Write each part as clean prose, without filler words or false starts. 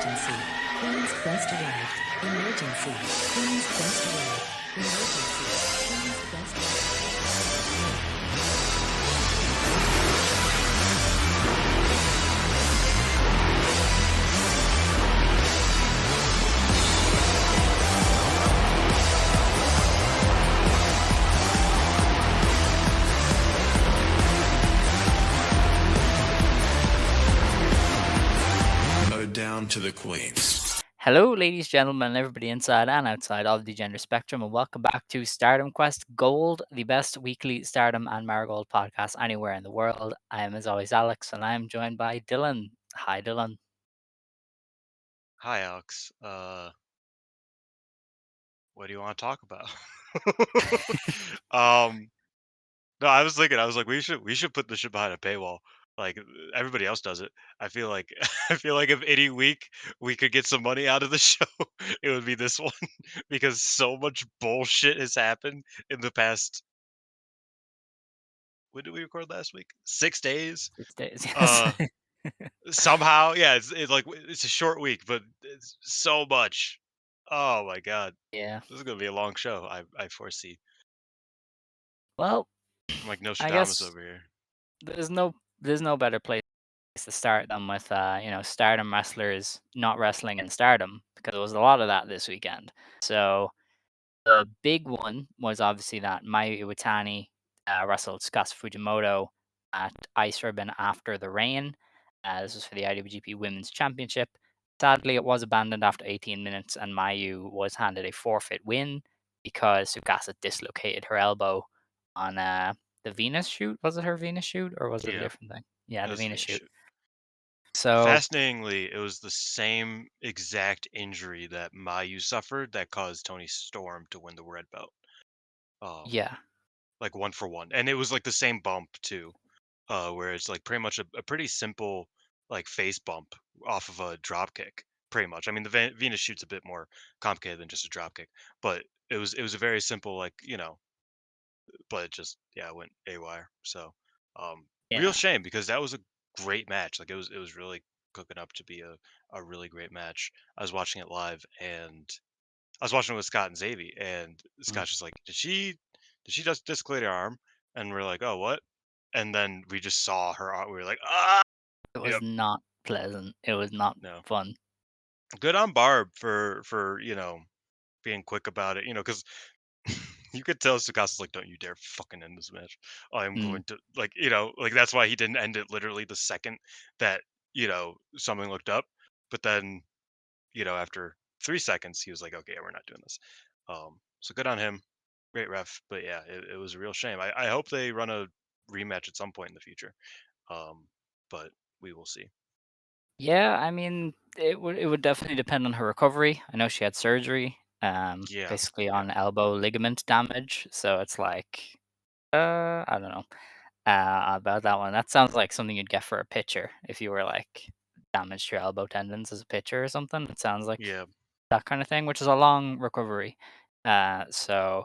Emergency. Queen's Quest arrived. Emergency. Queen's Quest arrived. Emergency. Queen's Quest Down to the queens. Hello, ladies, gentlemen, everybody inside and outside of the gender spectrum, and welcome back to Stardom Quest Gold, the best weekly Stardom and Marigold podcast anywhere in the world. I am, as always, Alex, and I am joined by Dylan. Hi, Dylan. Hi, Alex. What do you want to talk about? um, no, I was thinking, I was like, we should put this shit behind a paywall. Like everybody else does it. I feel like I feel like if any week we could get some money out of the show, it would be this one because so much bullshit has happened in the past. When did we record last week? 6 days. 6 days, yes. Uh, somehow, yeah, it's like it's a short week, but it's so much. Oh my god. Yeah. This is gonna be a long show. I foresee. Well, I'm like I Nostradamus guess over here. there's no there's no better place to start than with Stardom wrestlers not wrestling in Stardom, because there was a lot of that this weekend. So the big one was obviously that Mayu Iwatani wrestled Tsukasa Fujimoto at Ice Ribbon after the rain. This was for the IWGP Women's Championship. Sadly, it was abandoned after 18 minutes, and Mayu was handed a forfeit win because Tsukasa dislocated her elbow on the Venus shoot. Was it her Venus shoot, or was it a Yeah, different thing? Yeah, that the was the Venus Venus shoot. shoot. So, Fascinatingly, it was the same exact injury that Mayu suffered that caused Tony Storm to win the red belt. Um, yeah, like one for one, and it was like the same bump too. Where it's like pretty much a pretty simple like face bump off of a drop kick. Pretty much. I mean, the Venus shoot's a bit more complicated than just a drop kick, but it was a very simple but it just yeah, it went AWire. So, real yeah, shame because that was a great match. Like it was really cooking up to be a really great match. I was watching it live and I was watching it with Scott and Xavi, and mm, Scott's just like, did she just dislocate her arm? And we're like, oh what? And then we just saw her arm. We were like, ah, it was yep, not pleasant. It was not no. fun. Good on Barb for being quick about it. Because you could tell Sukasa's like, "Don't you dare fucking end this match. I'm Mm, going to like that's why he didn't end it literally the second that something looked up. But then after 3 seconds, he was like, "Okay, yeah, we're not doing this." So good on him, great ref. But yeah, it was a real shame. I hope they run a rematch at some point in the future. Um, but we will see. Yeah, I mean, it would definitely depend on her recovery. I know she had surgery, Yeah, basically yeah, on elbow ligament damage. So it's like, I don't know, about that one. That sounds like something you'd get for a pitcher if you were like damaged your elbow tendons as a pitcher or something. It sounds like yeah, that kind of thing, which is a long recovery. So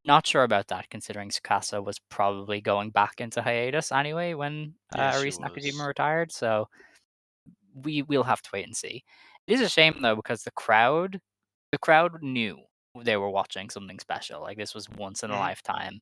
not sure about that, considering Tsukasa was probably going back into hiatus anyway when yeah. She Arisa Nakajima was. retired. So we'll have to wait and see. It is a shame though, because the crowd knew they were watching something special. Like, this was once in a Mhm. lifetime.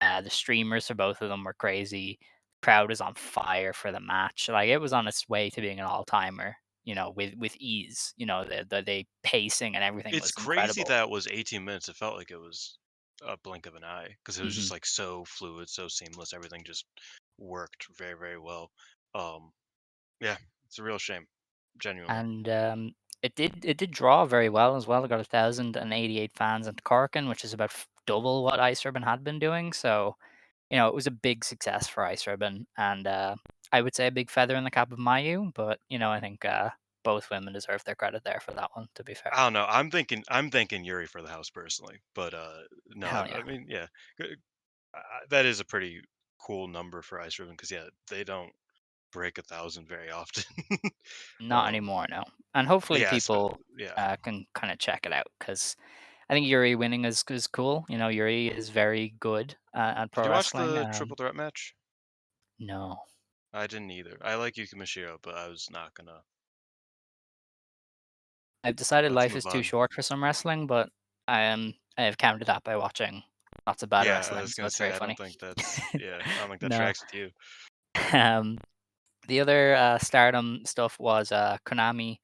The streamers for both of them were crazy. Crowd was on fire for the match. Like, it was on its way to being an all timer. With ease. The pacing and everything It's was crazy incredible. that was 18 minutes. It felt like it was a blink of an eye because it was just Hmm. like so fluid, so seamless. Everything just worked very, very well. Um, yeah, it's a real shame, genuinely. And it did draw very well as well. It got 1,088 fans in Corkin, which is about double what Ice Ribbon had been doing. So it was a big success for Ice Ribbon, and I would say a big feather in the cap of Mayu. But I think both women deserve their credit there for that one. To be fair, I don't know. I'm thanking Yuri for the house personally, but no, hell I yeah, mean, yeah, g- that is a pretty cool number for Ice Ribbon because yeah, they don't break 1,000 very often. not um, anymore, no. And hopefully yeah, people yeah. can kind of check it out, because I think Yuri winning is cool. Yuri is very good at Did pro you watch wrestling. the triple threat match? No, I didn't either. I like Yuki Mishiro, but I was not gonna. I've decided Let's life move is too on. short for some wrestling, but I have countered that by watching lots of bad Yeah, I wrestling, was so gonna it's say very I don't funny. think that's I don't think that No. tracks with you. Um, the other Stardom stuff was Konami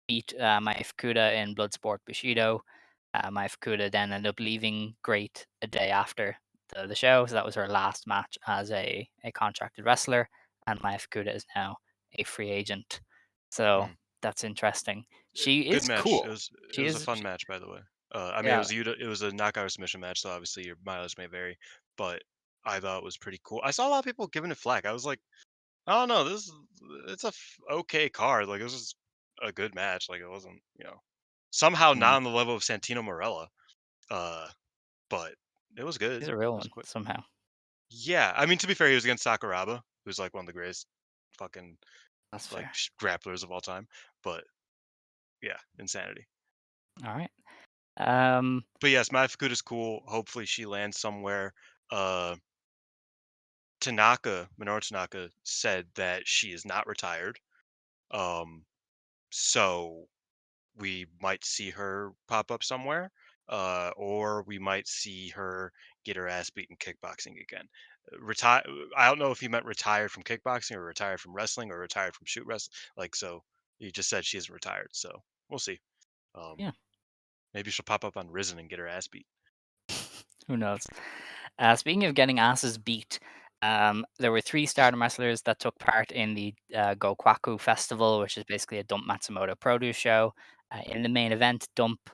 beat Mayu Fukuda in Bloodsport Bushido. Mayu Fukuda then ended up leaving Great a day after the show, so that was her last match as a contracted wrestler, and Mayu Fukuda is now a free agent. So Mhm. that's interesting. She Good is match. cool. It She was a is, fun match, by the way. I mean, yeah, it was a knockout submission match, so obviously your mileage may vary, but I thought it was pretty cool. I saw a lot of people giving it flack. I was like, I don't know, it's a okay card. Like, it was just a good match. Like, it wasn't, somehow mm, not on the level of Santino Morella. Uh, but it was good. she's It a real was one quick. somehow. Yeah, I mean, to be fair, he was against Sakuraba, who's like one of the greatest fucking That's like fair. grapplers of all time. But yeah, insanity. All right. Um, But yes, Mai Fukuda's cool. Hopefully she lands somewhere. Uh Minoru Tanaka said that she is not retired. Um so we might see her pop up somewhere. Or we might see her get her ass beaten kickboxing again. Retire I don't know if he meant retired from kickboxing or retired from wrestling or retired from shoot wrestling. Like so he just said she isn't retired, so we'll see. Um yeah. Maybe she'll pop up on Risen and get her ass beat. Who knows? Speaking of getting asses beat, there were three Stardom wrestlers that took part in the Gokuaku Festival, which is basically a Dump Matsumoto produce show. In the main event, Dump,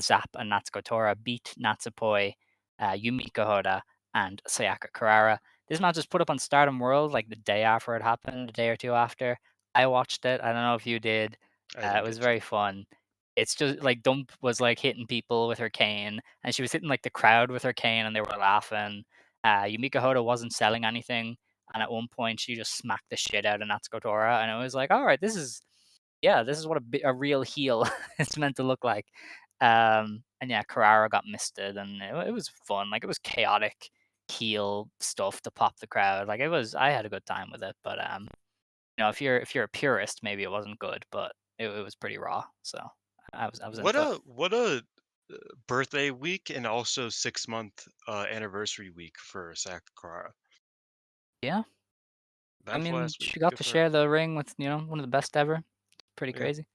Zap, and Natsuko Tora beat Natsupoi, Yumika Hoda, and Sayaka Kurara. This match was put up on Stardom World like the day after it happened, a day or two after. I watched it. I don't know if you did. I It didn't get was a very chance. fun. It's just like Dump was like hitting people with her cane, and she was hitting like the crowd with her cane, and they were laughing. Yumika Hoda wasn't selling anything, and at one point she just smacked the shit out of Natsuko Tora, and it was like, all right, this is what a real heel is meant to look like. And yeah, Carrara got misted, and it was fun. Like it was chaotic heel stuff to pop the crowd. Like it was, I had a good time with it. But if you're a purist, maybe it wasn't good, but it was pretty raw. So I was into it. What a birthday week and also 6 month anniversary week for Sakurara. Yeah, I Eventful mean, last week. she got Good to for her. share the ring with one of the best ever. Pretty Yeah, crazy.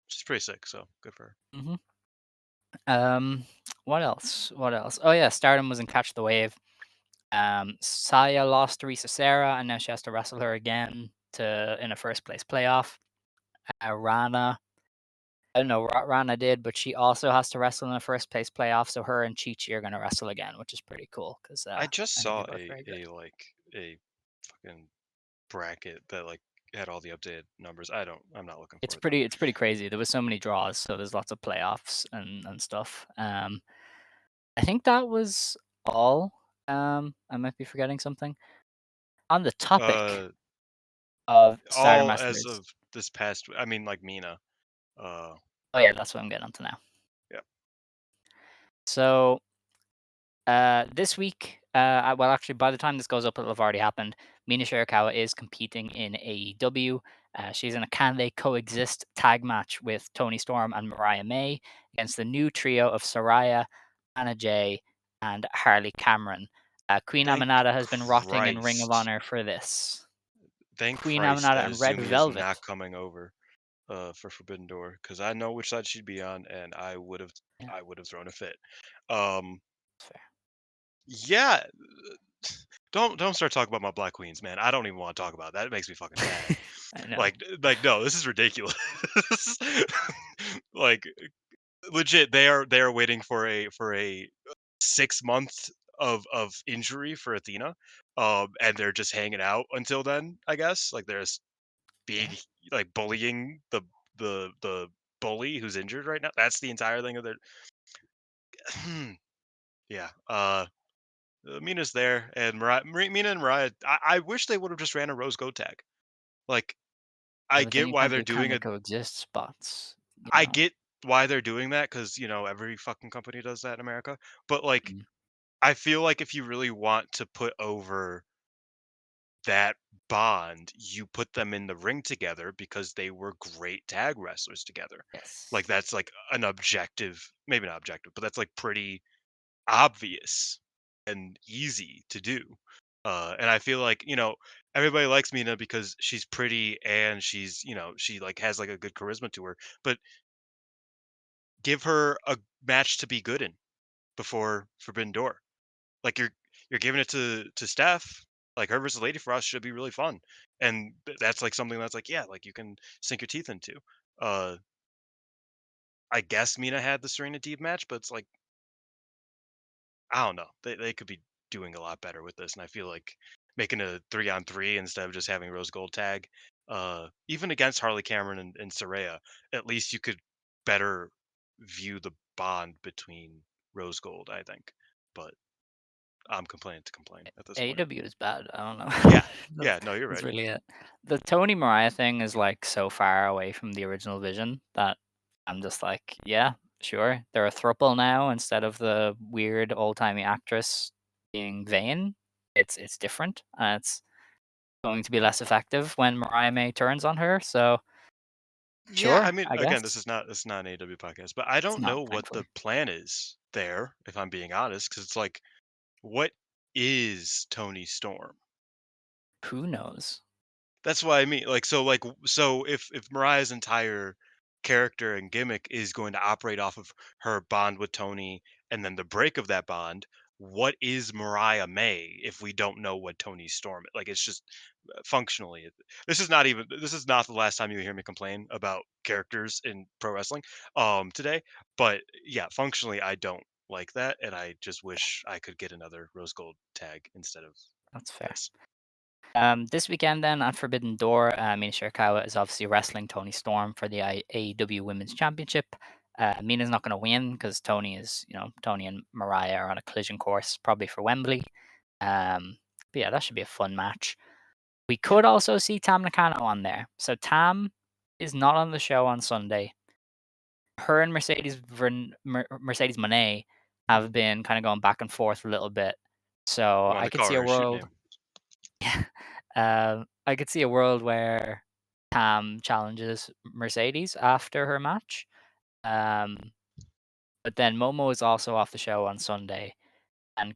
she's pretty sick, so good for her. hmm what else? What else? Oh yeah, Stardom was in Catch the Wave. Saya lost to Risa Sarah, and now she has to wrestle her again to in a first place playoff. Rana, I don't know what Rana did, but she also has to wrestle in a first place playoff. So her and Chi Chi are going to wrestle again, which is pretty cool because I just I think saw they're both very good. a fucking bracket that like had all the updated numbers. I'm not looking for it though. It's pretty crazy. There was so many draws, so there's lots of playoffs and stuff. I think that was all. I might be forgetting something. On the topic Uh of Stardom all as wrestlers. of this past I mean like Mina. Uh Oh yeah, that's what I'm getting onto now. yeah. So this week, well, actually, by the time this goes up, it'll have already happened. Mina Shirakawa is competing in AEW. She's in a Can They Coexist tag match with Tony Storm and Mariah May against the new trio of Saraya, Anna Jay, and Harley Cameron. Queen Thank Aminata has been rotting in Ring of Christ. Honor for this. Thank Queen Christ Aminata that and Red Azumi is not Velvet. coming over for Forbidden Door because I know which side she'd be on, and Yeah, I would have thrown a fit. Um, that's fair. yeah, don't start talking about my Black Queens, man. I don't even want to talk about that. It makes me fucking mad. I know. No, this is ridiculous. Like legit, they are waiting for a 6 month of injury for Athena, and they're just hanging out until then. I guess like there's Yeah, big like bullying the bully who's injured right now. That's the entire thing of their yeah. Mina's there, and Mina and Mariah. I wish they would have just ran a Rose Go tag. Like yeah, I but then get you why can't they're do Can doing They it. Coexist spots. You I know. get why they're doing that because every fucking company does that in America. But like Mm, I feel like if you really want to put over that bond, you put them in the ring together because they were great tag wrestlers together. Like Yes. that's like an objective, maybe not objective, but that's like pretty obvious and easy to do. And I feel like, everybody likes Mina because she's pretty and she's, she like has like a good charisma to her. But give her a match to be good in before Forbidden Door. Like you're giving it to Steph. Like her versus Lady Frost should be really fun, and that's like something that's like, yeah, like you can sink your teeth into. Uh, I guess Mina had the Serena Deeb match, but it's like I don't know. They could be doing a lot better with this, and I feel like making a 3-on-3 instead of just having Rose Gold tag, even against Harley Cameron and Saraya, at least you could better view the bond between Rose Gold, I think. But I'm complaining to complain at this point. AEW is bad. I don't know. Yeah, that's, yeah, no, you're that's right. really it. The Tony Mariah thing is like so far away from the original vision that I'm just like, yeah, sure. They're a throuple now instead of the weird old timey actress being vain. It's different. And it's going to be less effective when Mariah May turns on her. So Yeah, I sure, mean, I again, guess this is not an AW podcast, but I it's don't not, know what the thankfully. plan is there, if I'm being honest, because it's like, what is Tony Storm? Who knows? That's what I mean. So if Mariah's entire character and gimmick is going to operate off of her bond with Tony and then the break of that bond, what is Mariah May if we don't know what Tony Storm? Like it's just functionally. This is not the last time you hear me complain about characters in pro wrestling today, but yeah, functionally I don't like that and I just wish I could get another rose gold tag instead of That's fair. this. This weekend then at Forbidden Door, Mina Shirakawa is obviously wrestling Tony Storm for the AEW Women's Championship. Mina's not going to win because Tony and Mariah are on a collision course, probably for Wembley. But yeah, that should be a fun match. We Yeah. could also see Tam Nakano on there. So Tam is not on the show on Sunday. Her and Mercedes Monet have been kind of going back and forth a little bit. So You want I to could call see a her a shoot world. name? Yeah. I could see a world where Tam challenges Mercedes after her match. Um, but then Momo is also off the show on Sunday and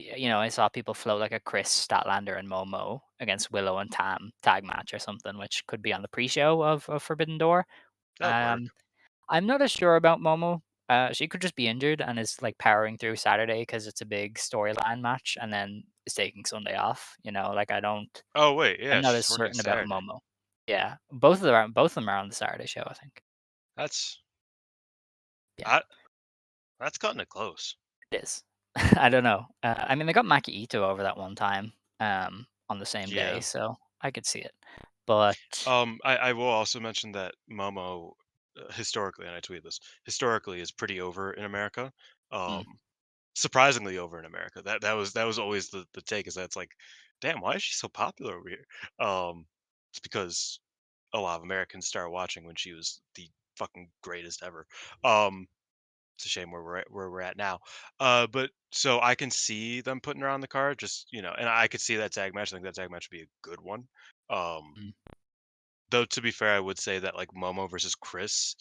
I saw people float like a Chris Statlander and Momo against Willow and Tam tag match or something, which could be on the pre-show of Forbidden Door. That would work. Um, I'm not as sure about Momo. She could just be injured and is like powering through Saturday because it's a big storyline match, and then is taking Sunday off. Like I don't. Oh wait, I'm yeah, not as she's working certain about Saturday. Momo. Yeah, both of them are on the Saturday show, I think. That's Yeah, I, that's cutting it close. it is. I don't know. I mean, they got Maki Ito over that one time on the same day, Yeah. so I could see it. But I will also mention that Momo, historically, and I tweeted this, historically is pretty over in America. mm, Um, surprisingly over in America. That was always the take is that it's like, damn, why is she so popular over here? It's because a lot of Americans started watching when she was the fucking greatest ever. Um, it's a shame where we're at now. But so I can see them putting her on the card, just and I could see that tag match. I think that tag match would be a good one. Um, mm, though to be fair, I would say that like Momo versus Chris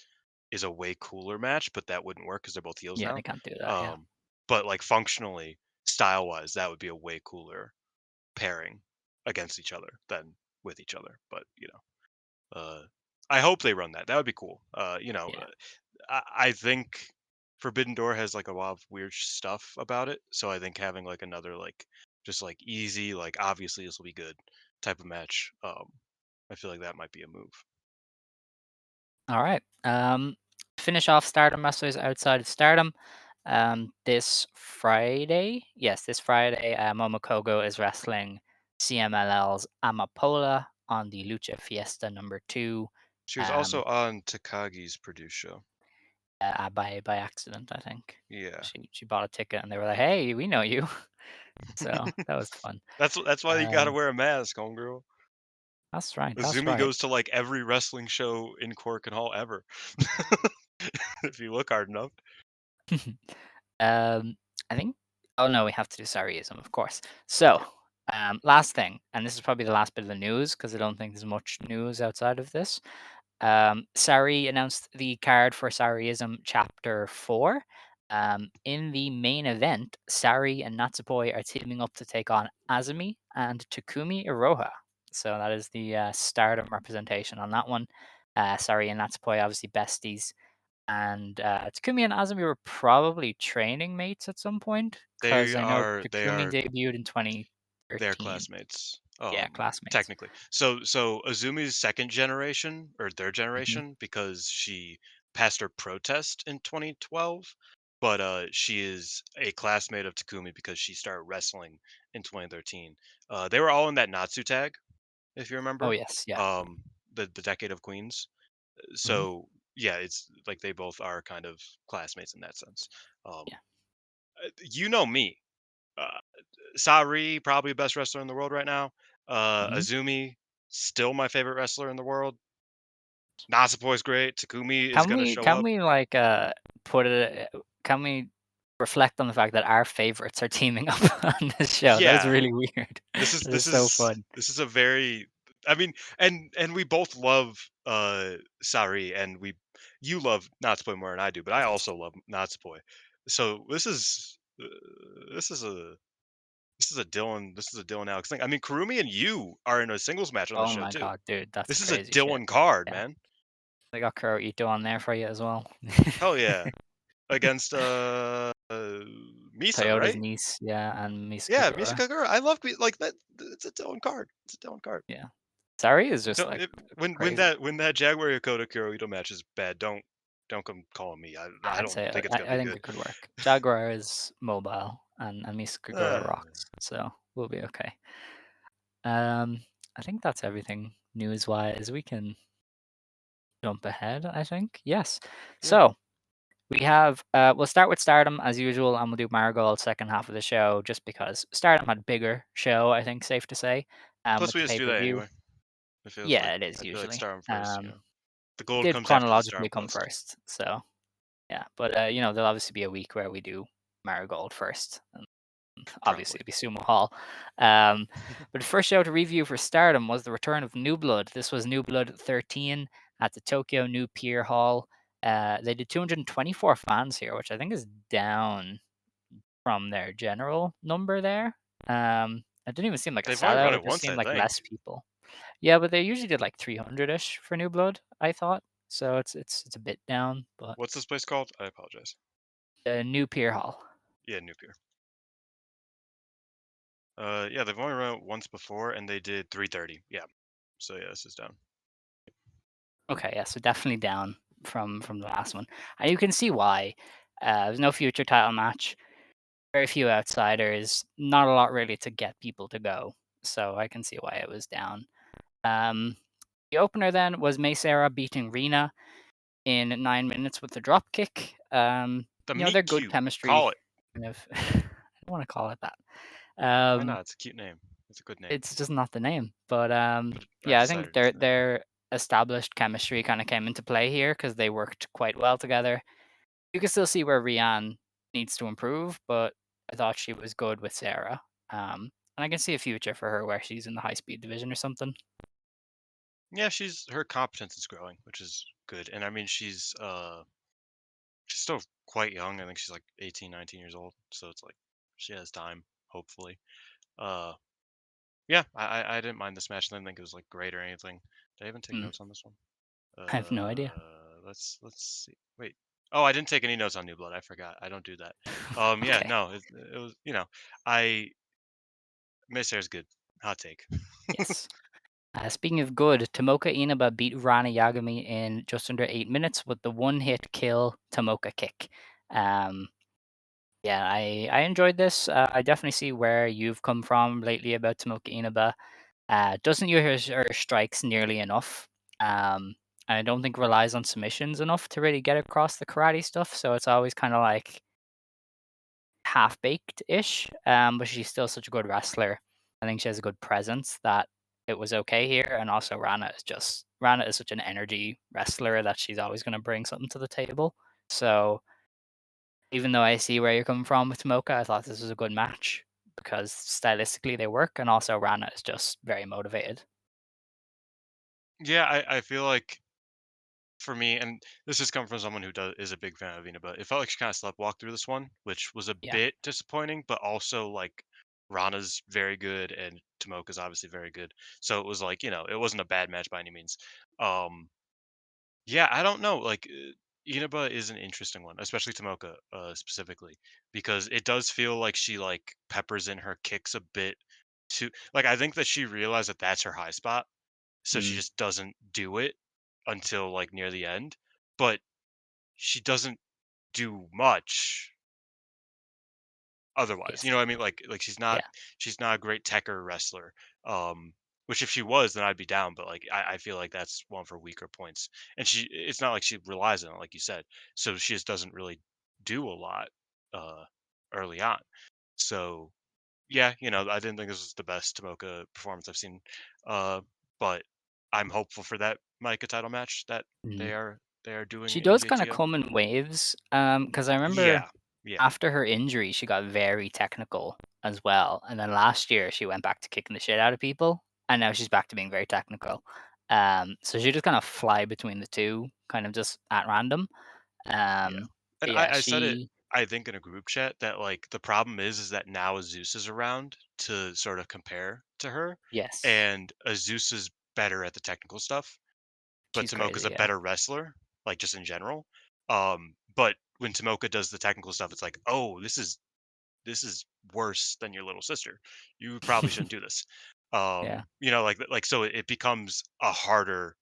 is a way cooler match, but that wouldn't work because they're both heels yeah, now. they can't do that. Yeah. Um, but like functionally, style wise, that would be a way cooler pairing against each other than with each other. But I hope they run that. That would be cool. Yeah. I think Forbidden Door has like a lot of weird stuff about it, so I think having like another like just like easy, like obviously this will be good type of match. I feel like that might be a move. All right. Finish off Stardom wrestlers outside of Stardom. This Friday, yes, this Friday, Momokogo is wrestling CMLL's Amapola on the Lucha Fiesta number 2. She was also Um, on Takagi's Produce show. by accident, I think. Yeah, She bought a ticket and they were like, "Hey, we know you," so that was fun. that's why you got to Um, wear a mask, homegirl. that's right. That's Azumi right. goes to like every wrestling show in Cork and Hall ever. If you look hard enough. I think. Oh no, we have to do Sariism, of course. So Last thing, and this is probably the last bit of the news because I don't think there's much news outside of this. Sari announced the card for Sariism Chapter 4. In the main event, Sari and Natsupoi are teaming up to take on Azumi and Takumi Iroha. So that is the Stardom representation on that one. Sari and Natsupoi obviously besties. And Takumi and Azumi were probably training mates at some point because They I know are they Takumi are debuted in they're 2013. classmates. Yeah, classmates. Technically. So Azumi's second generation or third Hmm. generation because she passed her protest in 2012, but she is a classmate of Takumi because she started wrestling in 2013. They were all in that Natsu tag, if you Oh remember. yes, yeah. Um the Decade of Queens. Hmm. So yeah, it's like they both are kind of classmates in that sense. Um Yeah. you know me. Uh, Sari, probably the best wrestler in the world right now. Hmm. Azumi, still my favorite wrestler in the world. Natsupoi's great. Takumi is Can gonna we show can up. we like put it? Can we reflect on the fact that our favorites are teaming up on this show? That is Yeah, really weird. this is That is this so is fun. this is a very. I mean, and we both love Sari, and you love Natsupoi more than I do, but I also love Natsupoi. So this is a this is a Dylan Alex thing. I mean, Kurumi and you are in a singles match on the Oh show my too. god, dude, that's This is a crazy shit. Dylan card, Yeah, man. they got Kuro Ito on there for you as well. Hell yeah. Against Misa, Toyota's right? niece, yeah, and Misa Yeah, Misa Kagura. Kagura. I love like that. It's a Dylan card. It's a Dylan card. Yeah, Sari is just Don't like when crazy. that Jaguar Yokota Kurohito match is bad. Don't come calling me. I I'd don't say think it's gonna I be think good. it could work. Jaguar is mobile, and Misa Kagura Uh, rocks, so we'll be okay. I think that's everything news-wise. We can jump ahead, I think. Yes. yeah. So we have we'll start with Stardom as usual, and we'll do Marigold second half of the show, just because Stardom had bigger show, I think, safe to say, Plus, with we the just do that pay-per-view. anyway. It feels Yeah, like it is I feel like usually. Stardom first. You know, the It gold did comes after the chronologically Stardom come Quest. first, so yeah. But there'll obviously be a week where we do Marigold first, and obviously Probably. it'll be Sumo Hall. But the first show to review for Stardom was the return of New Blood. This was New Blood 13 at the Tokyo New Pier Hall. They did 224 fans here, which I think is down from their general number there. It didn't even seem like a They've only run sellout. it It just once, seemed I like think. less people. Yeah, but they usually did like 300-ish for New Blood, I thought. So it's a bit down, but What's this place called? I apologize. New Pier Hall. Yeah, New Pier. Yeah, they've only run it once before, and they did 330. Yeah. So yeah, this is down. Okay, yeah, so definitely down from the last one, and you can see why. There's no future title match, very few outsiders, not a lot really to get people to go. So I can see why it was down. Um, the opener then was Mei Sarah beating Rina in 9 minutes with the drop kick. The They're meet good cute. Call chemistry. it. Kind of, I don't want to call it that. Why not? Um, It's a cute name. It's a good name. it's just not the name. But But I yeah, I think decided it's the name. their established chemistry kind of came into play here because they worked quite well together. You can still see where Rianne needs to improve, but I thought she was good with Sarah. And I can see a future for her where she's in the high speed division or something. Yeah, her competence is growing, which is good. And I mean, she's still quite young. I think she's like 18, 19 years old. So it's like she has time, hopefully. Uh, yeah, I didn't mind this match. I didn't think it was like great or anything. Did I even take Mm, notes on this one? I have no idea. Let's see. Wait. Oh, I didn't take any notes on New Blood. I forgot. I don't do that. Yeah, Okay. no, it was I Miss Air's good. Hot take. Yes. Speaking of good, Tomoka Inaba beat Rana Yagami in just under 8 minutes with the one-hit kill Tomoka kick. Um, yeah, I enjoyed this. I definitely see where you've come from lately about Tomoka Inaba. Doesn't use her strikes nearly enough. I don't think relies on submissions enough to really get across the karate stuff. So it's always kind of like half baked ish. But she's still such a good wrestler. I think she has a good presence that it was okay here. And also Rana is such an energy wrestler that she's always going to bring something to the table. So even though I see where you're coming from with Tomoka, I thought this was a good match. because stylistically they work, and also Rana is just very motivated. Yeah, I feel like for me, and this has come from someone who is a big fan of Vina, but it felt like she kind of sleptwalked through this one, which was a Yeah. bit disappointing. But also like Rana's very good and Tomoka's obviously very good, so it was like it wasn't a bad match by any means. Um, yeah, I don't know. Like Inaba is an interesting one, especially Tomoka specifically, because it does feel like she like peppers in her kicks a bit too. Like I think that she realized that that's her high spot, so she Mm, just doesn't do it until like near the end. But she doesn't do much otherwise. You yes. know what I mean? Like Yeah. she's not a great techer wrestler. Which if she was, then I'd be down. But like I feel like that's one of her weaker points. And it's not like she relies on it, like you said. So she just doesn't really do a lot uh early on. So yeah, I didn't think this was the best Tomoka performance I've seen. Uh but I'm hopeful for that Micah title match that Mm. they are doing She in does kinda JTO. come in waves, because I remember Yeah. Yeah. after her injury, she got very technical as well, and then last year, she went back to kicking the shit out of people, and now she's back to being very technical. So she just kinda fly between the 2, kind of just at random. Yeah. And But I yeah, I said it, she I think, in a group chat that, like, the problem is that now Azus is around to sort of compare to her, yes, and Azus is better at the technical stuff, but she's Tomoka's crazy, a yeah. better wrestler, like, just in general. But when Tomoka does the technical stuff, it's like, "Oh, this is worse than your little sister. You probably shouldn't do this." Yeah, Like, so it becomes a harder,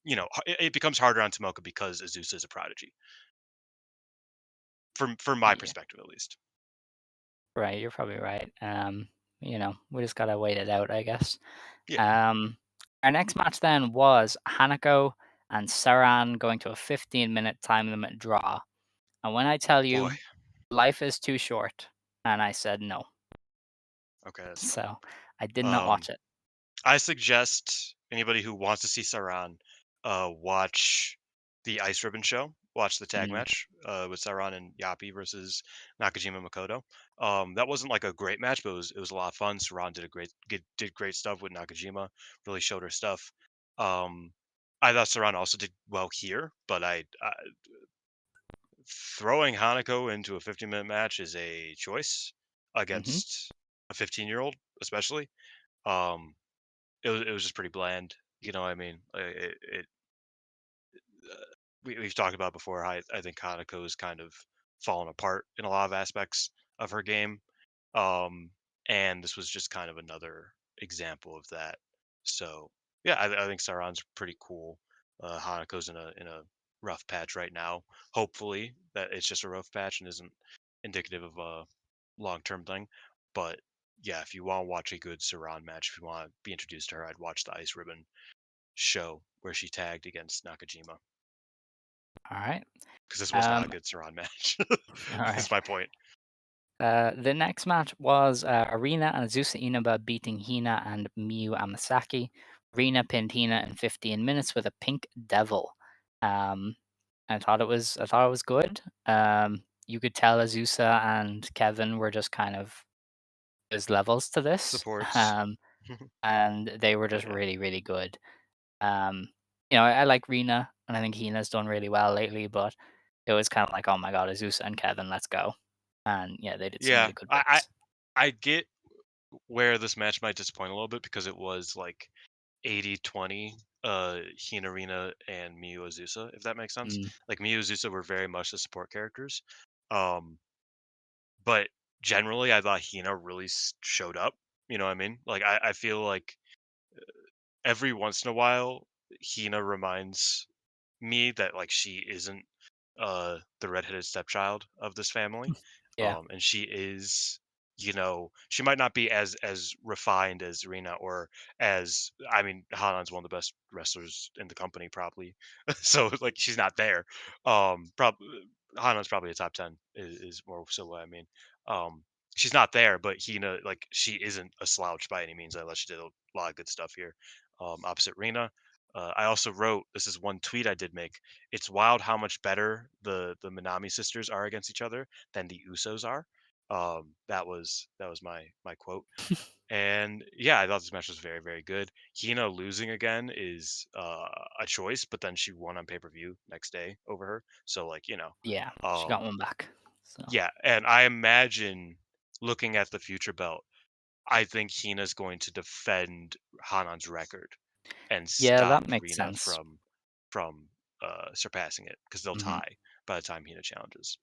it becomes harder on Tomoka because Azus is a prodigy, from my yeah, perspective, at least. right, you're probably right. We just gotta wait it out, I guess. Yeah. Um, our next match then was Hanako and Saran going to a 15-minute time limit draw. And when I tell Boy. you life is too short, and I said no. Okay, that's tough. So I did not Um, watch it. I suggest anybody who wants to see Saran, watch the Ice Ribbon show. Watch the tag Mm, match with Saran and Yapi versus Nakajima Makoto. That wasn't like a great match, but it was a lot of fun. Saran did great stuff with Nakajima. Really showed her stuff. Um, I thought Saran also did well here, but throwing Hanako into a 15-minute match is a choice mhm. against a 15-year-old, especially. Um, it was just pretty bland. You know what I mean? We've talked about before. I think Hanako's kind of fallen apart in a lot of aspects of her game. Um, and this was just kind of another example of that. So yeah, I think Sauron's pretty cool. Hanako's in a rough patch right now. Hopefully that it's just a rough patch and isn't indicative of a long term thing. But yeah, if you want to watch a good Saran match, if you want to be introduced to her, I'd watch the Ice Ribbon show where she tagged against Nakajima, Alright. because this was not a Um, good Saran match. Is alright. my point. The next match was Arena and Azusa Inaba beating Hina and Miyu Amasaki. Rina pinned Hina in 15 minutes with a pink devil. Um, I thought it was good. You could tell Azusa and Kevin were just kind of there's levels to this. Supports. Um, and they were But just yeah. really, really good. Um, I like Rena, and I think Hina's done really well lately, but it was kind of like, oh my god, Azusa and Kevin, let's go. And yeah, they did some Yeah. really good I bits. I get where this match might disappoint a little bit because it was like 80-20 Hinarina and Miyu Azusa, if that makes sense. Mm, Like Miyu Azusa were very much the support characters. Um but generally I thought Hina really showed up. You know what I mean? Like I feel like every once in a while Hina reminds me that like she isn't the redheaded stepchild of this family. yeah. And she is, she might not be as refined as Rena, or as, I mean, Hanan's one of the best wrestlers in the company probably. So like she's not there. Hanan's probably a top 10 is more so what I mean. um she's not there, but Hina, like, she isn't a slouch by any means. I thought she did a lot of good stuff here, opposite Rena. I also wrote, this is one tweet I did make, it's wild how much better the Minami sisters are against each other than the Usos are. That was my quote. And yeah, I thought this match was very, very good. Hina losing again is a choice, but then she won on pay per view next day over her. So like Yeah, she got um, one back. So yeah, and I imagine looking at the future belt, I think Hina's going to defend Hanan's record and yeah, stop that makes Rina sense. from surpassing it because they'll Hmm. tie by the time Hina challenges.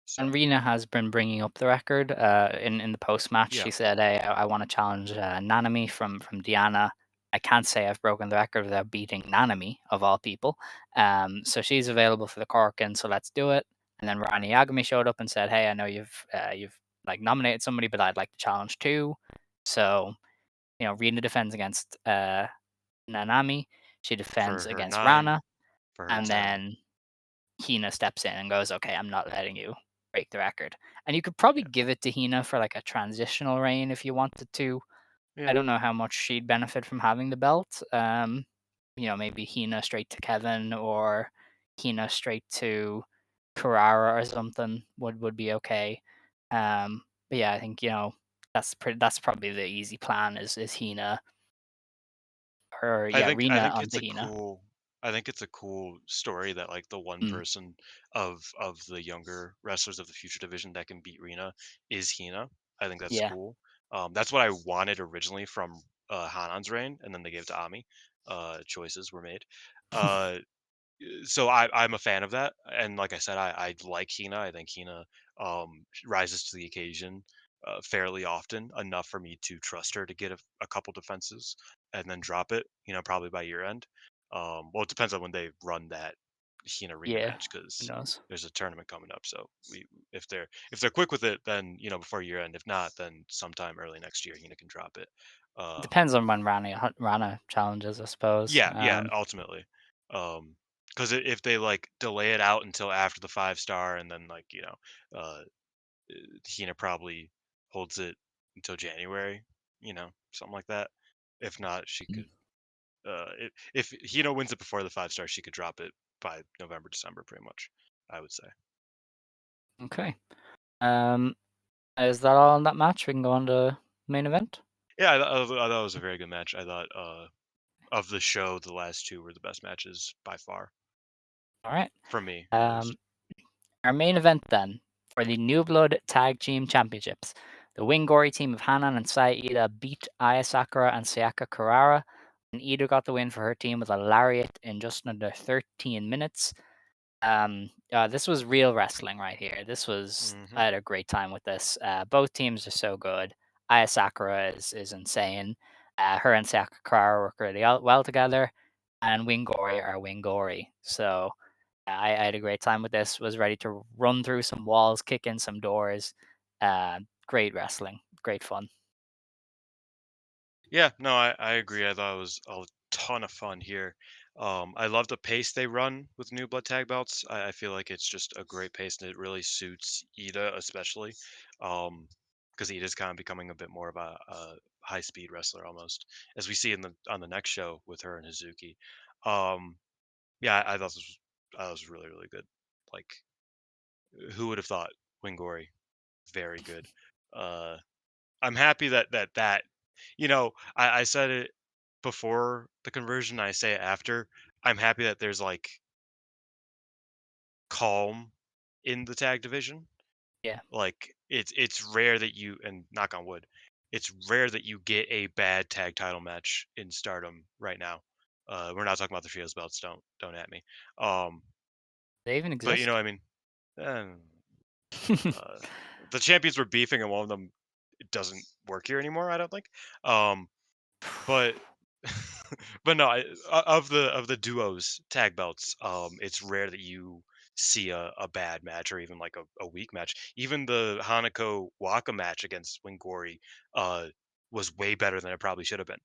So And Rena has been bringing up the record. In the post match, yeah, she said, "Hey, I want to challenge Nanami from Diana. I can't say I've broken the record without beating Nanami of all people. So she's available for the Corkin. So let's do it." And then Rani Yagami showed up and said, "Hey, I know you've like nominated somebody, but I'd like to challenge too." So Rena defends against Nanami. She defends for her against 9, Rana, for her and 10. then Hina steps in and goes, "Okay, I'm not letting you break the record." And you could probably Yeah, give it to Hina for like a transitional reign if you wanted to. I yeah. don't know how much she'd benefit from having the belt. Maybe Hina straight to Kevin or Hina straight to Kurara or something would be okay. But yeah, I think that's probably the easy plan is Hina or I yeah think I Rena think it's onto a Hina. cool I think it's a cool story that like the one Mm, person of the younger wrestlers of the future division that can beat Rina is Hina. I think that's yeah. cool. That's what I wanted originally from Hanan's reign, and then they gave it to Ami. Choices were made. Uh, so I'm a fan of that, and like I said, I like Hina. I think Hina rises to the occasion fairly often, enough for me to trust her to get a couple defenses and then drop it. Probably by year end. Well, it depends on when they run that Hina Rina Yeah, match who because knows? there's a tournament coming up. So if they're quick with it, then before year end. If not, then sometime early next year, Hina can drop it. It Uh, depends on when Rana challenges, I suppose. Yeah, yeah, ultimately. Because if they like delay it out until after the 5 star, and then like uh, Hina probably holds it until January, something like that. If not, she Mm, could. If Hina wins it before the 5 star, she could drop it by November, December, pretty much. I would say. okay. Um, is that all in that match? We can go on to main event. Yeah, I thought it was a very good match. I thought of the show, the last two were the best matches by far, All right. for me at least. Um, our main event then for the New Blood Tag Team Championships. The Wingori team of Hanan and Saida beat Aya Sakura and Sayaka Kurara, and Ida got the win for her team with a lariat in just under 13 minutes. This was real wrestling right here. Hmm. I had a great time with this. Both teams are so good. Aya Sakura is insane. Her and Sakura work really well together, and Wingori are Wingori. So I had a great time with this. Was ready to run through some walls, kick in some doors. Great wrestling, great fun. Yeah, no, I agree. I thought it was a ton of fun here. I love the pace they run with new blood tag belts. I feel like it's just a great pace, and it really suits Ida especially, because Ida's kind of becoming a bit more of a high speed wrestler almost, as we see on the next show with her and Hazuki. Um, yeah, I thought this was really really good. Like, who would have thought Wingori? Very good. Uh, I'm happy that I said it before the conversion. I say it after. I'm happy that there's like calm in the tag division. Yeah, Like it's rare that you, and knock on wood, it's rare that you get a bad tag title match in Stardom right now. We're not talking about the trios belts. Don't at me. Um, they even but exist. I mean, eh, uh, the champions were beefing, and one of them it doesn't work here anymore. I don't think. Um, but but no, of the duos tag belts, it's rare that you see a bad match or even like a weak match. Even the Hanako Waka match against Wingori uh was way better than it probably should have been.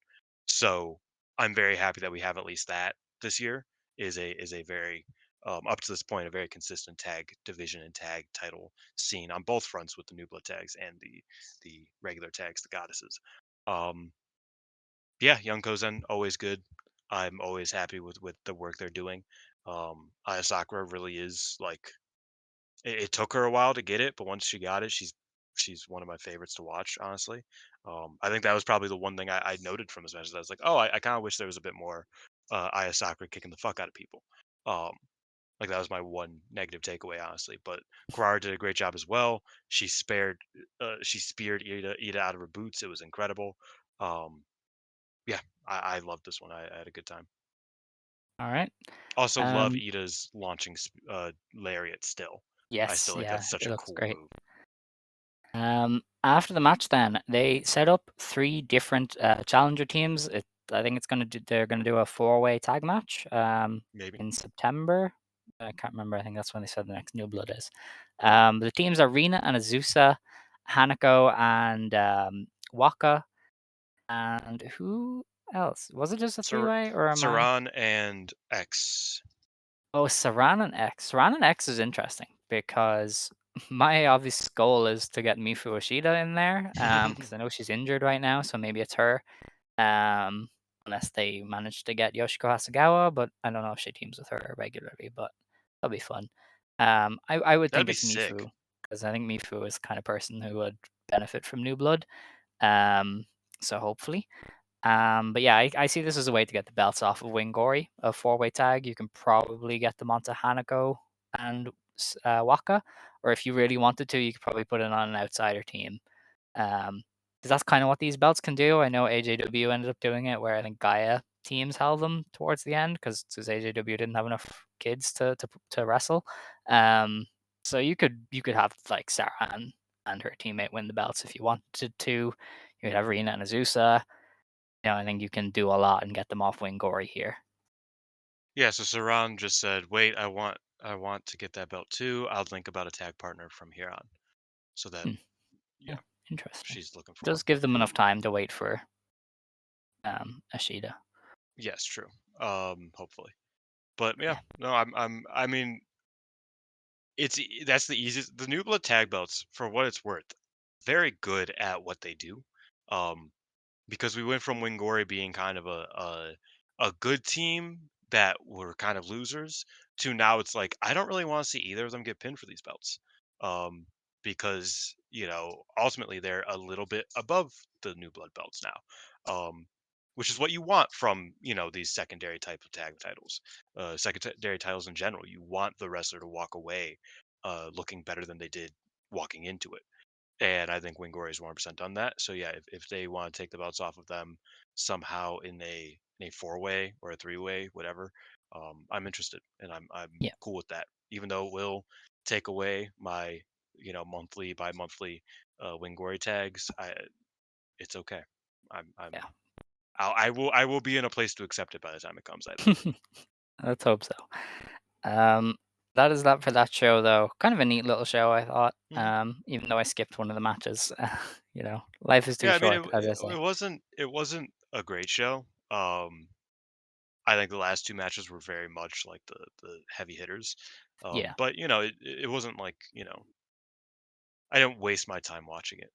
So I'm very happy that we have at least that this year is a very up to this point a very consistent tag division and tag title scene on both fronts with the new blood tags and the regular tags, the goddesses. Um, yeah, Young Kozen always good. I'm always happy with the work they're doing. Aya Sakura really is like it took her a while to get it, but once she got it, she's she's one of my favorites to watch, honestly. I think that was probably the one thing I noted from this match. I was like, oh, I kind of wish there was a bit more Aya Sakura kicking the fuck out of people. Um, like that was my one negative takeaway, honestly. But Kurara did a great job as well. She speared Ida out of her boots. It was incredible. Um, yeah, I loved this one. I had a good time. All right. Also, love Um, Ida's launching lariat. Still, I yes, still think yeah, that's such it a looks cool great. move. After the match, then they set up 3 different challenger teams. I think they're gonna do a 4-way tag match Maybe. in September. I can't remember. I think that's when they said the next New Blood is. The teams are Rina and Azusa, Hanako and Waka, and who else? Was it just a Sar- 3-way or am I? Saran and X. Oh, Saran and X. Saran and X is interesting because my obvious goal is to get Mifu Ashida in there, because I know she's injured right now, so maybe it's her. Unless they manage to get Yoshiko Hasagawa, but I don't know if she teams with her regularly, but that'll be fun. I would That'd think be it's sick. Mifu because I think Mifu is the kind of person who would benefit from new blood. Um, so hopefully. But yeah, I see this as a way to get the belts off of Wingori, a 4-way tag. You can probably get them onto Hanako and Waka, or if you really wanted to, you could probably put it on an outsider team. Um, because that's kind of what these belts can do. I know AJW ended up doing it, where I think Gaia teams held them towards the end because AJW didn't have enough kids to wrestle. Um, so you could have like Sarah and her teammate win the belts if you wanted to. You could have Rina and Azusa. I think you can do a lot and get them off Wingori here. Yeah, so Saran just said, "Wait, I want to get that belt too. I'll think about a tag partner from here on." So that, Hmm, yeah, yeah, interesting. she's looking for Does one. give them enough time to wait for Ashida. Yes, true. Hopefully. But yeah, Yeah, no, I mean, that's the easiest. The New Blood tag belts, for what it's worth, very good at what they do. Um, because we went from Wingori being kind of a good team that were kind of losers to now it's like I don't really want to see either of them get pinned for these belts. Um, because ultimately they're a little bit above the New Blood belts now. Which is what you want from these secondary type of tag titles, secondary titles in general. You want the wrestler to walk away looking better than they did walking into it, and I think Wingori is 100% done that. So yeah, if they want to take the belts off of them somehow in a 4-way or a 3-way, whatever, I'm interested and I'm yeah, cool with that. Even though it will take away my monthly by monthly Wingori tags, it's okay. I'm yeah. I will be in a place to accept it by the time it comes, I think. Let's hope so. Um, that is that for that show, though. Kind of a neat little show, I thought. Mhm. Even though I skipped one of the matches, life is too Yeah, I mean short, as I say. it wasn't a great show. I think the last 2 matches were very much like the heavy hitters. Yeah, But it wasn't like, I didn't waste my time watching it.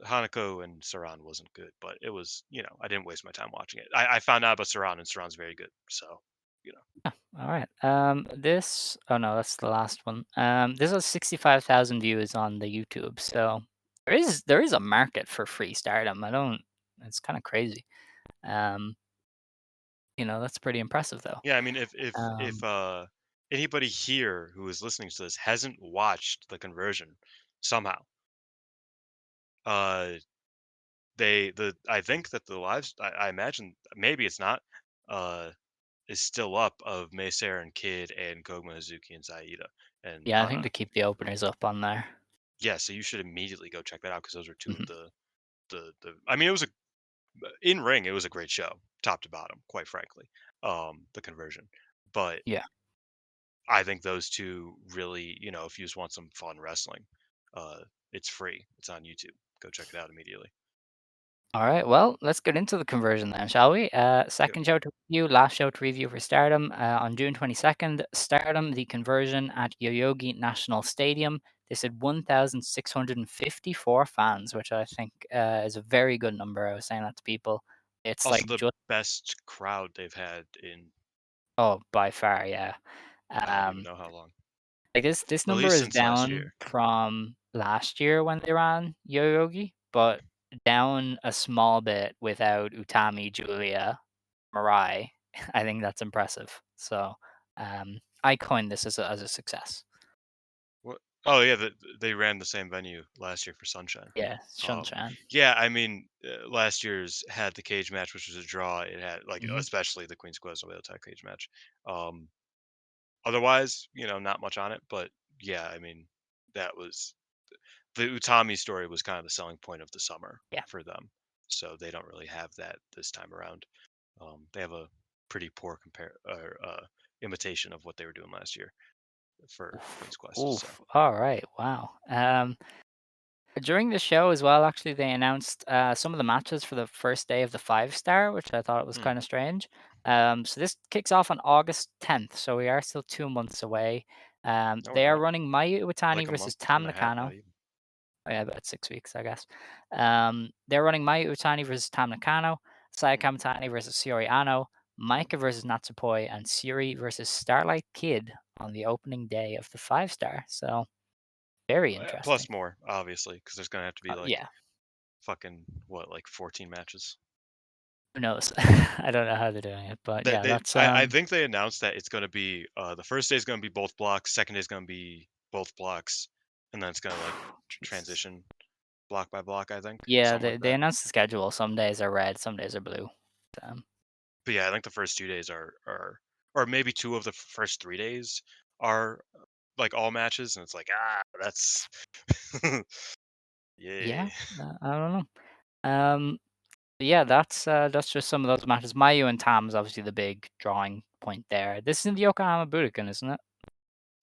Hanako and Saran wasn't good, but it was, I didn't waste my time watching it. I found out about Saran and Saran's very good. So, you know. all right. This. Oh no, that's the last one. This has 65,000 views on the YouTube, so there is a market for free Stardom. I don't. It's kind of crazy. Um, that's pretty impressive, though. Yeah, I mean if Um, anybody here who is listening to this hasn't watched the conversion somehow, uh I think that the lives I imagine maybe it's not uh is still up of Maysair and Kid and Koguma Hazuki and Zaida and yeah, I think Hana. to keep the openers up on there. Yeah, so you should immediately go check that out because those are two of Mhm. the. I mean, it was in ring. It was a great show, top to bottom, quite frankly. The conversion, but Yeah. I think those two really, if you just want some fun wrestling, uh, it's free. It's on YouTube. Go check it out immediately. All right, well, let's get into the conversion then, shall we? Yep. Second show to review, last show to review for Stardom on June 22nd. Stardom, the conversion at Yoyogi National Stadium. This had 1,654 fans, which I think is a very good number. I was saying that to people. It's Also, like the just, best crowd they've had in oh, by far, yeah. I don't even Um, know how long. Like this At number least is since last down year. from last year when they ran Yoyogi, but down a small bit without Utami, Julia, MIRAI. I think that's impressive. So I coined this as a success. What? Oh yeah, they ran the same venue last year for Sunshine. Yeah, Um, Shunshan. yeah, I mean, last year's had the cage match, which was a draw. It had like Hmm. especially the Queen's Quest Oedo Tai cage match. Um, Otherwise, not much on it. But yeah, I mean, that was the Utami story was kind of the selling point of the summer Yeah. for them. So they don't really have that this time around. They have a pretty poor imitation of what they were doing last year for Oof. Queen's Quest. So Oof. All right. Wow. During the show as well, actually, they announced some of the matches for the first day of the 5 star, which I thought was hmm, kind of strange. So this kicks off on August 10th, so we are still 2 months away. no, we're They are not running Mayu Iwatani like a versus month Tam and a half, Nakano. not even. Oh, yeah, about 6 weeks, I guess. They're running Mayu Iwatani versus Tam Nakano, Sayaka Hmm. Mitani versus Shiori Ano, Micah versus Natsupoi, and Siri versus Starlight Kid on the opening day of the 5 star. So very interesting. Plus more, obviously, because there's gonna have to be like Yeah, fucking what, like 14 matches. who knows? I don't know how they're doing it, but They, yeah, they, that's I think they announced that it's gonna be the first day is gonna be both blocks, second day is gonna be both blocks, and then it's gonna like Jesus. transition block by block. I think Yeah, something they like they that. announced the schedule. Some days are red, some days are blue. But yeah, I think the first 2 days are or maybe two of the first 3 days are like all matches, and it's like that's Yeah, yeah. I don't know. Yeah, that's just some of those matches. Mayu and Tam is obviously the big drawing point there. This is in the Yokohama Budokan, isn't it?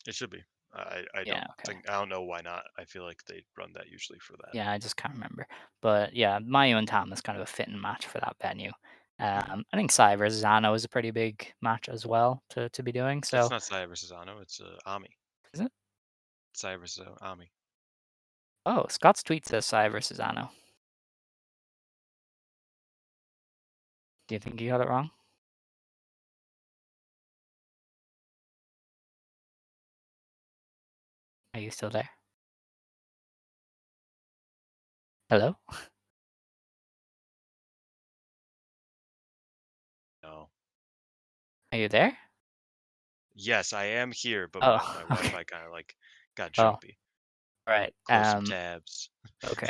It should be. I Yeah, don't okay. think I don't know why not. I feel like they run that usually for that. Yeah, I just can't remember. But yeah, Mayu and Tam is kind of a fitting match for that venue. Hmm. I think Sai versus Ano is a pretty big match as well to be doing. That's So not Saya versus Ano. It's Ami. is it? Saya versus Ami. Oh, Scott's tweet says Sai versus Ano. Do you think you got it wrong? Are you still there? Hello? No. Are you there? Yes, I am here, but Oh, my okay. Wi-Fi kind of like got Oh, jumpy. right. Close some tabs. Okay.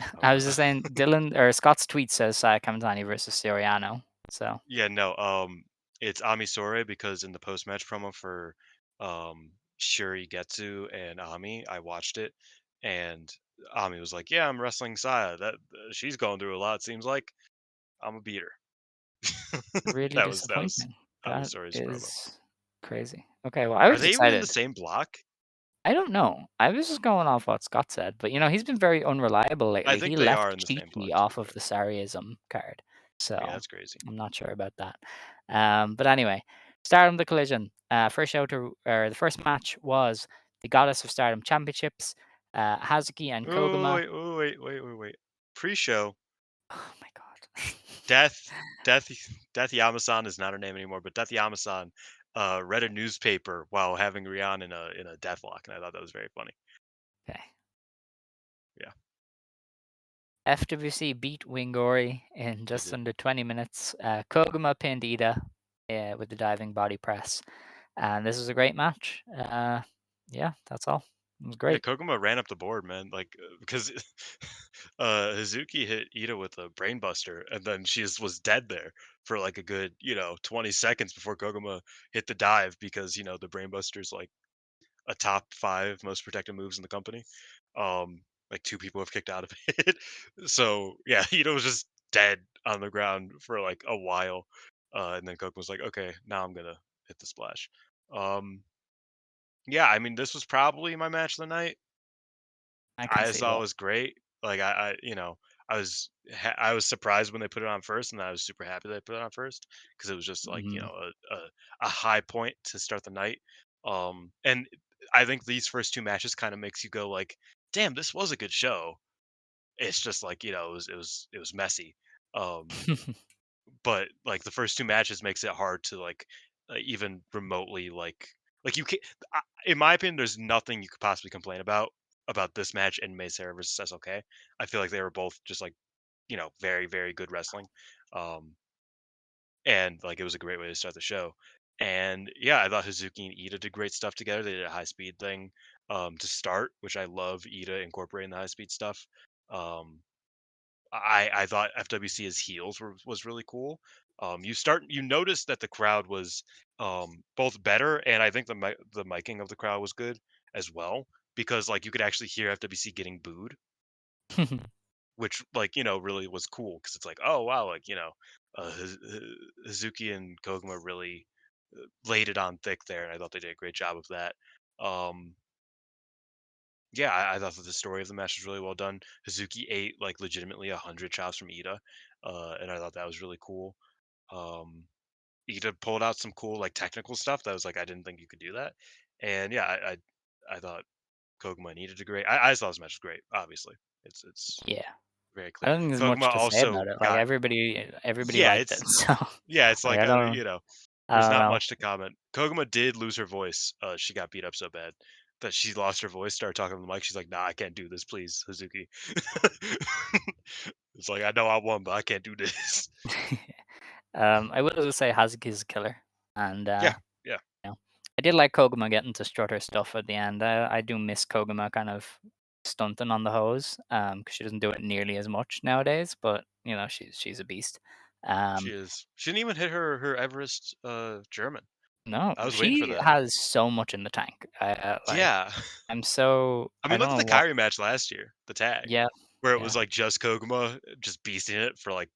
I I don't was know. just saying Dylan or Scott's tweet says Saya Kamatani versus Soriano. So Yeah, no. It's Ami Sore because in the post-match promo for Shuri Getsu and Ami, I watched it, and Ami was like, "Yeah, I'm wrestling Saya. That she's going through a lot. Seems like I'm a beater." really That was disappointing. Ami That Sore's promo. is crazy. Okay, well I Are was they even in the excited. same block? I don't know. I was just going off what Scott said, but he's been very unreliable I lately. He think they are left in the same Chi block, to be off of fair. the Sariism card. So Yeah, that's crazy. I'm not sure about that. But anyway, Stardom the Collision. First show to or the first match was the Goddess of Stardom Championships, Hazuki and Oh Koguma. wait, oh wait, wait, wait, wait. Pre-show, Oh my god. Death, Death, Death Yamasan is not her name anymore, but Death Yamasan read a newspaper while having Rian in a deathlock, and I thought that was very funny. Okay. Yeah, FWC beat Wingori in they just did. under 20 minutes. Koguma pinned Ida with the diving body press. And this was a great match. Yeah, that's all. It was Yeah, great. Koguma ran up the board, man. Like because Hazuki hit Ida with a brainbuster, and then was dead there for like a good 20 seconds before Koguma hit the dive because the brainbuster's like a top five most protected moves in the company. Like two people have kicked out of it. So yeah, Ito was just dead on the ground for like a while. And then Coke was like, okay, now I'm gonna hit the splash. Um, yeah, I mean, this was probably my match of the night. I can I see saw it that. was great. Like I was surprised when they put it on first, and I was super happy they put it on first because it was just like Mhm. a high point to start the night. And I think these first two matches kind of makes you go like, damn, this was a good show. It's just like it was messy. Um, but like the first two matches makes it hard to like even remotely like you can. In my opinion, there's nothing you could possibly complain about about this match and Mei Sarah versus SLK. I feel like they were both just like, very, very good wrestling. Um, and like it was a great way to start the show. And yeah, I thought Hazuki and Ida did great stuff together. They did a high speed thing to start, which I love Ida incorporating the high speed stuff. Um, I thought FWC as heels was really cool. You notice that the crowd was both better, and I think the miking of the crowd was good as well, because like you could actually hear FWC getting booed, which like really was cool, because it's like, oh wow, like Hazuki and Koguma really laid it on thick there, and I thought they did a great job of that. Um, yeah, I thought that the story of the match was really well done. Hazuki ate like legitimately 100 chops from Ida, and I thought that was really cool. Um, Ida pulled out some cool like technical stuff that was like, I didn't think you could do that, and yeah, I thought Koguma needed a great. I thought this match was great. Obviously, it's Yeah. very I clear. don't think there's much Koguma to say also about it. Like got. everybody Yeah, liked it. it's So yeah, it's like like I there's don't not know. much to comment. Koguma did lose her voice. She got beat up so bad that she lost her voice. Started talking on the mic. She's like, "Nah, I can't do this, please, Hazuki." It's like, I know I won, but I can't do this. I will say Hazuki's a killer, and Yeah, yeah, you know, I did like Koguma getting to strut her stuff at the end. I do miss Koguma kind of stunting on the hose, because she doesn't do it nearly as much nowadays. But she's a beast. she Um, is. She didn't even hit her Everest German. no, I was waiting for she that. has so much in the tank. Like Yeah. I'm so I I mean, don't look at know the what. Kyrie match last year, the tag, Yeah, where it was yeah. like just Koguma just beasting it for like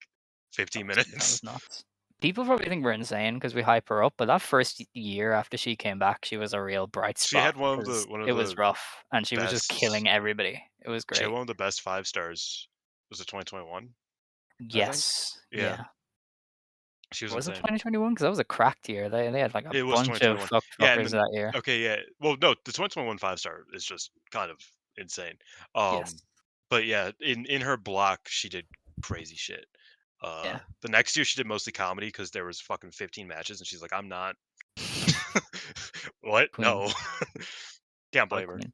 15 That was minutes. nuts. People probably think we're insane because we hype her up, but that first year after she came back, she was a real bright She spot had because one of it was the rough and she was just best. killing everybody. It was She had great. one of the best 5 stars. Was it 2021? I think. Yes, Yeah, yeah. she was Was it insane. 2021? Because that was a cracked year. They had like a It was bunch of 2021. Yeah, and fuckers then that year. okay, yeah. Well, no, the 2021 5 star is just kind of insane. Yes. But yeah, in her block, she did crazy shit. Yeah. The next year she did mostly comedy because there was fucking 15 matches, and she's like, I'm not. What? Queen. No. Can't What a blame her. queen.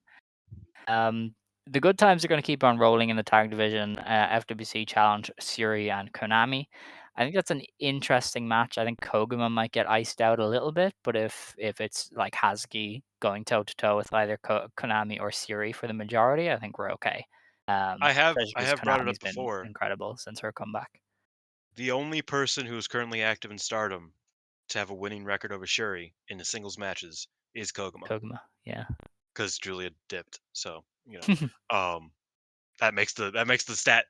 Um, the good times are going to keep on rolling in the tag division. FWC challenge Suri and Konami. I think that's an interesting match. I think Koguma might get iced out a little bit, but if it's like Hazuki going toe to toe with either Konami or Suri for the majority, I think we're okay. Especially I because have brought it Konami's up been before. incredible since her comeback. The only person who is currently active in Stardom to have a winning record over Shuri in the singles matches is Koguma, Koguma, yeah. because Julia dipped. So um, that makes the stat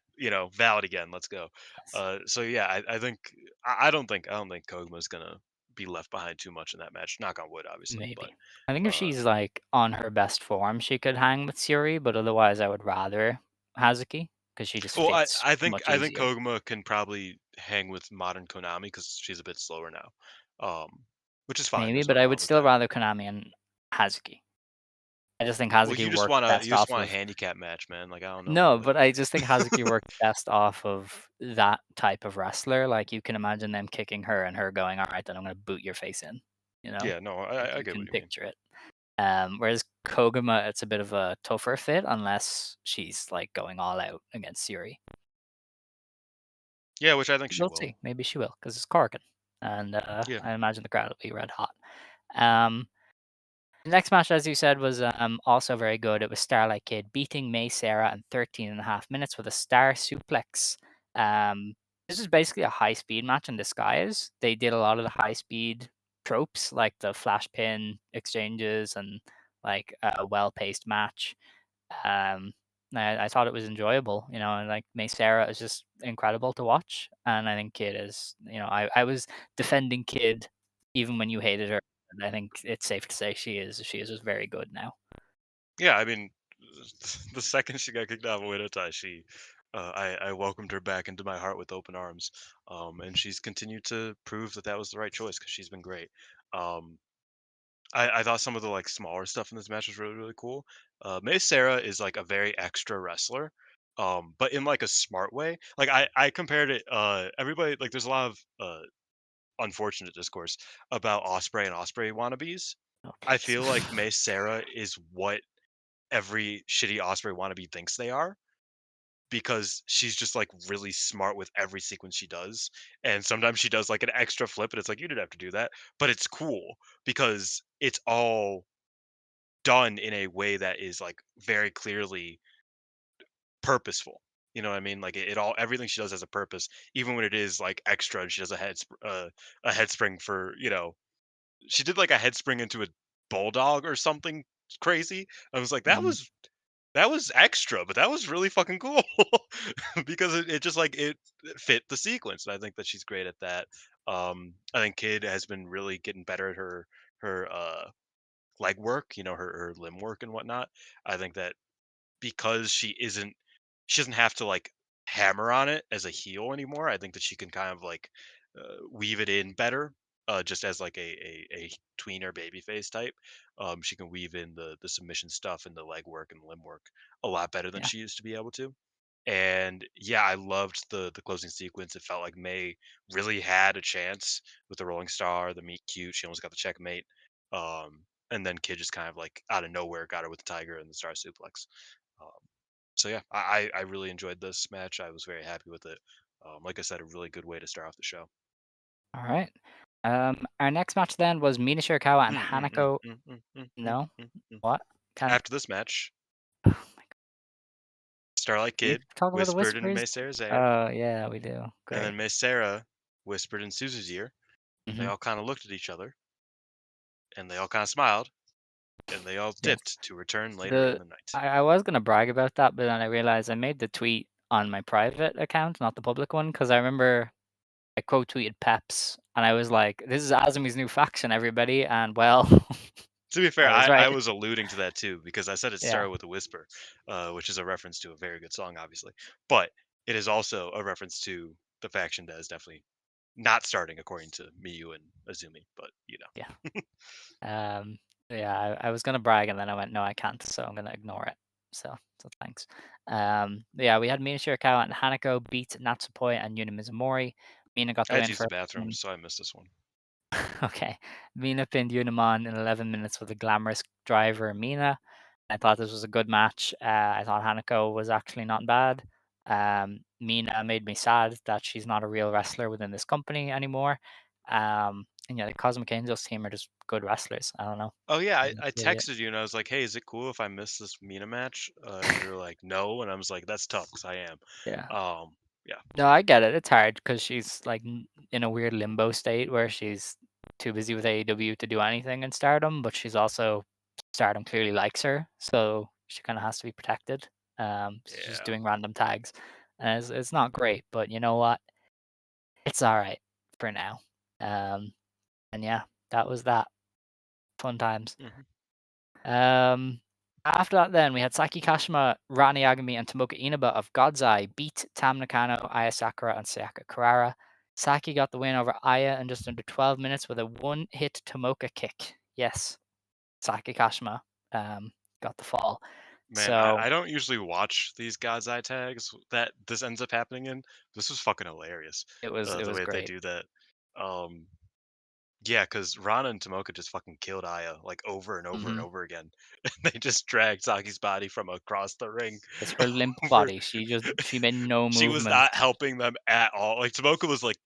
valid again. Let's go. Yes. So yeah, I don't think Koguma's gonna be left behind too much in that match. Knock on wood, obviously, but Maybe. I think if uh, she's like on her best form, she could hang with Suri, but otherwise, I would rather Hazuki because she just well, fits much I think easier. Koguma can probably hang with modern Konami because she's a bit slower now, which is fine. Maybe, There's but no I would problem with still that. rather Konami and Hazuki. I just think Well, Hazuki works you best just off want a of. handicap match, man. Like I don't know, No, like but I just think Hazuki works best off of that type of wrestler. Like you can imagine them kicking her and her going, "All right, then I'm going to boot your face in." You know, yeah, no, like I you get what can you mean. picture it. Whereas Koguma, it's a bit of a tougher fit unless she's like going all out against Suri. Yeah, which I think she We'll will. see. Maybe she will because it's Corkin, and Yeah, I imagine the crowd will be red hot. Um, the next match, as you said, was also very good. It was Starlight Kid beating May Sarah in 13 and a half minutes with a star suplex. This is basically a high speed match in disguise. They did a lot of the high speed tropes like the flash pin exchanges and like a well paced match. Um, I thought it was enjoyable, and like May Sarah is just incredible to watch, and I think Kid is, I was defending Kid even when you hated her. And I think it's safe to say she is just very good now. yeah. I mean, the second she got kicked out of Oedo Tai, I welcomed her back into my heart with open arms. And she's continued to prove that that was the right choice because she's been great. Um, I thought some of the like smaller stuff in this match was really really cool. May Sarah is like a very extra wrestler, but in like a smart way. Like I compared it. Everybody like there's a lot of unfortunate discourse about Osprey and Osprey wannabes. Oh I please. feel like May Sarah is what every shitty Osprey wannabe thinks they are, because she's just like really smart with every sequence she does. And sometimes she does like an extra flip and it's like, you didn't have to do that, but it's cool because it's all done in a way that is like very clearly purposeful. You know what I mean? Like it all, everything she does has a purpose, even when it is like extra. And she does a head spring for, she did like a head spring into a bulldog or something crazy. I was like, Mhm. that was extra, but that was really fucking cool because it just like it fit the sequence. And I think that she's great at that. I think Kid has been really getting better at her leg work, her limb work and whatnot. I think that because she doesn't have to like hammer on it as a heel anymore. I think that she can kind of like weave it in better, just as like a tweener babyface type. She can weave in the submission stuff and the leg work and limb work a lot better than Yeah. she used to be able to. And yeah, I loved the closing sequence. It felt like May really had a chance with the Rolling Star, the meet cute. She almost got the checkmate. And then Kid just kind of like out of nowhere got her with the Tiger and the Star Suplex. Um, so yeah, I really enjoyed this match. I was very happy with it. Like I said, a really good way to start off the show. All right. Our next match then was Mina Shirakawa and Mm, mm, mm, Hanako. mm, mm, mm, mm, No, mm, mm. what? Can After this match, oh my God. Starlight We Kid talk about the whispered in whispers? May Sarah's ear, Oh yeah, we do. and then Great. May Sarah whispered in Susie's ear. They Hmm. all kind of looked at each other, and they all kind of smiled, and they all Yes. dipped to return later in The the night. I was gonna brag about that, but then I realized I made the tweet on my private account, not the public one, because I remember I quote tweeted Peps, and I was like, "This is Azumi's new faction, everybody," and well, To be fair, I was I right. was alluding to that too because I said it Yeah, started with a whisper, which is a reference to a very good song, obviously. But it is also a reference to the faction that is definitely not starting according to Miyu and Azumi. But yeah. Yeah, I was gonna brag, and then I went, "No, I can't," so I'm gonna ignore it. So thanks. Yeah, we had Mina Shirakawa and Hanako beat Natsupoi and Yuna Mizumori. Mina got I the had to win use the for bathroom, so I missed this one. okay. Mina pinned Unimon in 11 minutes with a glamorous driver, Mina. I thought this was a good match. I thought Hanako was actually not bad. Mina made me sad that she's not a real wrestler within this company anymore. And yeah, the Cosmic Angels team are just good wrestlers. I don't know. Oh yeah, And that's I really it. texted you and I was like, "Hey, is it cool if I miss this Mina match?" And you were like, "No," and I was like, "That's tough because I am." Yeah. Yeah, No, I get it. It's hard because she's like in a weird limbo state where she's too busy with AEW to do anything in Stardom, but she's also Stardom clearly likes her, so she kind of has to be protected. So she's yeah. doing random tags, and it's not great, but you know what? It's all right for now. Um, and yeah, that was that. Fun times. Hmm. Um, After that, then we had Saki Kashima, Rani Agami, and Tomoka Inaba of God's Eye beat Tam Nakano, Aya Sakura, and Sayaka Kurara. Saki got the win over Aya in just under 12 minutes with a one-hit Tomoka kick. Yes, Saki Kashima got the fall. Man, So I don't usually watch these God's Eye tags that this ends up happening in. This was fucking hilarious. it The was way that they great. do that. Um, yeah, because Rana and Tomoka just fucking killed Aya like over and over and Hmm. over again. They just dragged Saki's body from across the ring It's her limp over. body. She made no She was movement. not helping them at all. Like Tomoka was like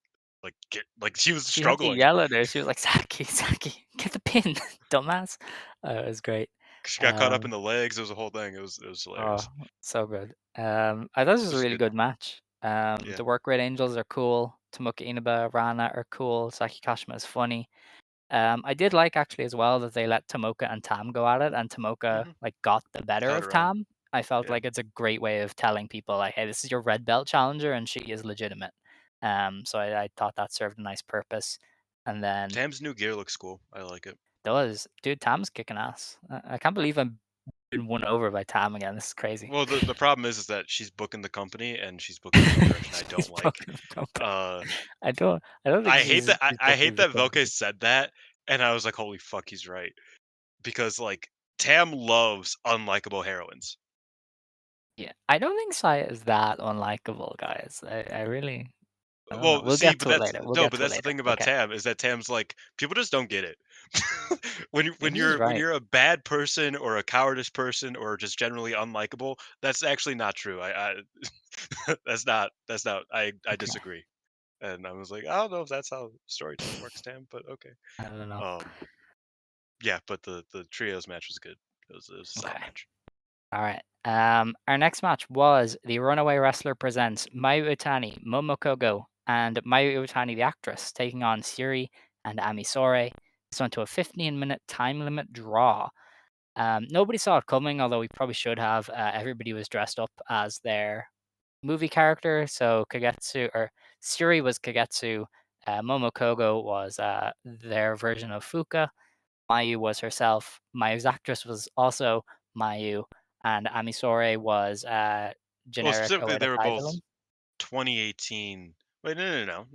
get like she was She had to struggling. yell at her. She was like, "Saki, Saki, get the pin, dumbass." It was great. She got caught up in Um, the legs. It was a whole thing. It was Oh, hilarious. so good. I thought this was It a was really good though. good match. Yeah. The work rate angels are cool. Tomoka Inaba, Rana are cool. Saki Kashima is funny. I did like actually as well that they let Tomoka and Tam go at it, and Tomoka Hmm. like got the better Held of her own. Tam. I felt Yeah. like it's a great way of telling people like, hey, this is your red belt challenger, and she is legitimate. So I thought that served a nice purpose. And then Tam's new gear looks cool. I like it. does dude Tam's kicking ass. I can't believe I'm being won over by Tam again. This is crazy. Well, the problem is that she's booking the company and she's booking it in a direction I don't She's like. fucking company. Uh, I don't think I hate that. I, she's I booked hate as a that Velke company. said that, and I was like, "Holy fuck, he's right." Because like Tam loves unlikable heroines. Yeah, I don't think Saya is that unlikable, guys. I really I don't know. Well, We'll see, get but to it that's later. We'll no, get but to it that's the later. thing about Okay. Tam is that Tam's like people just don't get it When He's you're right. a bad person or a cowardice person or just generally unlikable, that's actually not true. That's not I Okay. disagree. And I was like, I don't know if that's how storytelling works, Tam, but okay. I don't know. Um, yeah, but the trios match was good. It was a solid Okay. match. All right. Our next match was the Runaway Wrestler presents Mayu Iwatani, Momokogo, and Mayu Iwatani, the actress, taking on Siri and Amisore. This went to a 15-minute time limit draw. Nobody saw it coming, although we probably should have. Everybody was dressed up as their movie character. So Kagetsu or Siri was Kagetsu. Momokogo was their version of Fuka. Mayu was herself. Mayu's actress was also Mayu, and Amisore was Well, generic specifically, Oedo they were Tai both villain. 2018. Wait, no.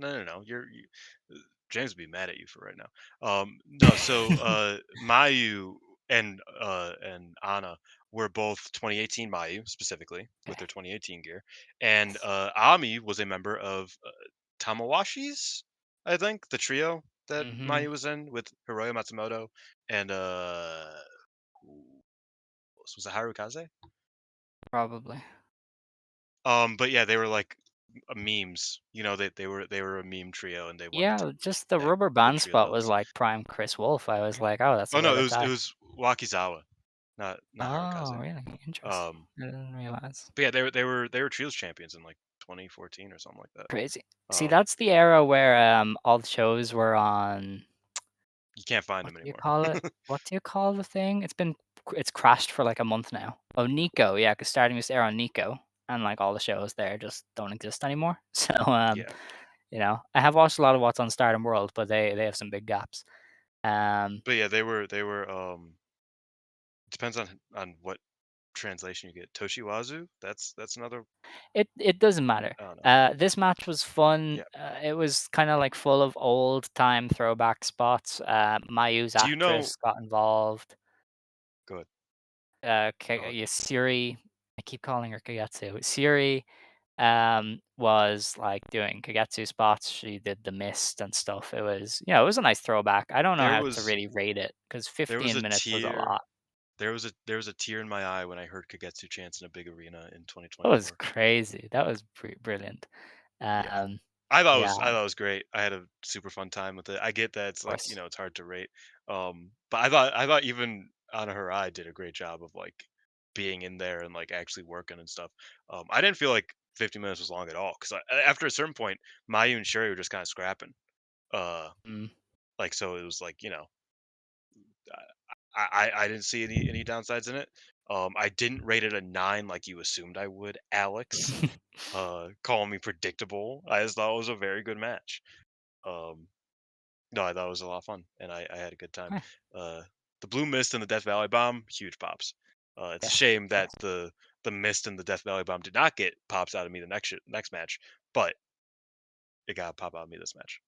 James would be mad at you for right now. No, so Mayu and Anna were both 2018 Mayu specifically with Okay. their 2018 gear, and Ami was a member of Tamawashi's, I think, the trio that Mm-hmm. Mayu was in with Hiroyo Matsumoto and who was it Harukaze? Probably. But yeah, they were like memes. They were a meme trio, and they wanted to Yeah, just the have rubber their band trio spot was belts. like prime Chris Wolf. I was like, oh, that's Oh no, Oedo it Tai. was Wakizawa, not Oh, Harukaze. really? Interesting. Um, I didn't realize. but yeah, they were trios champions in like 2014 or something like that. Crazy. See, Um, that's the era where all the shows were on. you can't find What them do you anymore. call it? What do you call the thing? It's crashed for like a month now. Oh, Nico, yeah, because Stardom used to air on Nico, and like all the shows there just don't exist anymore. So Yeah, I have watched a lot of what's on Stardom World, but they have some big gaps. Um, but yeah, they were. Depends on what translation you get. Toshiwazu. That's another. it doesn't matter. I don't know. This match was fun. Yeah. It was kind of like full of old time throwback spots. Mayu's Do you know? actress got involved. Good. Yeah, Siri, I keep calling her Kagetsu. Siri was like doing Kagetsu spots. She did the mist and stuff. It was a nice throwback. I don't know There how to was really rate it because there was 15 a minutes was a tear lot. there was a tear in my eye when I heard Kagetsu chants in a big arena in That was 2024. crazy. That was brilliant. Yeah. Um, I yeah, thought of it was great. I had a super fun time with it. I get that it's like, course. it's hard to rate. But I thought even Anna Hirai did a great job of like being in there and like actually working and stuff. I didn't feel like 50 minutes was long at all because after a certain point, Mayu and Sherry were just kind of scrapping. Uh, Mm. like so it was like, I didn't see any downsides in it. I didn't rate it a 9 like you assumed I would, Alex. Calling me predictable. I just thought it was a very good match. Um, no, I thought it was a lot of fun, and I had a good time. Yeah, Uh, the Blue Mist and the Death Valley Bomb, huge pops. It's a yes, shame yes. that the Mist and the Death Valley Bomb did not get pops out of me the next match, but it got a pop out of me this match.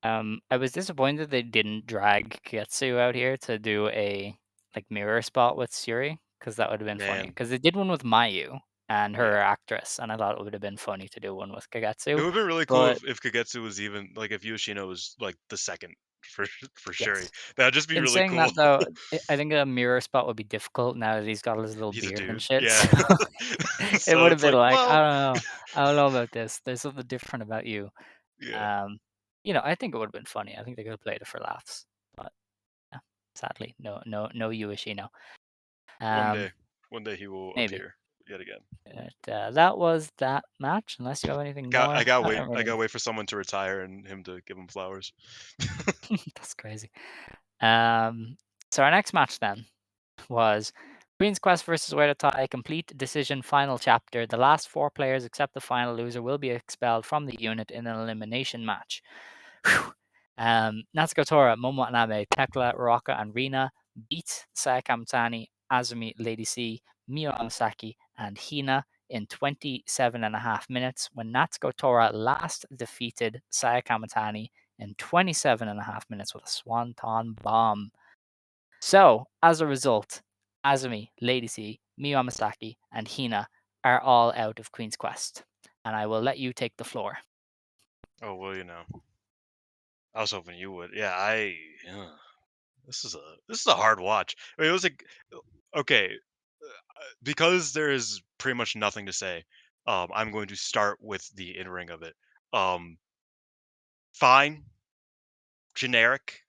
I was disappointed they didn't drag Kietsu out here to do a like mirror spot with Suri because that would have been funny. Man, Because they did one with Mayu and yeah. her actress, and I thought it would have been funny to do one with It Kagetsu. would have been really cool But if Kagetsu was even like if Yoshino was like the second for Shuri. yes, That'd just be in really saying cool. that though, I think a mirror spot would be difficult now that he's got his little He's a beard and dude. shit. Yeah. So it So would have it's been like, like, well, I don't know about this. There's something different about you. yeah. Um, I think it would have been funny. I think they could have played it for laughs. But yeah, sadly, no Ueshino. One Um, day, one day he will maybe. appear yet again. But, that was that match. Unless you have anything Got I more, got I wait don't I got really. to wait for someone to retire and him to give him flowers. That's crazy. Um, so our next match then was Queen's Quest versus Oedo Tai, complete decision final chapter. The last 4 players except the final loser will be expelled from the unit in an elimination match. Whew. Natsuko Tora, Momo Watanabe, Tekla, Uraka, and Rina beat Sayaka Mitani, Azumi, Lady C, Mio Amasaki, and Hina in 27.5 minutes when Natsuko Tora last defeated Sayaka Mitani in 27.5 minutes with a swanton bomb. So, as a result, Azumi, Lady C, Mio Amasaki, and Hina are all out of Queen's Quest. And I will let you take the floor. Oh well, I was hoping you would. Yeah, ugh. this is a hard watch. I mean, it was like okay, because there is pretty much nothing to say. I'm going to start with the in ring of it. Um, Fine, generic,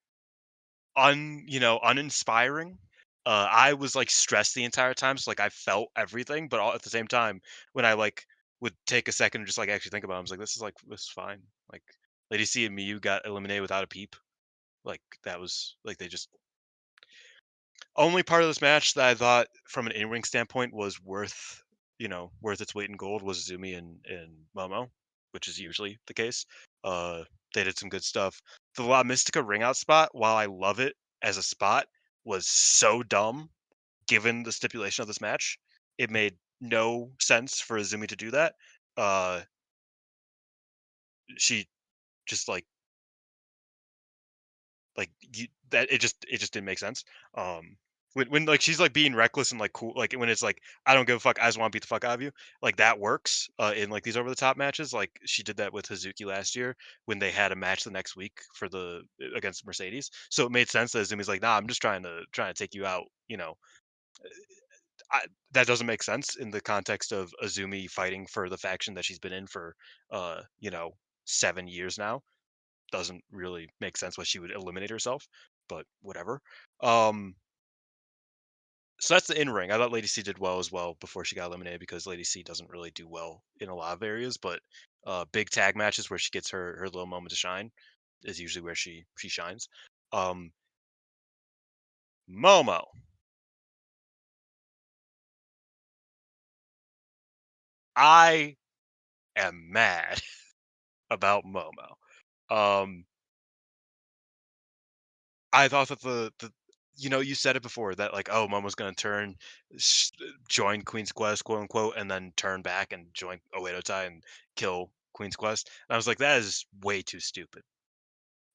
uninspiring. I was like stressed the entire time, so like I felt everything, but all at the same time, when I like would take a second and just like actually think about it, I was like, this is fine. Like Lady C and Miyu got eliminated without a peep. Like that was like they just only part of this match that I thought from an in-ring standpoint was worth its weight in gold was Zumi and Momo, which is usually the case. Uh, they did some good stuff. The La Mystica ring out spot, while I love it as a spot, was so dumb given the stipulation of this match. It made no sense for Zumi to do that. Uh, she just that it just didn't make sense. When like she's like being reckless and like cool, like when it's like I don't give a fuck, I just want to beat the fuck out of you, like that works in like these over the top matches. Like she did that with Hazuki last year when they had a match the next week for the against Mercedes. So it made sense that Azumi's like, nah, I'm just trying to take you out. That doesn't make sense in the context of Azumi fighting for the faction that she's been in for 7 years now. Doesn't really make sense why she would eliminate herself, but whatever. Um, so that's the in ring. I thought Lady C did well as well before she got eliminated because Lady C doesn't really do well in a lot of areas, but big tag matches where she gets her little moment to shine is usually where she shines. Um, Momo, I am mad about Momo. Um, I thought that you said it before that like, oh, Momo's gonna s- join Queen's Quest, quote unquote, and then turn back and join Oedo Tai and kill Queen's Quest. And I was like, that is way too stupid.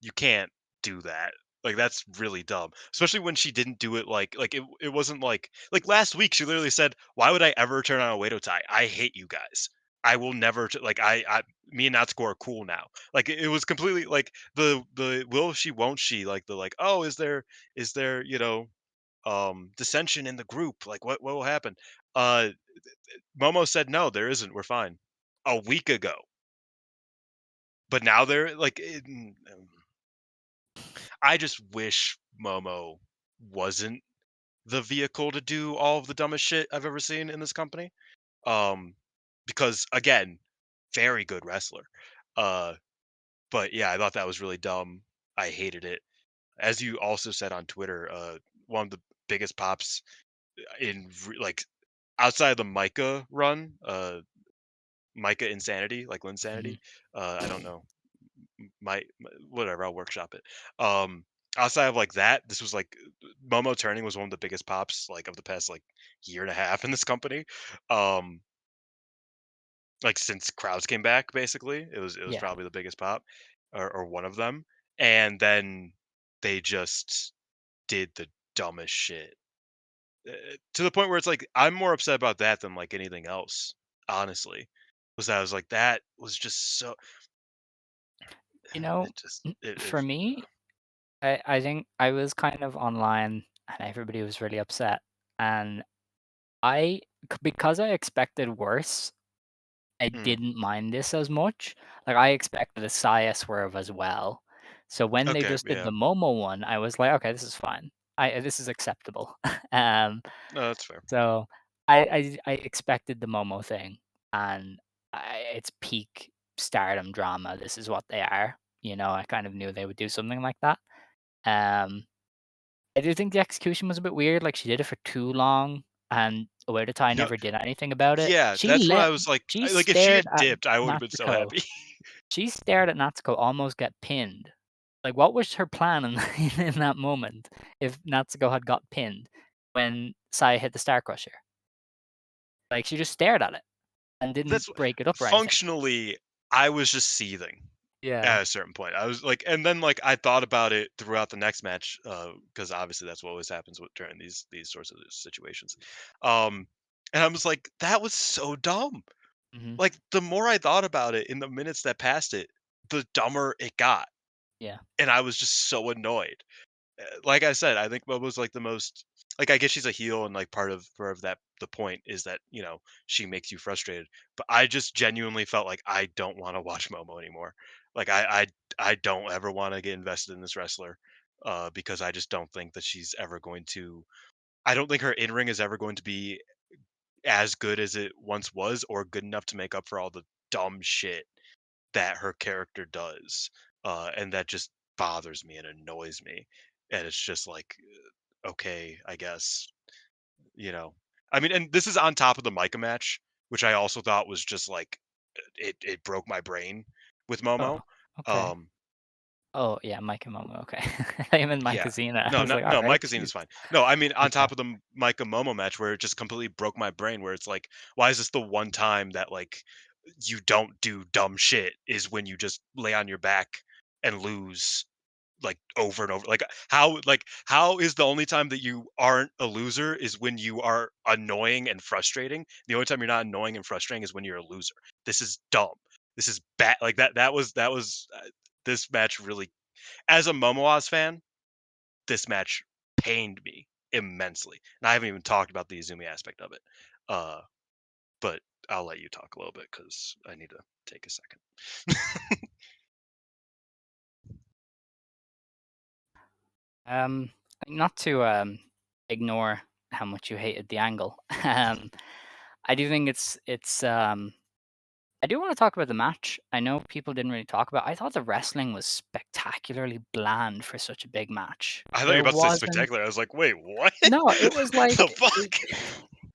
You can't do that. Like that's really dumb. Especially when she didn't do it like it wasn't like last week she literally said, "Why would I ever turn on a Oedo Tai? I hate you guys. I will never like I me and Natsuko are cool now." Like it was completely like the will she won't she like the like, "Oh, is there, dissension in the group? Like what will happen?" Uh Momo said, "No, there isn't. We're fine." A week ago. But now they're like I just wish Momo wasn't the vehicle to do all of the dumbest shit I've ever seen in this company. Um, because again, very good wrestler. Uh, but yeah, I thought that was really dumb. I hated it. As you also said on Twitter, one of the biggest pops like outside of the Micah run, Micah Insanity, like Linsanity. Mhm. I don't know whatever, I'll workshop it. Outside of like that, this was like Momo turning was one of the biggest pops like of the past like year and a half in this company. Um, like since crowds came back, basically, it was Yeah. probably the biggest pop or one of them. And then they just did the dumbest shit to the point where it's like I'm more upset about that than like anything else. Honestly, was that I was like that was just so You know, it just it for me, I think I was kind of online and everybody was really upset. And because I expected worse, I mm, didn't mind this as much. Like I expected a Saya swerve as well. So when they okay, just did yeah. the Momo one, I was like, okay, this is fine. This is acceptable. um, No, that's fair. so I expected the Momo thing, and it's peak stardom drama. This is what they are. I kind of knew they would do something like that. Um, I do think the execution was a bit weird. Like she did it for too long, and Oedo Tai No, never did anything about it. yeah, She that's what I let was like. she Like if she stared had at dipped, I would have been so Natsuko. happy. She stared at Natsuko almost get pinned. Like what was her plan in in that moment if Natsuko had got pinned when Saya hit the Star Crusher? Like she just stared at it and didn't That's break it up or anything. functionally, I was just seething Yeah. at a certain point. I was like, and then like I thought about it throughout the next match, because obviously that's what always happens during these sorts of situations. Um, and I was like, that was so dumb. Mhm. Like the more I thought about it in the minutes that passed it, the dumber it got, Yeah. and I was just so annoyed. like I said, I think Momo's like the most like I guess she's a heel and like part of that the point is that, she makes you frustrated. But I just genuinely felt like I don't want to watch Momo anymore. Like I don't ever want to get invested in this wrestler because I just don't think that she's ever going to I don't think her in-ring is ever going to be as good as it once was or good enough to make up for all the dumb shit that her character does. And that just bothers me and annoys me. And it's just like, okay, I guess, you know. I mean, and this is on top of the Micah match, which I also thought was just like it broke my brain with Oh, Momo. okay. Um, Oh, yeah, Mike and Momo. Okay, I am in my yeah. casino. I No, was no, like, all no, right, Micah Zine is jeez. fine. No, I mean on Okay. top of the Micah Momo match where it just completely broke my brain where it's like, why is this the one time that like you don't do dumb shit is when you just lay on your back and lose like over and over how is the only time that you aren't a loser is when you are annoying and frustrating. The only time you're not annoying and frustrating is when you're a loser. This is dumb. This is bad. Like that was this match really, as a Momoaz fan, this match pained me immensely, and I haven't even talked about the Izumi aspect of it. uh but I'll let you talk a little bit because I need to take a second. Um, not to ignore how much you hated the angle. I do think it's. I do want to talk about the match. I know people didn't really talk about. I thought the wrestling was spectacularly bland for such a big match. I thought you were There about to say wasn't. spectacular. I was like, wait, what? No, it was like The fuck?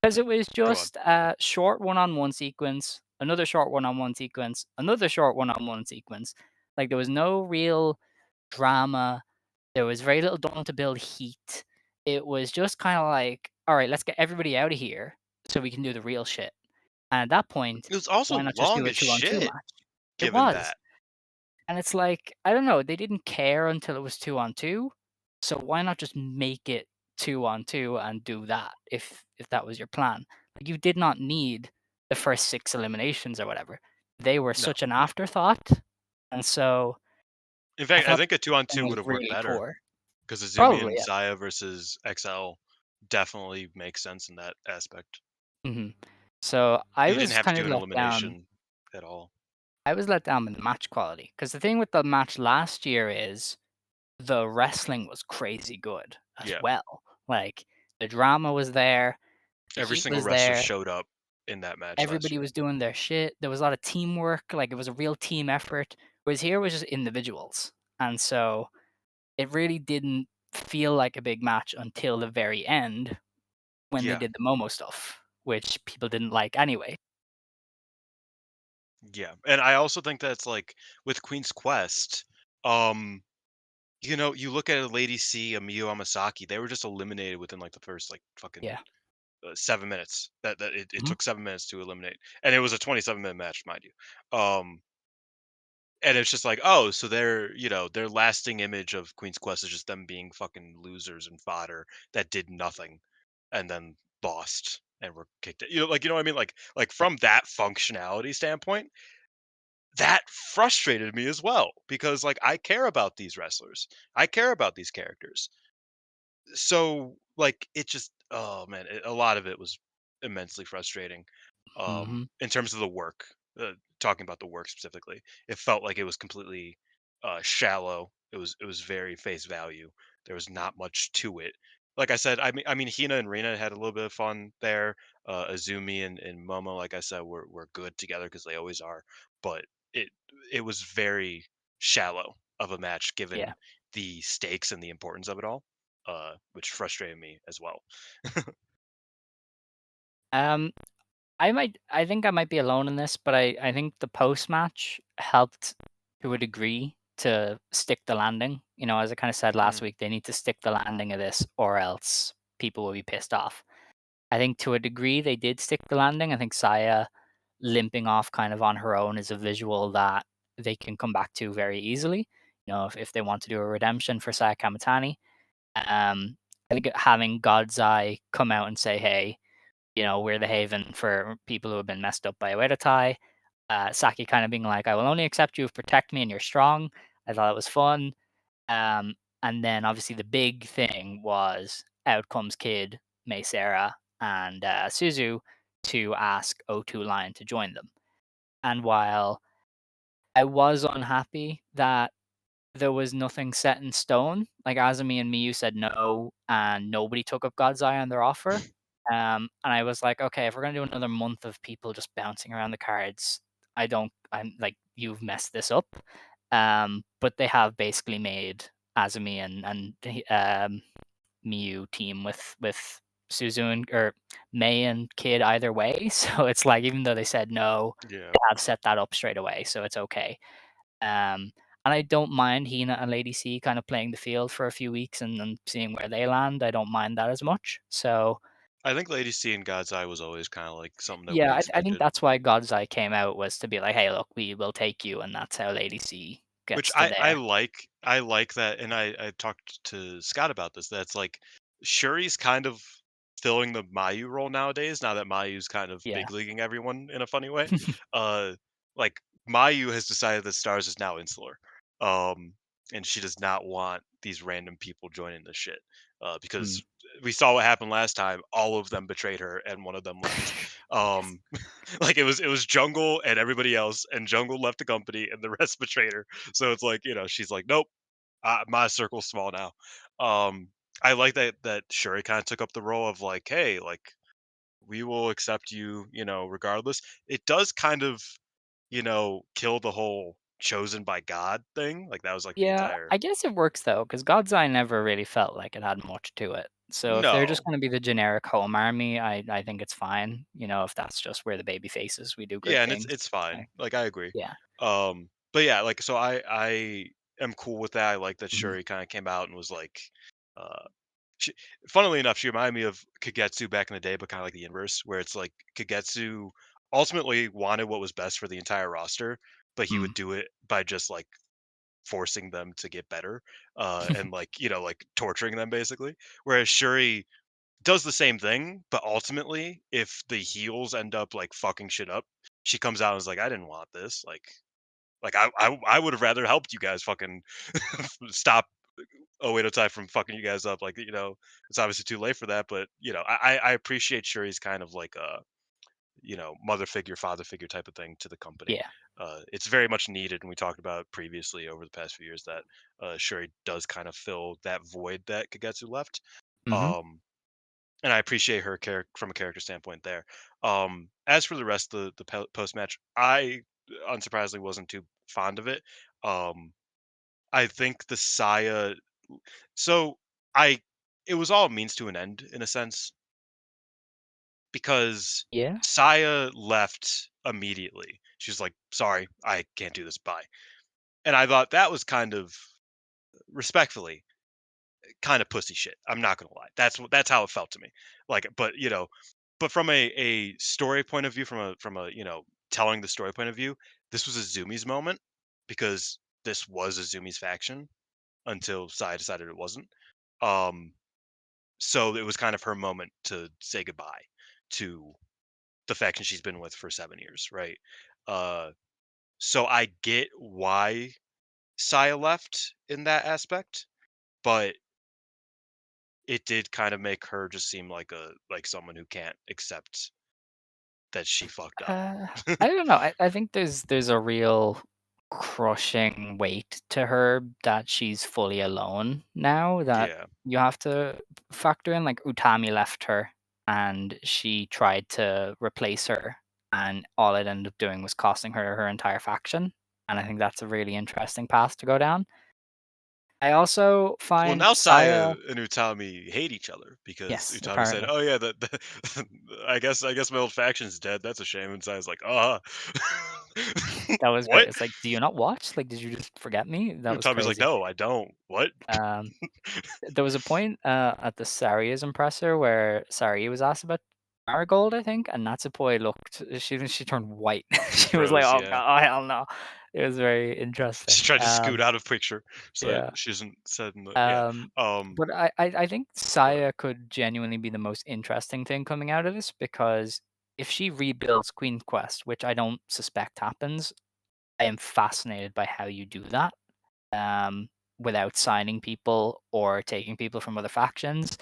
because it was Go on. just a short one-on-one sequence, another short one-on-one sequence, another short one-on-one sequence. Like there was no real drama. There was very little done to build heat. It was just kind of like, all right, let's get everybody out of here so we can do the real shit. And at that point, It was also why not just do long a as two-on-two shit, match? It given was. that. And it's like, I don't know, they didn't care until it was 2-on-2. So why not just make it 2-on-2 and do that if that was your plan? Like you did not need the first 6 eliminations or whatever. They were No. such an afterthought. And so In I fact, I thought think a two the on thing two was would have worked really better poor. because Azumi Probably, and yeah. Saya versus XL definitely makes sense in that aspect. Mhm. So I You didn't was have to kind do of an let down. elimination at all. I was let down with the match quality because the thing with the match last year is the wrestling was crazy good as Yeah. well. Like the drama was there, the Every heat single was wrestler there, showed up in that match last everybody year. was doing their shit. There was a lot of teamwork, like it was a real team effort. Whereas here was just individuals. And so it really didn't feel like a big match until the very end when they Yeah. did the Momo stuff, which people didn't like anyway. Yeah. And I also think that's like with Queen's Quest, um, you look at a Lady C, a Miyu Amasaki, they were just eliminated within like the first like fucking Yeah. 7 minutes. It Mhm. took 7 minutes to eliminate, and it was a 27-minute match, mind you. And it's just like, oh, so their lasting image of Queen's Quest is just them being fucking losers and fodder that did nothing, and then lost and were kicked. Like what I mean. Like Yeah. from that functionality standpoint, that frustrated me as well because like I care about these wrestlers, I care about these characters, so like it just oh man a lot of it was immensely frustrating Mhm. in terms of the work. Talking about the work specifically, it felt like it was completely shallow. It was very face value. There was not much to it. Like I said, I mean Hina and Rina had a little bit of fun there. Azumi and Momo, like I said, were good together because they always are, but it it was very shallow of a match Yeah. given the stakes and the importance of it all, which frustrated me as well. Um, I think I might be alone in this, but I think the post-match helped to a degree to stick the landing. You know, as I kind of said last Mm, week, they need to stick the landing of this or else people will be pissed off. I think to a degree they did stick the landing. I think Saya limping off kind of on her own is a visual that they can come back to very easily. You know, if they want to do a redemption for Saya Kamatani. I think having God's Eye come out and say, hey, you know, we're the haven for people who have been messed up by Oedo Tai. Saki kind of being like, I will only accept you if you protect me and you're strong. I thought it was fun. Um, And then obviously the big thing was out comes Kid, Mei Sarah, and Suzu to ask O2 Lion to join them. And while I was unhappy that there was nothing set in stone, like Azumi and Miyu said no, and nobody took up God's Eye on their offer. And I was like, okay, if we're gonna do another month of people just bouncing around the cards, I'm like, you've messed this up. But they have basically made Azumi and Miyu team with Suzu or Mei and Kid either way. So it's like even though they said no, Yeah. they have set that up straight away, so it's okay. And I don't mind Hina and Lady C kind of playing the field for a few weeks and then seeing where they land. I don't mind that as much. So I think Lady C and God's Eye was always kind of like something that we yeah, I think expected. that's why God's Eye came out was to be like, hey, look, we will take you, and that's how Lady C Which gets to I there. like. I like that, and I talked to Scott about this. That's like Shuri's kind of filling the Mayu role nowadays. Now that Mayu's kind of Yeah. big leaguing everyone in a funny way. Uh, like Mayu has decided that Stars is now insular, um, and she does not want these random people joining the shit. Mm. Because we saw what happened last time. All of them betrayed her, and one of them left. Yes. Um, like it was Jungle and everybody else, and Jungle left the company, and the rest betrayed her. So it's like, she's like, nope, my circle's small now. Um, I like that Shuri kind of took up the role of like, hey, like we will accept you, regardless. It does kind of, kill the whole chosen by God thing. Like that was like the Yeah, entire I guess it works though, because God's Eye never really felt like it had much to it. So if they're just no. gonna be the generic home army, I think it's fine. If that's just where the baby faces, we do good Yeah, and it's things. it's fine. Like, Like I agree. yeah. But yeah, like so I am cool with that. I like that Mhm. Shuri kind of came out and was like, uh, she, funnily enough, she reminded me of Kagetsu back in the day, but kind of like the inverse, where it's like Kagetsu ultimately wanted what was best for the entire roster, but he Mm. would do it by just like forcing them to get better, and like like torturing them basically. Whereas Shuri does the same thing, but ultimately, if the heels end up like fucking shit up, she comes out and is like, I didn't want this. Like I would have rather helped you guys fucking stop Oedo Tai from fucking you guys up. Like, it's obviously too late for that, but I appreciate Shuri's kind of like a mother figure, father figure type of thing to the company. Yeah. It's very much needed, and we talked about it previously over the past few years that Shuri does kind of fill that void that Kagetsu left. Mhm. Um, and I appreciate her character from a character standpoint there. As for the rest of the post match, I unsurprisingly wasn't too fond of it. Um, I think the Saya, so I, it was all means to an end in a sense because Yeah. Saya left immediately. She's like, "Sorry, I can't do this. Bye." And I thought that was kind of respectfully kind of pussy shit. I'm not gonna lie. That's how it felt to me. Like, but from a story point of view, from a telling the story point of view, this was Azumi's moment because this was Azumi's faction until Sai decided it wasn't. Um, so it was kind of her moment to say goodbye to the faction she's been with for 7 years, right? Uh, so I get why Saya left in that aspect, but it did kind of make her just seem like someone who can't accept that she fucked up. Uh, I don't know. I think there's a real crushing weight to her that she's fully alone now that Yeah. you have to factor in. Like Utami left her and she tried to replace her, and all it ended up doing was costing her her entire faction. And I think that's a really interesting path to go down. I also Well, find now Saya, Saya and Utami hate each other because yes, Utami said, apparently. "Oh yeah, I guess my old faction's dead. That's a shame." And Saya's like, "Uh." That was great. What? It's like, do you not watch? Like, did you just forget me? That was Utami's like, crazy. "No, I don't." What? Um, There was a point, at the Saria's impressor where Saria was asked about Marigold, I think, and Natsupoi looked she turned white. She She was like, froze. "Oh Yeah. god, oh, hell no." It was very She interesting. tried to scoot out of picture so that Yeah. she isn't said in the yeah. Um, Um. but I think Go ahead. Saya could genuinely be the most interesting thing coming out of this because if she rebuilds Queen Quest, which I don't suspect happens, I am fascinated by how you do that. Um, without signing people or taking people from other factions.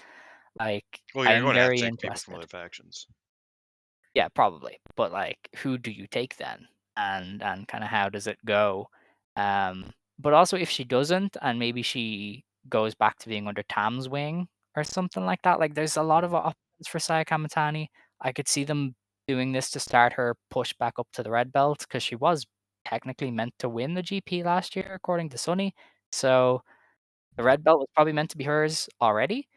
Like, Well, you're I'm going to have to very take people from interested. other factions. Yeah, probably. But like, who do you take then? And kind of how does it go? But also if she doesn't, and maybe she goes back to being under Tam's wing or something like that. Like, there's a lot of options for Saya Kamatani. I could see them doing this to start her push back up to the red belt because she was technically meant to win the GP last year, according to Sunny. So the red belt was probably meant to be hers already.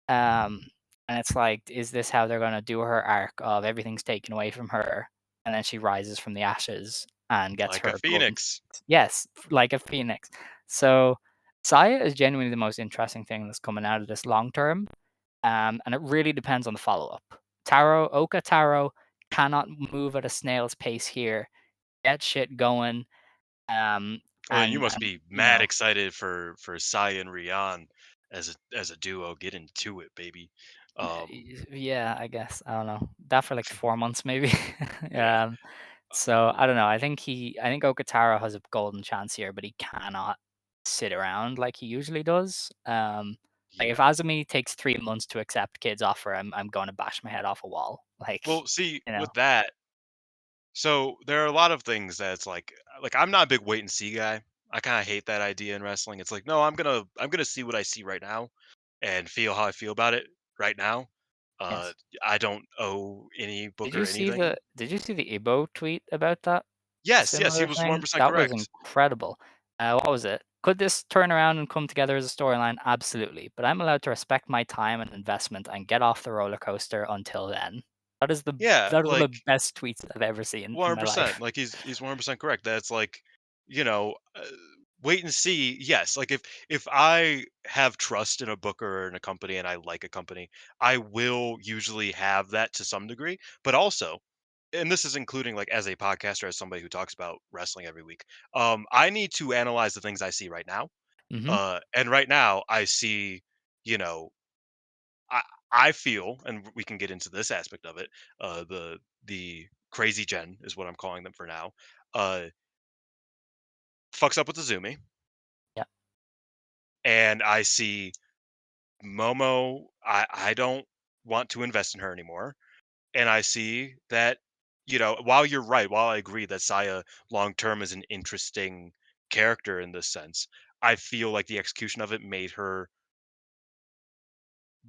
Um, and it's like, is this how they're gonna do her arc of everything's taken away from her, and then she rises from the ashes and gets Like a her golden? phoenix. Yes, like a phoenix. So Saya is genuinely the most interesting thing that's coming out of this long term. And it really depends on the follow up. Oka Taro cannot move at a snail's pace here. Get shit going. Um, Well, and you must and be you mad know, excited for Sai and Rian as a duo. Get into it, baby. yeah, I guess I don't know that for like 4 months maybe. Yeah. So I don't know. I think Okatara has a golden chance here, but he cannot sit around like he usually does. Like if Yeah. Azumi takes 3 months to accept Kid's offer, I'm going to bash my head off a wall. Like, Well, see, you know, with that, so there are a lot of things that's like I'm not a big wait and see guy. I kind of hate that idea in wrestling. It's like, no, I'm gonna see what I see right now and feel how I feel about it right now. Uh, yes. I don't owe any booker anything. Did you see the Ibo tweet about that Yes, he similar was thing? 100% That was correct. incredible. What was it? Could this turn around and come together as a storyline? Absolutely. But I'm allowed to respect my time and investment and get off the roller coaster until then. Yeah, That is one of the like best tweets I've ever seen in my 100%. life. Like he's 100% correct. That's like, you know, wait and see. Yes, like if I have trust in a booker or in a company and I like a company, I will usually have that to some degree. But also, and this is including like as a podcaster, as somebody who talks about wrestling every week, I need to analyze the things I see right now. Hmm. And right now, I see, you know, I I feel, and we can get into this aspect of it. The crazy gen is what I'm calling them for now. Uh, fucks up with Azumi, Yeah. and I see Momo. I don't want to invest in her anymore, and I see that while you're right, while I agree that Saya long term is an interesting character in this sense, I feel like the execution of it made her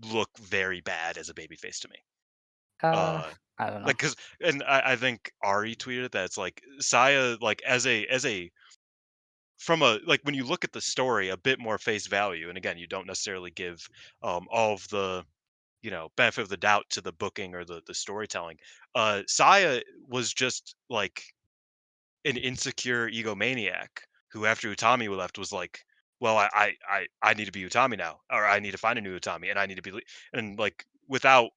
look very bad as a babyface to me. Uh, Uh, I don't know. like, cause, and I think Ari tweeted that it's like Saya, like as a from a like when you look at the story a bit more face value, and again, you don't necessarily give all of the benefit of the doubt to the booking or the storytelling. Saya was just like an insecure egomaniac who, after Utami left, was like, well, I need to be Utami now, or I need to find a new Utami, and I need to be, and like without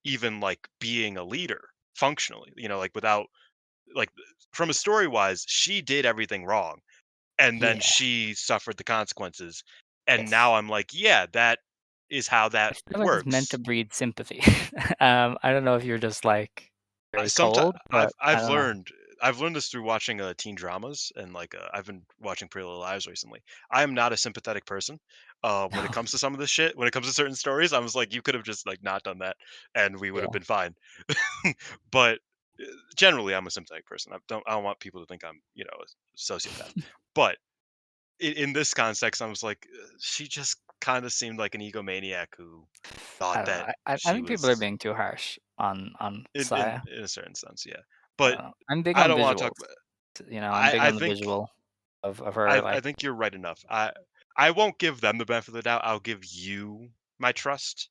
even like being a leader functionally, like without like from a story wise, she did everything wrong and then Yeah. she suffered the consequences. And Yes. now I'm like, yeah, that is how I that feel like it's meant to works. breed sympathy. I don't know if you're just like very Sometimes cold, but I don't know. I've learned this through watching teen dramas and like I've been watching Pretty Little Lies recently. I am not a sympathetic person when it comes to some of this shit. When it comes to certain stories, I was like, you could have just like not done that, and we would have Yeah. been fine. But generally, I'm a sympathetic person. I don't want people to think I'm a sociopath. But in this context, I was like, she just kind of seemed like an egomaniac who thought I don't know. that I she think people are was being too harsh on in Saya. in a certain sense, yeah. I But don't know. I'm big I on don't want to visuals. talk about. I'm big I on the think visual of her I like, think you're right enough. I won't give them the benefit of the doubt. I'll give you my trust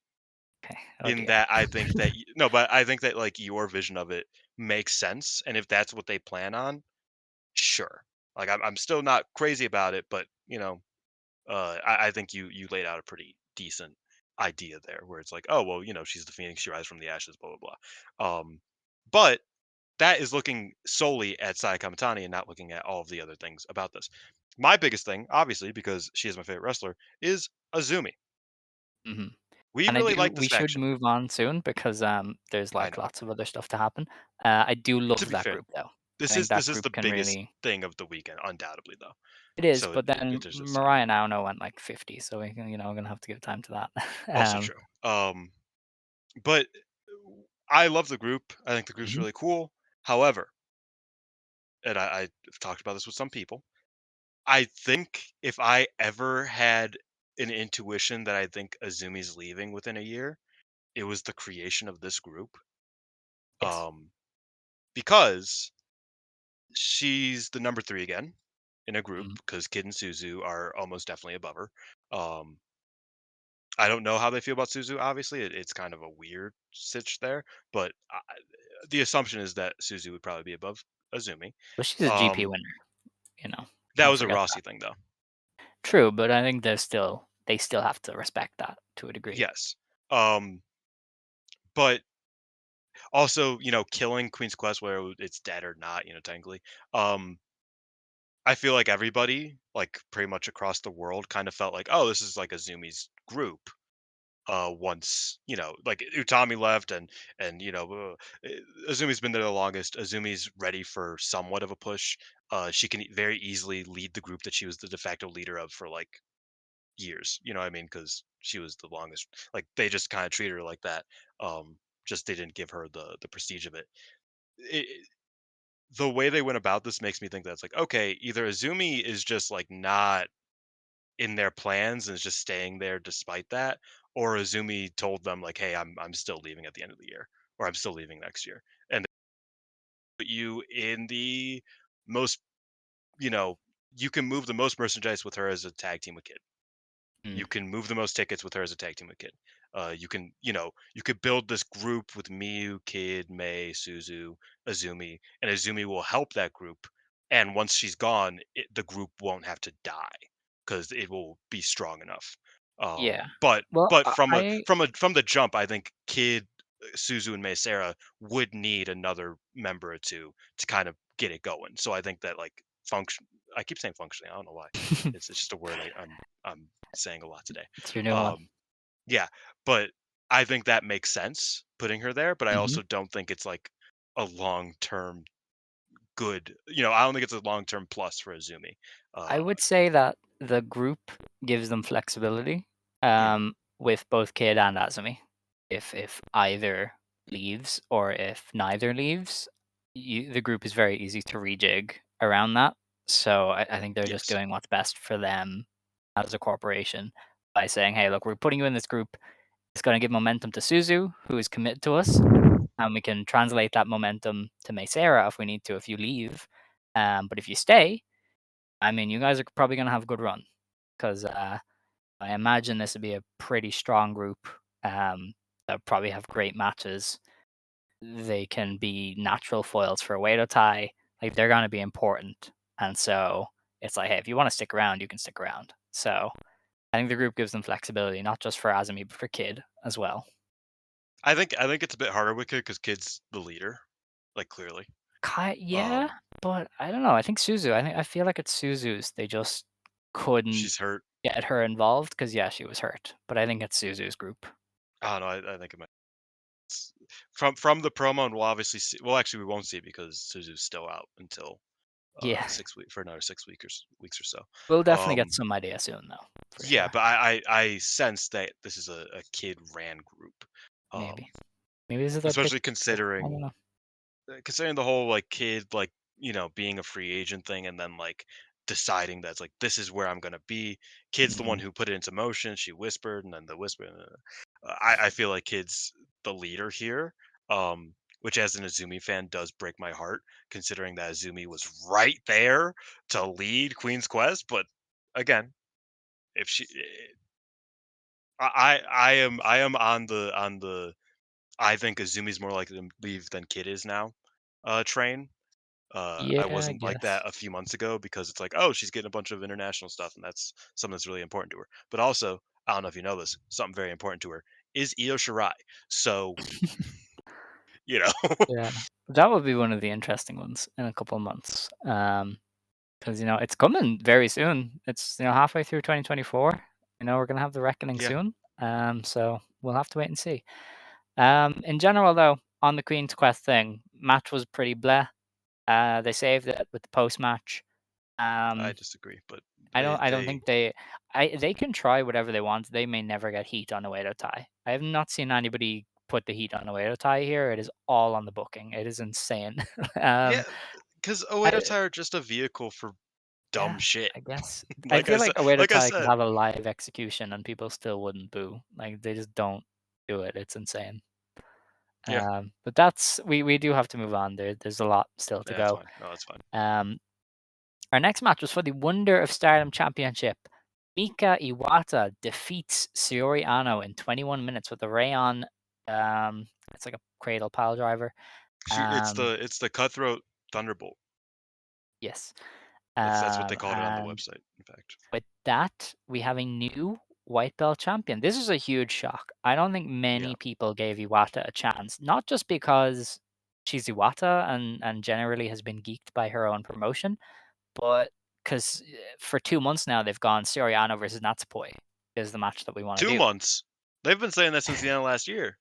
okay, oh in dear. that I think that no, but I think that like your vision of it makes sense, and if that's what they plan on, sure. Like I'm still not crazy about it, but I think you laid out a pretty decent idea there, where it's like, oh well, she's the phoenix, she rises from the ashes, blah blah blah. But that is looking solely at Saya Kamatani and not looking at all of the other things about this. My biggest thing, obviously, because she is my favorite wrestler, is Azumi. Hmm. We And I really do. like this We should faction. move on soon because there's I like know. lots of other stuff to happen. I do To love be that fair, group though. I This think is that this is group the can biggest really. thing of the weekend, undoubtedly though. It is, So but then it just doesn't. Mariah and Aono went like 50, so we can, we're gonna have to give time to that. Also true. But I love the group. I think the group's Mhm. really cool. However, and I've talked about this with some people. I think if I ever had an intuition that I think Azumi's leaving within a year, it was the creation of this group. Yes. Because she's the number 3 again in a group Mhm. because Kid and Suzu are almost definitely above her. Um, I don't know how they feel about Suzu. Obviously, it's kind of a weird sitch there, but the assumption is that Suzu would probably be above Azumi. But she's a GP Um, winner, you know. that Can't was a forget Rossi that. thing, though. True, but I think they still have to respect that to a degree. Yes. Um, but also, killing Queen's Quest, whether it's dead or not, technically. Um, I feel like everybody, like pretty much across the world, kind of felt like, oh, this is like Azumi's group. Once like Utami left, and Azumi's been there the longest. Azumi's ready for somewhat of a push. She can very easily lead the group that she was the de facto leader of for like years. You know what I mean? Because she was the longest. Like they just kind of treat her like that. Just they didn't give her the prestige of it. The way they went about this makes me think that's like, okay, either Azumi is just like not in their plans and is just staying there despite that, or Azumi told them like, "Hey, I'm still leaving at the end of the year, or I'm still leaving next year," and they put you in the most, you know, you can move the most merchandise with her as a tag team with Kid. Mm. You can move the most tickets with her as a tag team with Kid. You can, you could build this group with Miyu, Kid, Mei, Suzu, Azumi, and Azumi will help that group. And once she's gone, the group won't have to die because it will be strong enough. Yeah. But Well, but I, I from the jump, I think Kid, Suzu, and Mei Sarah would need another member or two to kind of get it going. So I think that like function. I keep saying functioning. I don't know why. It's just a word I'm saying a lot today. it's your new one. Um, yeah, but I think that makes sense putting her there, but I Hmm. also don't think it's like a long term good. I don't think it's a long term plus for Azumi. I Uh, would say that the group gives them flexibility, mhm. with both Kid and Azumi. If either leaves or if neither leaves, the group is very easy to rejig around that. So I think they're just Yes, doing what's best for them as a corporation by saying, "Hey, look, we're putting you in this group. It's going to give momentum to Suzu, who is committed to us, and we can translate that momentum to Meisera if we need to. If you leave, but if you stay." I mean, you guys are probably gonna have a good run because I imagine this would be a pretty strong group. That probably have great matches. They can be natural foils for Oedo Tai. Like they're gonna be important, and so it's like, hey, if you want to stick around, you can stick around. So I think the group gives them flexibility, not just for Azumi, but for Kid as well. I think it's a bit harder with Kid because Kid's the leader, like clearly. Yeah, Um, but I don't know. I think Suzu. I feel like it's Suzu's. They just couldn't she's hurt. get her involved because yeah, she was hurt. But I think it's Suzu's group. I don't know. I think it might. From the promo, and we'll obviously see. Well, actually, we won't see it because Suzu's still out until Yeah, 6 week for another 6 weeks or so. we'll definitely get Um, some idea soon, though, for Yeah, sure. but I sense that this is a kid ran group, Maybe, um, maybe this is their big. especially I don't know. considering the whole like kid like being a free agent thing, and then like deciding that's like this is where I'm gonna be. Kid's the one Mm, who put it into motion. She whispered, and then the whisper. I feel like Kid's the leader here, which as an Azumi fan does break my heart, considering that Azumi was right there to lead Queen's Quest. But again, if she I am on the I think Azumi's more likely to leave than Kid is now train. I yeah, I wasn't like guess. that a few months ago because it's like, oh, she's getting a bunch of international stuff, and that's something that's really important to her. But also, I don't know if you know this, something very important to her is Io Shirai. So, you know, Yeah, that would be one of the interesting ones in a couple of months. Because it's coming very soon. It's halfway through 2024. We're gonna have the reckoning yeah. soon. So we'll have to wait and see. In general, though, on the Queen's Quest thing, match was pretty bleh. They saved it with the post match. I disagree, but they I don't they think they can try whatever they want. They may never get heat on Oedo Tai. I have not seen anybody put the heat on Oedo Tai here. It is all on the booking. It is insane. yeah, um, because I, Oedo Tai are just a vehicle for dumb yeah, shit. I guess I Like I feel said, like Oedo like I Tai could said, have a live execution and people still wouldn't boo. Like they just don't do it. It's insane. yeah, But that's we do have to move on. There's a lot still to yeah, that's go. fine. No, that's fine. Our next match was for the Wonder of Stardom Championship. Mika Iwata defeats Saori Ano in 21 minutes with a Rayon. It's like a cradle pile driver. Um, It's the cutthroat thunderbolt. yes. That's what they called it on the And website. In fact, with that, we have a new white belt champion. This is a huge shock. I don't think yeah, many people gave Iwata a chance, not just because she's Iwata and generally has been geeked by her own promotion, but because for 2 months now they've gone Soriano versus Natsupoi is the match that we want to 2 do. months. They've been saying that since the end of last year,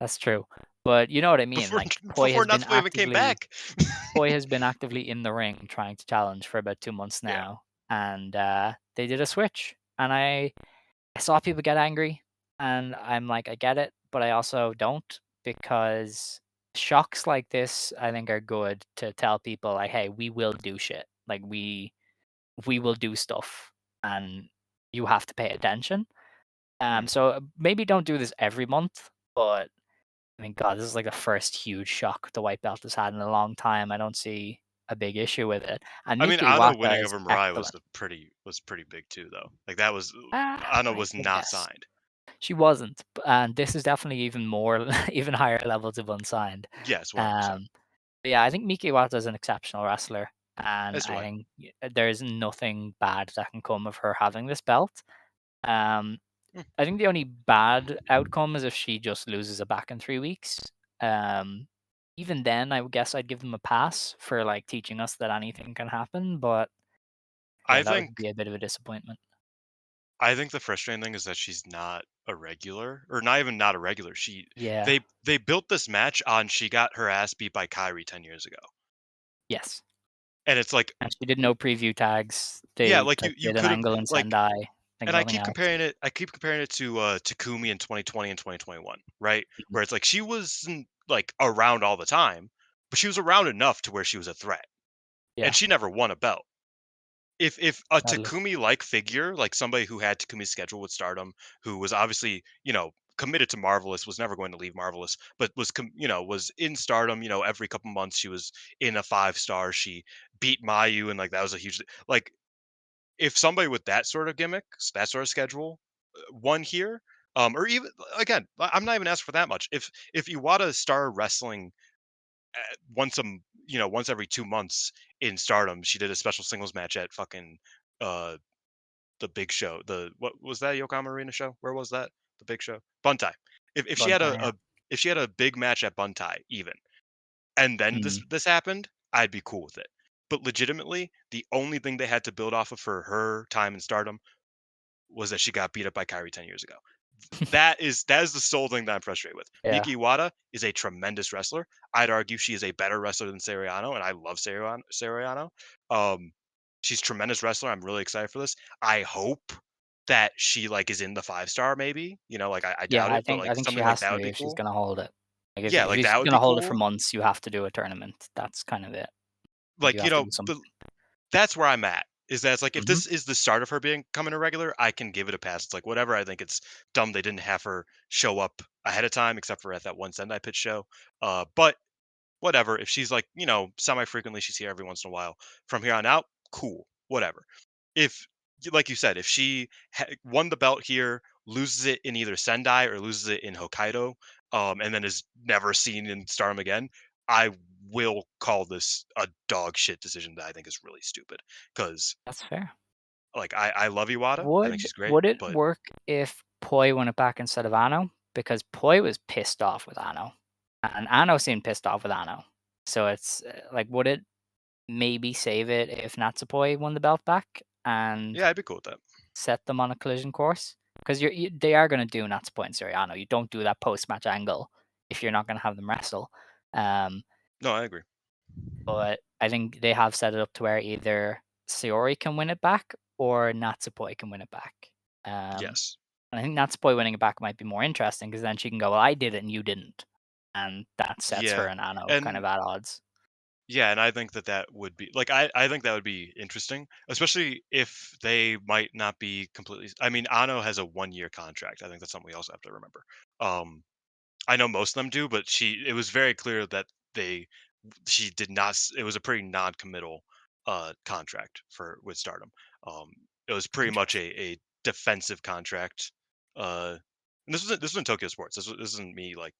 That's true, but you know what I mean. before Like before Natsuko even came back. Poi has been actively in the ring trying to challenge for about 2 months Yeah, now, and they did a switch, and I saw people get angry, and I'm like, I get it, but I also don't because shocks like this I think are good to tell people like, hey, we will do shit, like we will do stuff and you have to pay attention. mm. So maybe don't do this every month, but I mean, God, this is like the first huge shock the white belt has had in a long time. I don't see a big issue with it. And I mean, Mika Ano Iwata winning is over Mirai excellent. Was pretty big too, though. Like that was Ano was I not guess signed. she wasn't, and this is definitely even more, even higher levels of unsigned. Yes, 100%. Um, but yeah, I think Mika Iwata is an exceptional wrestler, and As do I I. think there's nothing bad that can come of her having this belt. Um, Mm. I think the only bad outcome is if she just loses it back in 3 weeks. Um, Even then, I would guess I'd give them a pass for like teaching us that anything can happen. But yeah, I that would think be a bit of a disappointment. I think the frustrating thing is that she's not a regular, or not even not a regular. Yeah. They built this match on she got her ass beat by Kyrie 10 years ago, Yes. and it's like, And she did no preview tags. yeah, They like just you did an could have angle in like, Sendai. I think and I nothing keep else. comparing it. I keep comparing it to Takumi in 2020 and 2021, right? Mhm. Where it's like she wasn't like around all the time, but she was around enough to where she was a threat, and Yeah, she never won a belt. If a sadly. Takumi like figure, like somebody who had Takumi's schedule with Stardom, who was obviously, committed to Marvelous, was never going to leave Marvelous, but was in Stardom, every couple months she was in a 5 star. She beat Mayu, and like that was a huge, like, if somebody with that sort of gimmick, that sort of schedule, won here, or even, again, I'm not even asking for that much. If Iwata started wrestling once every 2 months in Stardom, she did a special singles match at fucking uh the big show. The what was that, Yokohama Arena show? Where was that? The big show? Buntai. If she had Buntai, yeah. if she had a big match at Buntai even, and then Mm. this happened, I'd be cool with it. But legitimately, the only thing they had to build off of for her time in Stardom was that she got beat up by Kyrie 10 years ago. That is the sole thing that I'm frustrated with. Yeah. Mika Iwata is a tremendous wrestler. I'd argue she is a better wrestler than Seriano, and I love Seriano. Um, she's a tremendous wrestler. I'm really excited for this. I hope that she like is in the 5 star, maybe. Like I Yeah, doubt it, but I like think she something like has that to would be if she's cool. gonna hold it. Like Yeah, if like she's that would gonna be hold it for cool. months, you have to do a tournament. That's kind of it. Like you Like, have to do some. but that's where I'm at. Is that it's like if Mhm. this is the start of her becoming a regular, I can give it a pass. It's like whatever. I think it's dumb they didn't have her show up ahead of time, except for at that one Sendai pitch show. But whatever. If she's like, semi frequently, she's here every once in a while. From here on out, cool. Whatever. If, like you said, if she won the belt here, loses it in either Sendai or loses it in Hokkaido, and then is never seen in Stardom again, I will call this a dog shit decision that I think is really stupid. Because That's fair. like I love Iwata, I think she's great, Would it but work if Poi won it back instead of Ano? Because Poi was pissed off with Ano, and Ano seemed pissed off with Ano. So it's like, would it maybe save it if Natsupoi won the belt back and yeah, I'd be cool with that. set them on a collision course? Because they are going to do Natsupoi and Soriano. You don't do that post match angle if you're not going to have them wrestle. Um, No, I agree. but I think they have set it up to where either Sayori can win it back or Natsupoi can win it back. Um, Yes. and I think Natsupoi winning it back might be more interesting because then she can go, well, I did it and you didn't. And that sets her Yeah. and Ano kind And of at odds. yeah, and I think that that would be like I think that would be interesting, especially if they might not be completely. I mean, Ano has a 1 year contract. I think that's something we also have to remember. Um, I know most of them do, but it was very clear that they she did not. It was a pretty non-committal contract for with Stardom. Um, it was pretty much Interesting. a defensive contract. And this was in Tokyo Sports. This isn't me like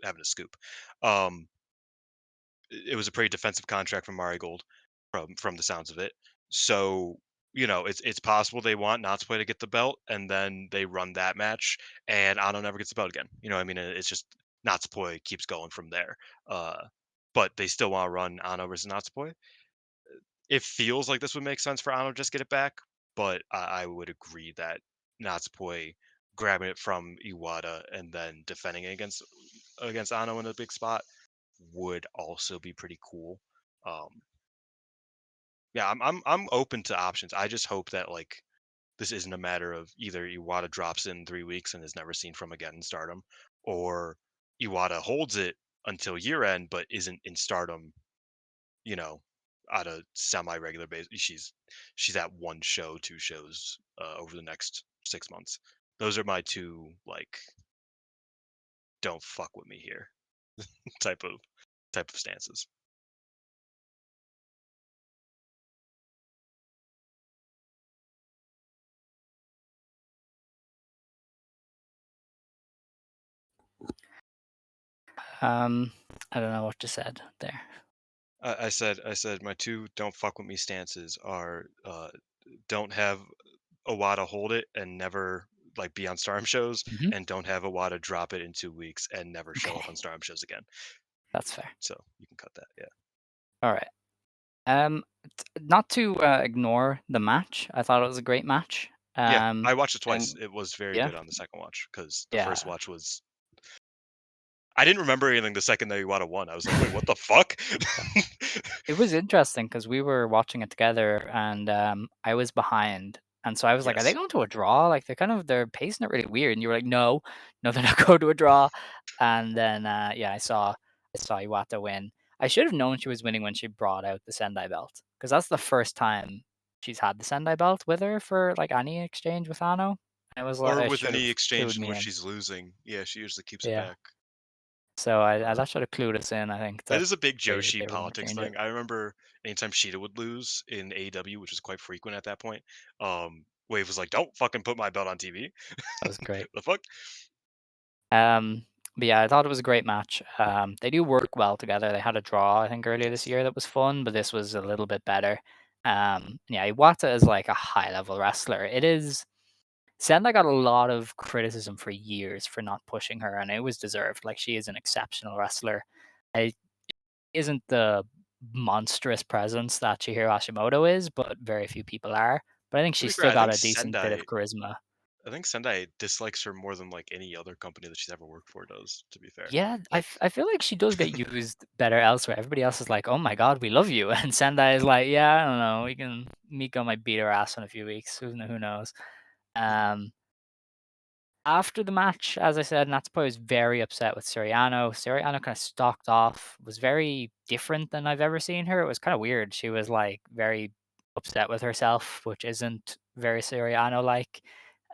having a scoop. Um, it was a pretty defensive contract from Marigold, from the sounds of it. So it's possible they want Natsupoi to get the belt, and then they run that match, and Ano never gets the belt again. You know, what I mean, it's just Natsupoi keeps going from there. Uh, but they still want to run Ano versus Natsupoi. It feels like this would make sense for Ano to just get it back, but I would agree that Natsupoi grabbing it from Iwata and then defending it against Ano in a big spot would also be pretty cool. Um, yeah, I'm open to options. I just hope that like this isn't a matter of either Iwata drops in 3 weeks and is never seen from again in Stardom, or Iwata holds it until year end but isn't in Stardom. You know, at a semi regular basis. She's at one show, 2 shows over the next 6 months. Those are my two like don't fuck with me here type of stances. I don't know what you said there. I said my two don't fuck with me stances are don't have Iwata hold it and never like be on Stardom shows, Hmm. and don't have Iwata drop it in 2 weeks and never show up on Okay, Stardom shows again. that's fair. So you can cut that. Yeah. All right. Not to ignore the match. I thought it was a great match. Yeah, I watched it And twice. It was very yeah, good on the second watch because the first yeah. watch was. I didn't remember anything the second that Iwata won. I was like, wait, what the fuck? It was interesting because we were watching it together and I was behind. And so I was like, are they Yes. going to a draw? Like they're pacing it really weird. And you were like, no, no, they're not going to a draw. And then yeah, I saw Iwata win. I should have known she was winning when she brought out the Sendai belt because that's the first time she's had the Sendai belt with her for like any exchange with Ano. I was like, Or I with should any have clued exchange in me which in. she's losing. Yeah, she usually keeps it Yeah. back. So I Uh, that should have clued us in. I think that that is a big they Joshi were going to politics change it. thing. I remember anytime Sheeta would lose in AEW, which was quite frequent at that point, Wave was like, don't fucking put my belt on TV. That was great. The fuck? Um, but yeah, I thought it was a great match. They do work well together. They had a draw, I think, earlier this Yes. year that was fun, but this was a little bit better. Yeah, Iwata is like a high level wrestler. It is. Sendai got a lot of criticism for years for not pushing her, and it was deserved. Like she is an exceptional wrestler. I isn't the monstrous presence that Chihiro Hashimoto is, but very few people are. But I think To she's be fair, still got a decent bit of charisma. I think Sendai dislikes her more than like any other company that she's ever worked for does. To be fair, Yeah, like I feel like she does get used better elsewhere. Everybody else is like, "Oh my god, we love you," and Sendai is like, "Yeah, I don't know. We can Miko might beat her ass in a few weeks. Who knows?" Um, After the match, as I said, Natsupoi was very upset with Soriano. Soriano kind of stalked off, was very different than I've ever seen her. It was kind of weird. She was like very upset with herself, which isn't very Soriano like.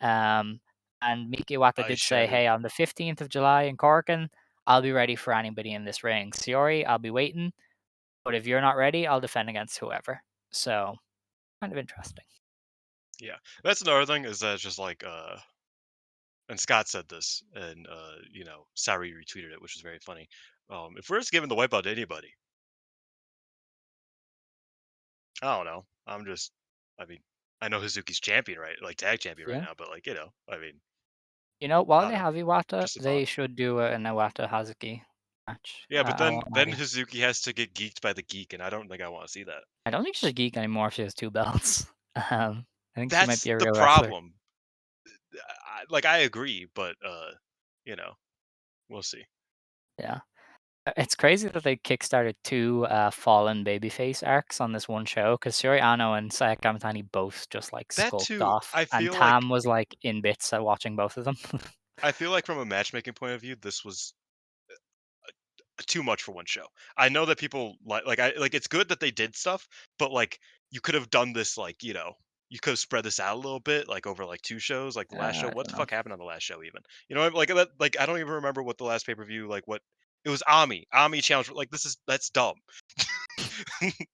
Um, and Miki Iwata I did say, "Hey, shattered. on the 15th of July in Corkin, I'll be ready for anybody in this ring. Siori, I'll be waiting. But if you're not ready, I'll defend against whoever." So kind of interesting. Yeah, that's another thing is that it's just like and Scott said this, and Sari retweeted it, which is very funny. If we're just giving the wipeout to anybody, I don't know. I mean, I know Hazuki's champion, right? Like tag champion right Yeah. now, but like I mean, While I don't they know. have Iwata, Just a thought. they should do an Iwata Hazuki match. Yeah, but I then won't lie to then you. Hazuki has to get geeked by the geek, and I don't think I want to see that. I don't think she's a geek anymore if she has 2 belts. I think she might That's be a the real wrestler. problem. I agree, but you know, we'll see. Yeah. It's crazy that they kickstarted two fallen babyface arcs on this one show because Shiori Ano and Sayaka Kamitani both just like That skulked too, off, I and feel like Tam was like in bits at watching both of them. from a matchmaking point of view, this was too much for one show. I know that people like it's good that they did stuff, but like you could have done this like, you could have spread this out a little bit like over like two shows, like the last show. I What don't the know. fuck happened on the last show even? Like that, like I don't even remember what the last pay-per-view like what it was. Ami challenge, like that's dumb.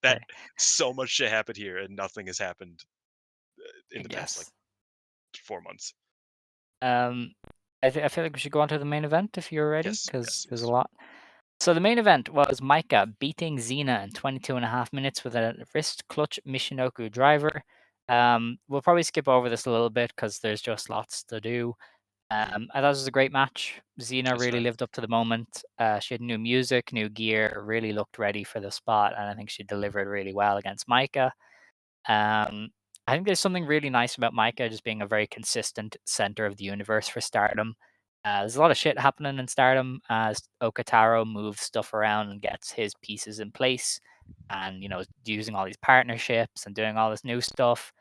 That Okay, so much shit happened here and nothing has happened I in the past like guess. 4 months. Um, I feel like we should go on to the main event if you're ready Yes, because yes, there's a yes. lot. So the main event was Micah beating Xena in 22.5 minutes with a wrist clutch Michinoku driver. We'll probably skip over this a little bit because there's just lots to do. Mhm. I thought it was a great match. Xena That's really fair. lived up to the moment. She had new music, new gear, really looked ready for the spot, and I think she delivered really well against Micah. Um, I think there's something really nice about Micah just being a very consistent center of the universe for Stardom. There's a lot of shit happening in Stardom as Okataro moves stuff around and gets his pieces in place, and using all these partnerships and doing all this new stuff.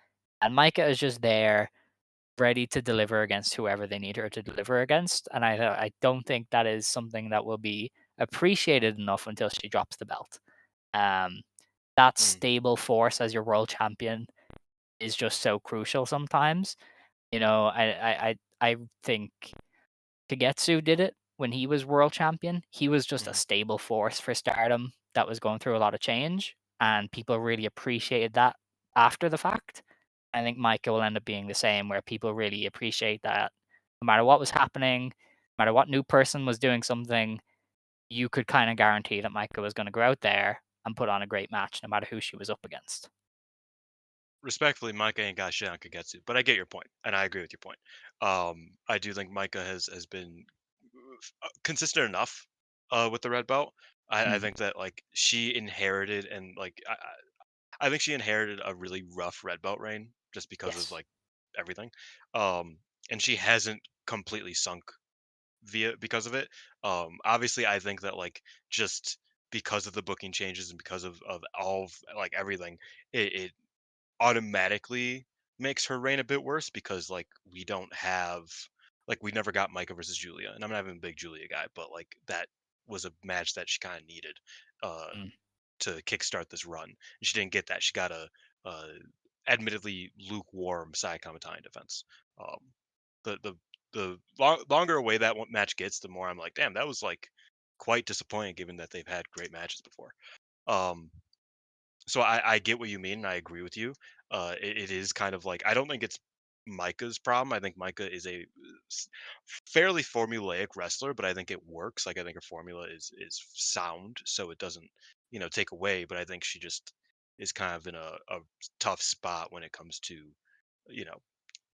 And Micah is just there, ready to deliver against whoever they need her to deliver against. And I don't think that is something that will be appreciated enough until she drops the belt. Um, that Mm. stable force as your world champion is just so crucial sometimes. I think Kagetsu did it when he was world champion. He was just a Mhm. stable force for Stardom that was going through a lot of change, and people really appreciated that after the fact. I think Micah will end up being the same, where people really appreciate that no matter what was happening, no matter what new person was doing something, you could kind of guarantee that Micah was going to go out there and put on a great match, no matter who she was up against. Respectfully, Micah ain't got shit on Kagetsu, but I get your point, and I agree with your point. I do think Micah has been consistent enough with the red belt. I Mm, think that like she inherited and like I think she inherited a really rough red belt reign just because of yes. like everything, um, and she hasn't completely sunk because of it. Obviously, I think that like just because of the booking changes and because of all of like everything, it automatically makes her reign a bit worse because like we don't have like we never got Micah versus Julia, and I'm not even a big Julia guy, but like that was a match that she kind of needed uh Mm, to kickstart this run. And she didn't get that. She got a uh admittedly lukewarm Sai Kamatani defense. Um the longer away that match gets, the more I'm like, damn, that was like quite disappointing given that they've had great matches before. Um so I get what you mean, and I agree with you. It is kind of like I don't think it's Micah's problem. I think Micah is a s- fairly formulaic wrestler, but I think it works. Like I think her formula is sound, so it doesn't take away. But I think she just is kind of in a tough spot when it comes to you know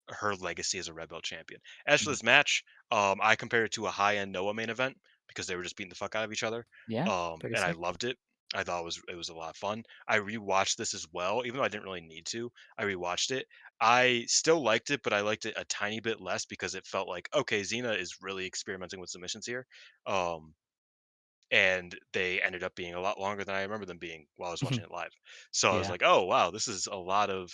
her legacy as a red belt champion. As for mhm. this match, I compared it to a high end Noah main event because they were just beating the fuck out of each other, Yeah, pretty and I sick. loved it. I thought it was a lot of fun. I rewatched this as well, even though I didn't really need to. I rewatched it. I still liked it, but I liked it a tiny bit less because it felt like okay, Xena is really experimenting with submissions here. Um, and they ended up being a lot longer than I remember them being while I was watching it live. So I was Yeah. like, "Oh wow, this is a lot of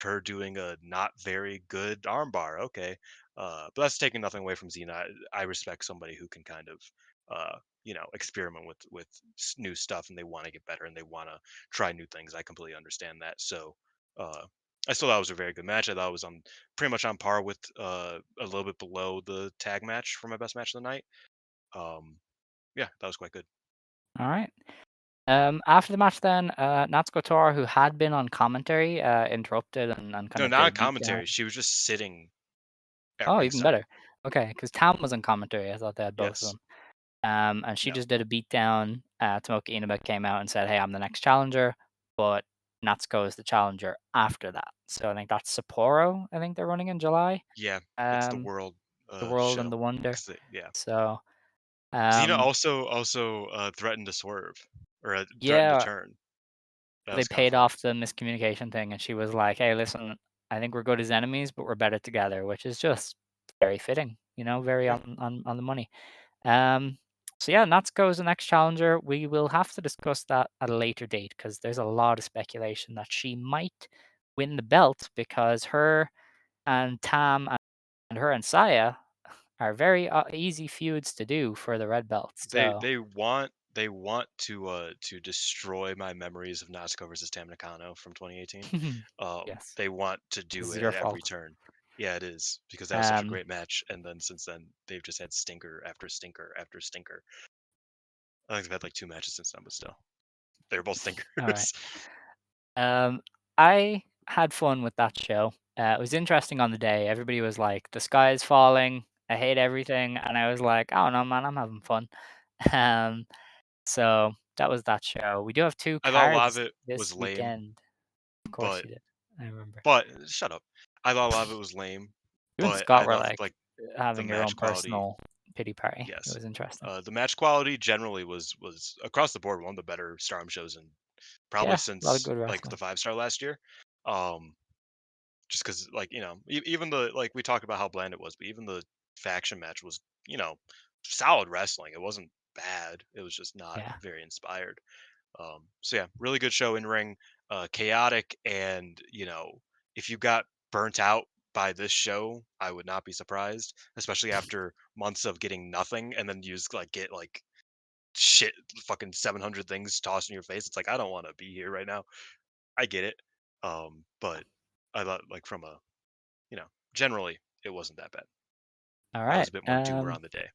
her doing a not very good armbar." Okay, but that's taking nothing away from Xena. I respect somebody who can kind of, experiment with new stuff, and they want to get better and they want to try new things. I completely understand that. So. Uh, I still thought it was a very good match. I thought it was on pretty much on par with a little bit below the tag match for my best match of the night. Um, yeah, that was quite good. All right. After the match, then Natsuko Tora, who had been on commentary, interrupted and kind No, of did not a a beat down. commentary. She was just sitting at Oh, even ringside. better. Okay, because Tam was on commentary. I thought they had both of Yes. them. And she No. just did a beat down. Tomoka Inaba came out and said, "Hey, I'm the next challenger," but Natsuko is the challenger after that. So I think that's Sapporo. I think they're running in July. Yeah, it's the Um, world the World and shuttle. the Wonder. 'Cause yeah. So Xena um, also threatened to swerve or threatened to yeah, turn. That they was kind of paid funny. off the miscommunication thing, and she was like, "Hey, listen, I think we're good as enemies, but we're better together," which is just very fitting, very Yeah. on the money. Um, So yeah, Natsuko is the next challenger. We will have to discuss that at a later date because there's a lot of speculation that she might win the belt because her and Tam and her and Saya are very easy feuds to do for the red belt. They So they want they want to destroy my memories of Natsuko versus Tam Nakano from 2018. yes, They want to this do is it your at every fault. turn. Yeah, it is because that was such a Um, great match, and then since then they've just had stinker after stinker after stinker. I think they've had like 2 matches since then, but still, they're both all right. stinkers. I had fun with that show. It was interesting on the day. Everybody was like, "The sky is falling. I hate everything," and I was like, "I don't know, man. I'm having fun." Um, so that was that show. We do have 2 I thought a lot of cards it was this lame, weekend. Of course but you did. I remember. but shut up. I thought a lot of it was lame, You and but Scott I were thought like like the having your own match quality. personal pity party. It Yes. was interesting. The match quality generally was across the board one of the better Stardom shows in probably Yeah, a lot of since good like the wrestling. 5 star last year. Um, just because like even the like we talked about how bland it was, but even the faction match was solid wrestling. It wasn't bad. It was just not Yeah. very inspired. So yeah, really good show in ring, chaotic, and if you got burnt out by this show, I would not be surprised, especially after months of getting nothing, and then you just like get like shit, fucking 700 things tossed in your face. It's like I don't want to be here right now. I get it, but I thought like from a you know generally it wasn't that bad. All I was right. a bit more dour on the day.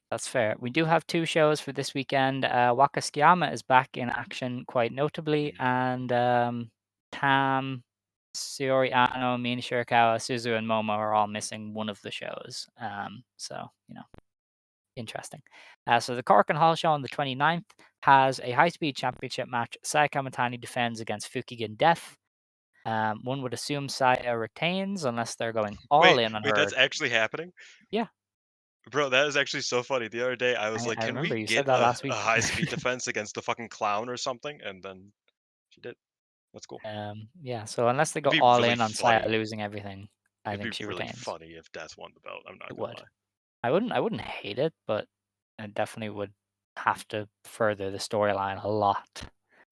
That's fair. We do have 2 shows for this weekend. Wakasukiyama is back in action quite notably, Mhm. and Tam, Shiori Ano, Mina Shirakawa, Suzu, and Momo are all missing one of the shows. So, interesting. So the Cork and Hall show on the 29th has a high-speed championship match. Saya Kamatani defends against Fukigen Death. One would assume Saya retains unless they're going all Wait, in on wait, that's her. actually happening? Yeah, Bro, that is actually so funny. The other day, I was like, I "Can remember we you said get that a, last a week. high speed defense against the fucking clown or something?" And then she did. That's cool. Yeah, so unless they It'd go be all really in on Saya funny. losing everything, I It'd think be she really retains. funny if Death won the belt. I'm not It gonna would. lie. I wouldn't hate it, but I definitely would have to further the storyline a lot.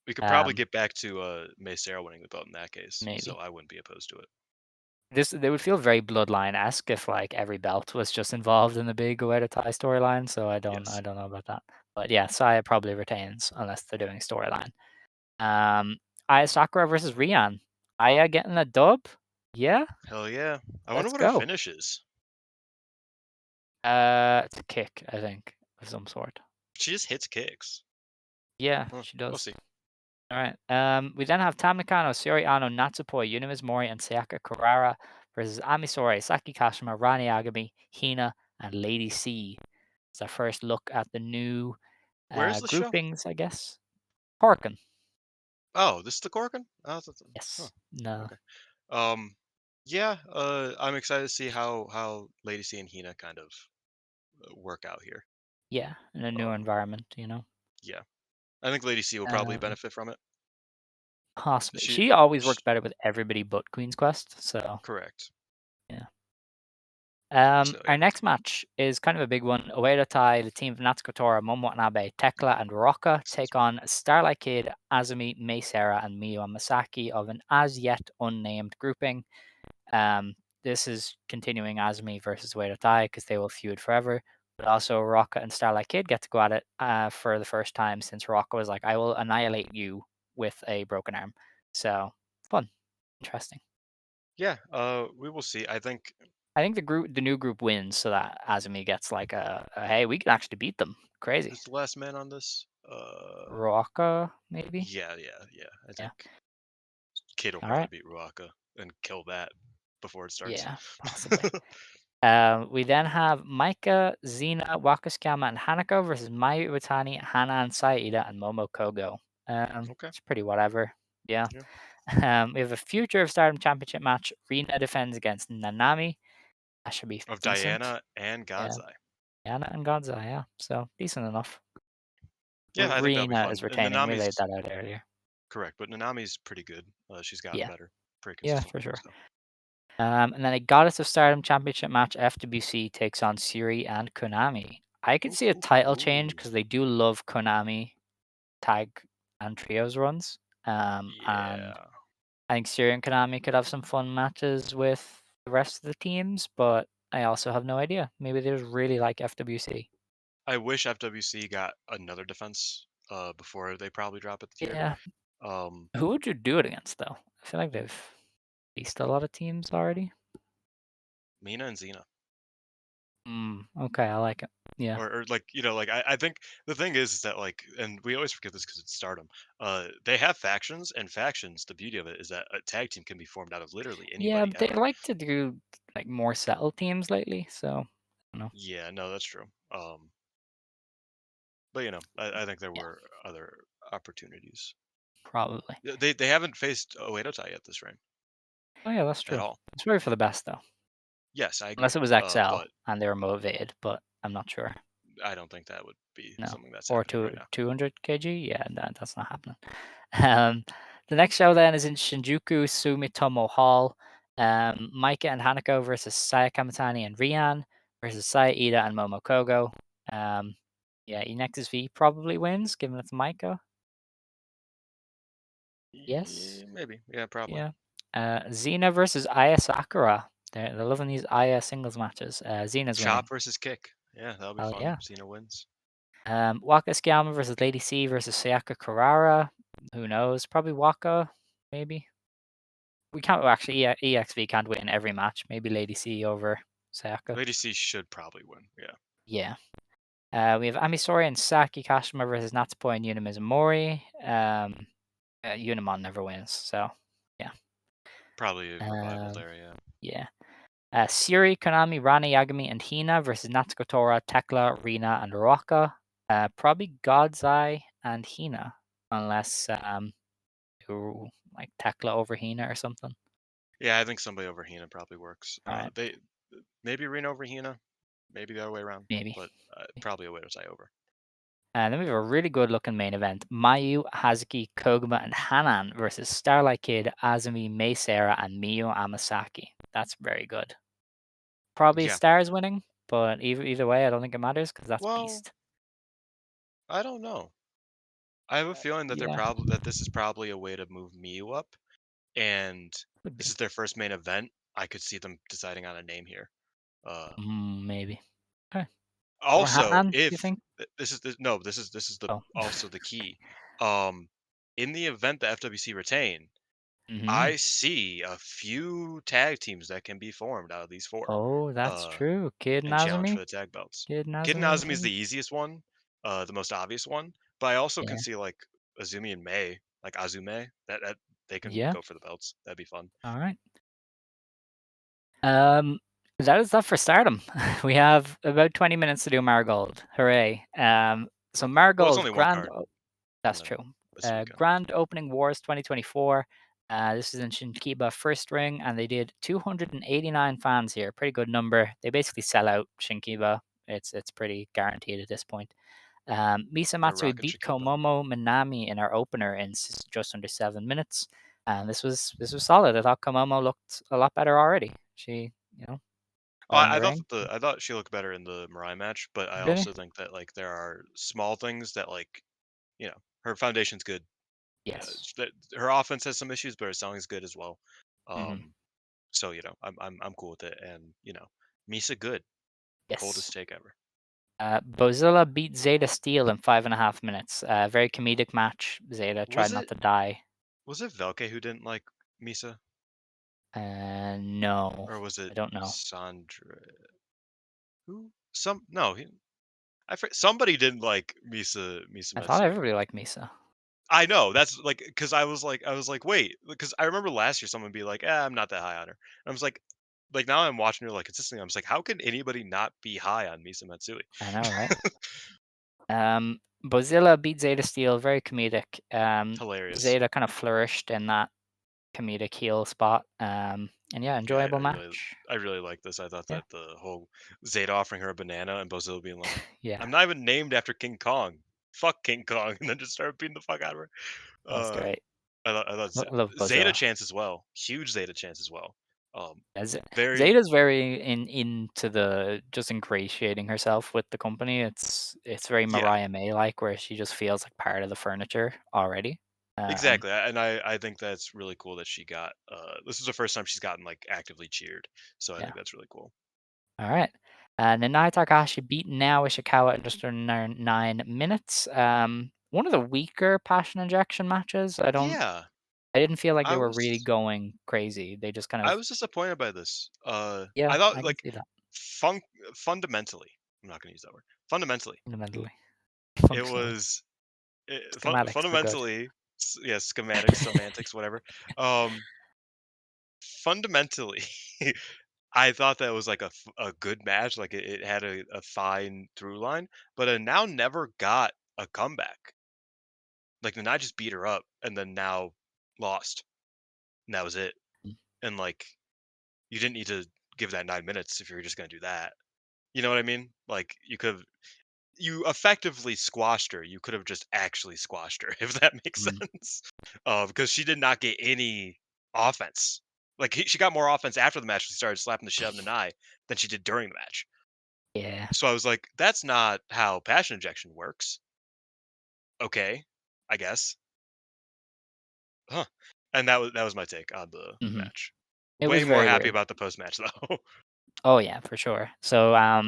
We could probably Um, get back to May Sarah winning the belt in that case, so maybe. I wouldn't be opposed to it. This they would feel very bloodline-esque if like every belt was just involved in the big Oedo Tai storyline, so I Yes. don't know about that. But yeah, Saya probably retains unless they're doing storyline. Aya Sakura versus Rian. Aya getting a dub? Yeah, Hell yeah. I wonder let's what her go. finish is. It's a kick, I think, of some sort. She just hits kicks. Yeah, Huh, she we'll does. see. All right. We then have Tam Nakano, Shiori Ano, Natsupoi, Unimis Mori, and Sayaka Kurara versus Amisore, Saki Kashima, Rani Agami, Hina, and Lady C. It's our first look at the new Where is the show? groupings, I guess. Horkin. Oh, this is the Corkin? Oh, huh, Yes. No. okay. Um, yeah. I'm excited to see how Lady C and Hina kind of work out here. Yeah, in a new Um, environment. yeah. I think Lady C will probably Um, benefit from it. possibly. She, She always sh works better with everybody but Queen's Quest, so correct. yeah. So Our yeah, next match is kind of a big one. Oedo Tai, the team of Natsuko Tora, Momo Watanabe, Tekla, and Rocca excuse take me. on Starlight Kid, Azumi, Mei Seira, and Miyu Masaki of an as yet unnamed grouping. Um, this is continuing Azumi versus Oedo Tai because they will feud forever. But also Rocca and Starlight Kid get to go at it for the first time since Rocca was like, "I will annihilate you with a broken arm." So fun, interesting. Yeah. We will see. I think I think the new group wins, so that Azumi gets like a hey, we can actually beat them. Crazy. who's the last man on this? Rocca, maybe. Yeah. I Yeah. think Kid will All probably right. beat Ruaka and kill that before it starts. Yeah, possibly. We then have Micah, Xena, Wakasukama, and Hanako versus Mayu Iwatani, Hana and Saida, and Momo Kogo. Okay. It's pretty whatever. Yeah. Yeah. We have a Future of Stardom Championship match. Rina defends against Nanami. That should be Of decent. Diana and Yeah. God's Eye. Yana and Godza, yeah. So decent enough. Yeah, I think that'll be Rina is fun. And retaining. We laid Nanami's that out earlier. correct, but Nanami's pretty good. She's gotten Yeah. better pretty Yeah, for consistently. sure. So And then a Goddess of Stardom Championship match, FWC takes on Siri and Konami. I could see a title change because they do love Konami tag and trios runs. And Yeah. I think Syria and Konami could have some fun matches with the rest of the teams, but I also have no idea. Maybe they just really like FWC. I wish FWC got another defense before they probably drop it this year. Yeah. Um, Who would you do it against, though? I feel like they've faced a lot of teams already. Mina and Xena. Okay, I like it. Yeah. Or like, like I think the thing is that like, and we always forget this because it's Stardom. They have factions, and factions. The beauty of it is that a tag team can be formed out of literally Yeah, anybody but they ever. like to do like more settled teams lately, so I don't know. Yeah, no, that's true. But I think there Yeah, were other opportunities. probably. They haven't faced Oedo Tai yet this reign Oh yeah, that's at true. all. It's probably for the best though. Yes, I Unless agree. it was XL But and they were motivated, but I'm not sure. I don't think that would be No. something that's Or happening right now. 200 kg? Yeah, that's not happening. Um, the next show then is in Shinjuku Sumitomo Hall. Micah and Hanako versus Saya Kamitani and Rian versus Saya Ida and Momo Kogo. Yeah, Enex's V probably wins, given it's Micah. Yes. Maybe. Yeah, probably. Yeah. Xena versus Aya Sakura. They're loving these Aya singles matches. Xena's winning. Chop versus kick. Yeah, that'll be Oh fun. yeah. Cena wins. Waka Tsukiyama versus Lady C versus Sayaka Kurara. Who knows? Probably Waka, maybe. We can't well, actually. EXV can't win every match. Maybe Lady C over Sayaka. Lady C should probably win. Yeah. Yeah. We have Amisori and Saki Kashima versus Natsupoi and Yuna Mizumori. Unimon never wins, so yeah. Probably a revival Um, there, yeah. yeah. Siri, Konami, Rana Yagami, and Hina versus Natsuko Tora, Tekla, Rina, and Ruaka. Probably God's Eye and Hina, unless who like Tekla over Hina or something. Yeah, I think somebody over Hina probably works. All right, They maybe Reno over Hina, maybe the other way around, maybe. but probably Oedo Tai over. And then we have a really good looking main event: Mayu, Hazuki, Koguma, and Hanan versus Starlight Kid, Azumi, Mei Seira, and Miyu Amasaki. That's very good. Probably Yeah. Stars winning, but either way, I don't think it matters because that's Well, Beast. I don't know. I have a feeling that Yeah, this is probably a way to move Miyu up, and could this be. is their first main event. I could see them deciding on a name here. Maybe. Okay. Or Also, Hanan, you if think? this is the no, this is the Oh. also the key. Um, in the event that FWC retain, Mm-hmm. I see a few tag teams that can be formed out of these four, Oh, that's uh, true. Kid and challenge for Nazumi? the tag belts. Kid Kid Nazumi and Nazumi is Kid. the easiest one, the most obvious one, but I also can Yeah. see like Azumi and May, like Azume, that they can Yeah. go for the belts. That'd be fun. All right. Um, that is that for Stardom. We have about 20 minutes to do Marigold. Hooray. So Well, it's Marigold only one card in That's true. this weekend. Grand Opening Wars 2024. This is in Shinkiba first ring, and they did 289 fans here. Pretty good number. They basically sell out Shinkiba. It's pretty guaranteed at this point. Misa They're Matsui rocking beat Shinkiba. Komomo Minami in our opener in just under 7 minutes. And this was solid. I thought Komomo looked a lot better already. She, Oh, got in the ring. I thought she looked better in the Mirai match, but I Really? also think that like there are small things that like her foundation's good. Yes. That her offense has some issues, but her selling is good as well. Hmm. So I'm cool with it, and Misa good, Yes. coldest take ever. Bozilla beat Zeta Steel in 5.5 minutes. Very comedic match. Zeta tried Was not it to die. Velke who didn't like Misa, No, or was it I don't know. Sandra? Who? No, somebody didn't like Misa I thought Matsui. everybody liked Misa. I know that's like because I was like wait because I remember last year someone be like I'm not that high on her. And I was like now I'm watching her like consistently. I'm just like how can anybody not be high on Misa Matsui? I know, right? Bozilla beat Zeta Steel. Very comedic. Hilarious. Zeta kind of flourished in that comedic heel spot. And yeah, Yeah, enjoyable match. I really like this. I thought Yeah, that the whole Zeta offering her a banana and Bozilla being like, yeah, "I'm not even named after King Kong. Fuck King Kong," and then just started beating the fuck out of her. that's Uh, great. I thought Love Zeta Bozilla. chance as well. Huge Zeta chance as well. As Very Zeta's very into the just ingratiating herself with the company. It's very yeah, Mariah May like, where she just feels like part of the furniture already. Um, exactly. And I think that's really cool that she got. This is the first time she's gotten like actively cheered, so I yeah. think that's really cool. All right. Nanai Takahashi beat Nao Ishikawa in just under 9 minutes. One of the weaker passion injection matches. Yeah, I didn't feel like they I were really was going crazy. They just kind I of, was disappointed by this. yeah, I thought I can like see that fun fundamentally. I'm not gonna use that word. Fundamentally, fundamentally, it functionally. was Schematics are good. fundamentally, yeah, schematics, semantics, whatever. Um, fundamentally, I thought that was like a good match. Like it had a fine through line, but now never got a comeback. Like the Nai just beat her up, and then now lost, and that was it. Mm, And like you didn't need to give that 9 minutes if you were just gonna do that. You know what I mean? Like you effectively squashed her. You could have just actually squashed her, if that makes mm, sense. Because she did not get any offense. Like she got more offense after the match. She started slapping the shit out of the Nai than she did during the match. yeah. So I was like, that's not how passion injection works. Okay, I guess. Huh. And that was my take on the Hmm. match. It was Way more very happy weird. about the post match though. Oh yeah, for sure. So I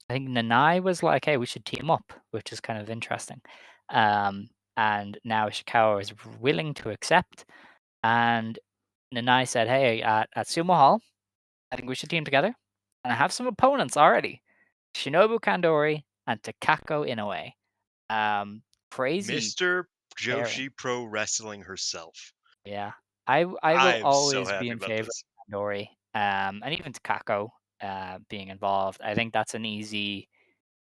think Nanai was like, "Hey, we should team up," which is kind of interesting. Um, and now Ishikawa is willing to accept. And Nanai said, "Hey, at Sumo Hall, I think we should team together. And I have some opponents already: Shinobu Kandori and Takako Inoue. Crazy Mr. pairing. Joshi Pro Wrestling herself. Yeah. I I will am so always be happy in about favor this. of Kandori, and even Takako being involved. I think that's an easy,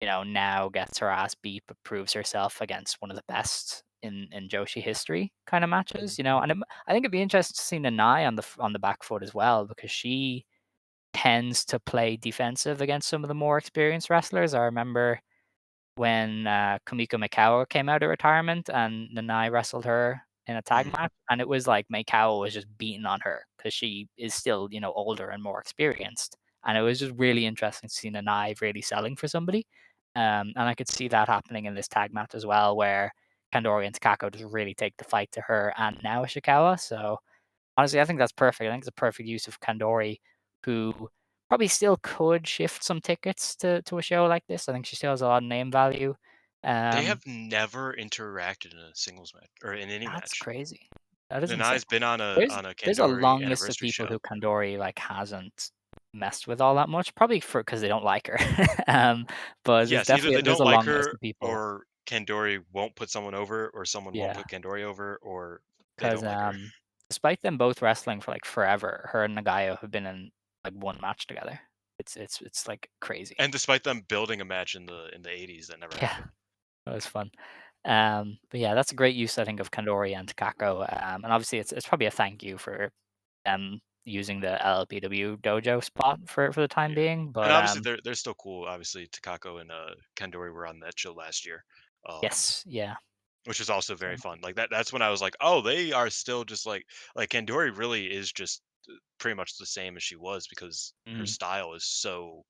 now gets her ass beat, but proves herself against one of the best in Joshi history kind of Mhm. matches. I think it'd be interesting to see Nanai on the back foot as well, because she tends to play defensive against some of the more experienced wrestlers. I remember when Kumiko Mikawa came out of retirement and Nanai wrestled her in a tag Mhm. match, and it was like Mikawa was just beating on her because she is still, older and more experienced. And it was just really interesting to see Nanai really selling for somebody. And I could see that happening in this tag match as well, where Kandori and Takako just really take the fight to her and now Ishikawa. So honestly, I think that's perfect. I think it's a perfect use of Kandori, who probably still could shift some tickets to a show like this. I think she still has a lot of name value. They Um, have never interacted in a singles match or in any that's match. crazy. That is insane. Nanai's been on a There's on a there's a Kandori long list of anniversary people who show. Kandori like hasn't messed with all that much, probably for because they don't like her. um, but Yes, either they there's don't a like long list her of people. or Kandori won't put someone over or someone won't Yeah, put Kandori over or they because don't like her. despite them both wrestling for like forever, her and Nagayo have been in like one match together. It's like crazy. And despite them building a match in the 80s that never Yeah, happened. that was fun. But yeah, that's a great use, I think, of Kandori and Takako. And obviously, it's probably a thank you for them using the LLPW dojo spot for the time Yeah. being. And But obviously they're still cool. Obviously Takako and Kandori were on that show last year. Um yes, yeah, which was also so, very fun. Like that's when I was like, "Oh, they are still just like Kandori really is just pretty much the same as she was because her mm, style is so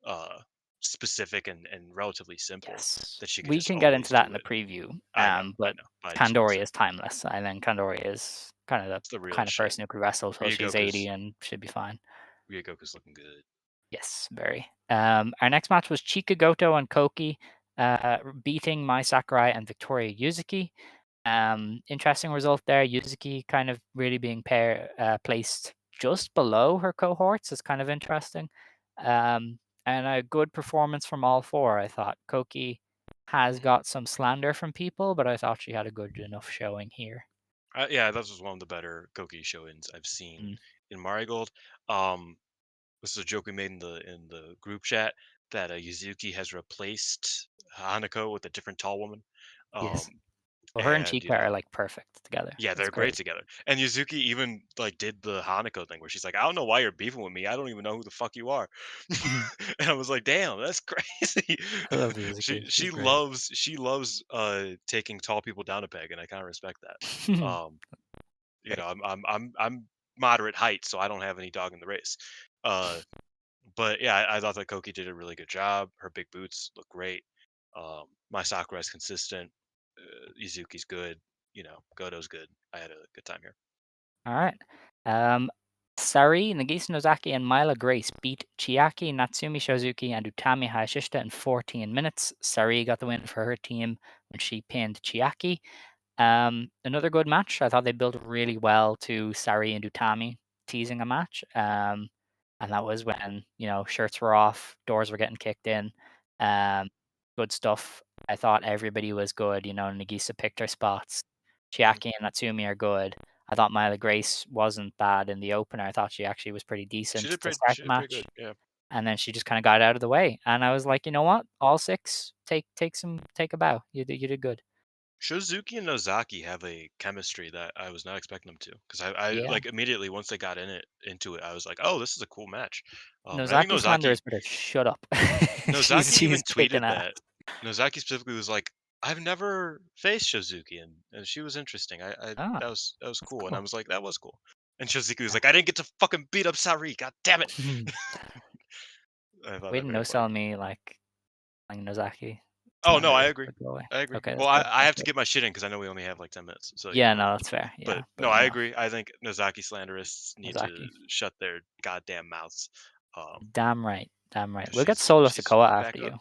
uh specific and relatively simple yes, that she could we just can get always into that do in the it. preview. I But know. I just want to Kandori say is timeless. I think Kandori is kind of the it's the real kind of shit. person who could wrestle till she's 80 Ryogoku's and should be fine. Ryogoku's looking good. Yes, very. Our next match was Chika Goto and Koki, beating Mai Sakurai and Victoria Yuzuki. Interesting result there. Yuzuki kind of really being placed just below her cohorts is kind of interesting. And a good performance from all four. I thought Koki has Mhm. got some slander from people, but I thought she had a good enough showing here. Yeah, that was one of the better Koki show-ins I've seen Mm, in Marigold. Um, this is a joke we made in the group chat that Yuzuki has replaced Hanako with a different tall woman. yes. Um, Well, her and and Chika are like perfect together. yeah, It's they're great great. together. And Yuzuki even like did the Hanako thing where she's like, "I don't know why you're beefing with me. I don't even know who the fuck you are." Mhm. And I was like, "Damn, that's crazy." I love she Yuzuki. She's she great. loves she loves taking tall people down a peg, and I kind of respect that. Um, Great. I'm moderate height, so I don't have any dog in the race. Uh, but yeah, I thought that Koki did a really good job. Her big boots look great. My Sakura's consistent. Izuki's good. Goto's good. I had a good time here. All right. Sari, Nagisa Nozaki, and Mila Grace beat Chiaki, Natsumi Shozuki, and Utami Hayashishita in 14 minutes. Sari got the win for her team when she pinned Chiaki. Another good match. I thought they built really well to Sari and Utami teasing a match. And that was when, shirts were off, doors were getting kicked in. Um, Good stuff. I thought everybody was good. Nagisa picked her spots. Mhm. Chiaki and Natsumi are good. I thought Myla Grace wasn't bad in the opener. I thought she actually was pretty decent to start She the did pretty match, good. Yeah. and then she just kind of got out of the way. And I was like, you know what? All six, take a bow. You did good. Shozuki and Nozaki have a chemistry that I was not expecting them to, because I Yeah. like immediately once they got into it, I was like, oh, this is a cool match. And I think Nozaki Slander is better. Shut up. Nozaki She's even kicking tweeted ass. that. Nozaki specifically was like, I've never faced Shozuki, and she was interesting. I Ah, that was that's cool, and I cool. was like, that was cool. And Shozuki was like, I didn't get to fucking beat up Sari. God damn it! I thought Wait, that very no funny. sell me like Nozaki Oh no, Slander I is agree. the go away. I agree. Okay, Well, that's I, good. I That's have to good. get my shit in because I know we only have like 10 minutes. So Yeah, no, that's fair. but Yeah, no, but I no, agree. I think Nozaki slanderists need to Nozaki. shut their goddamn mouths. Damn right. Damn right. 'Cause We'll get Solo she's Sokoa back after up. you.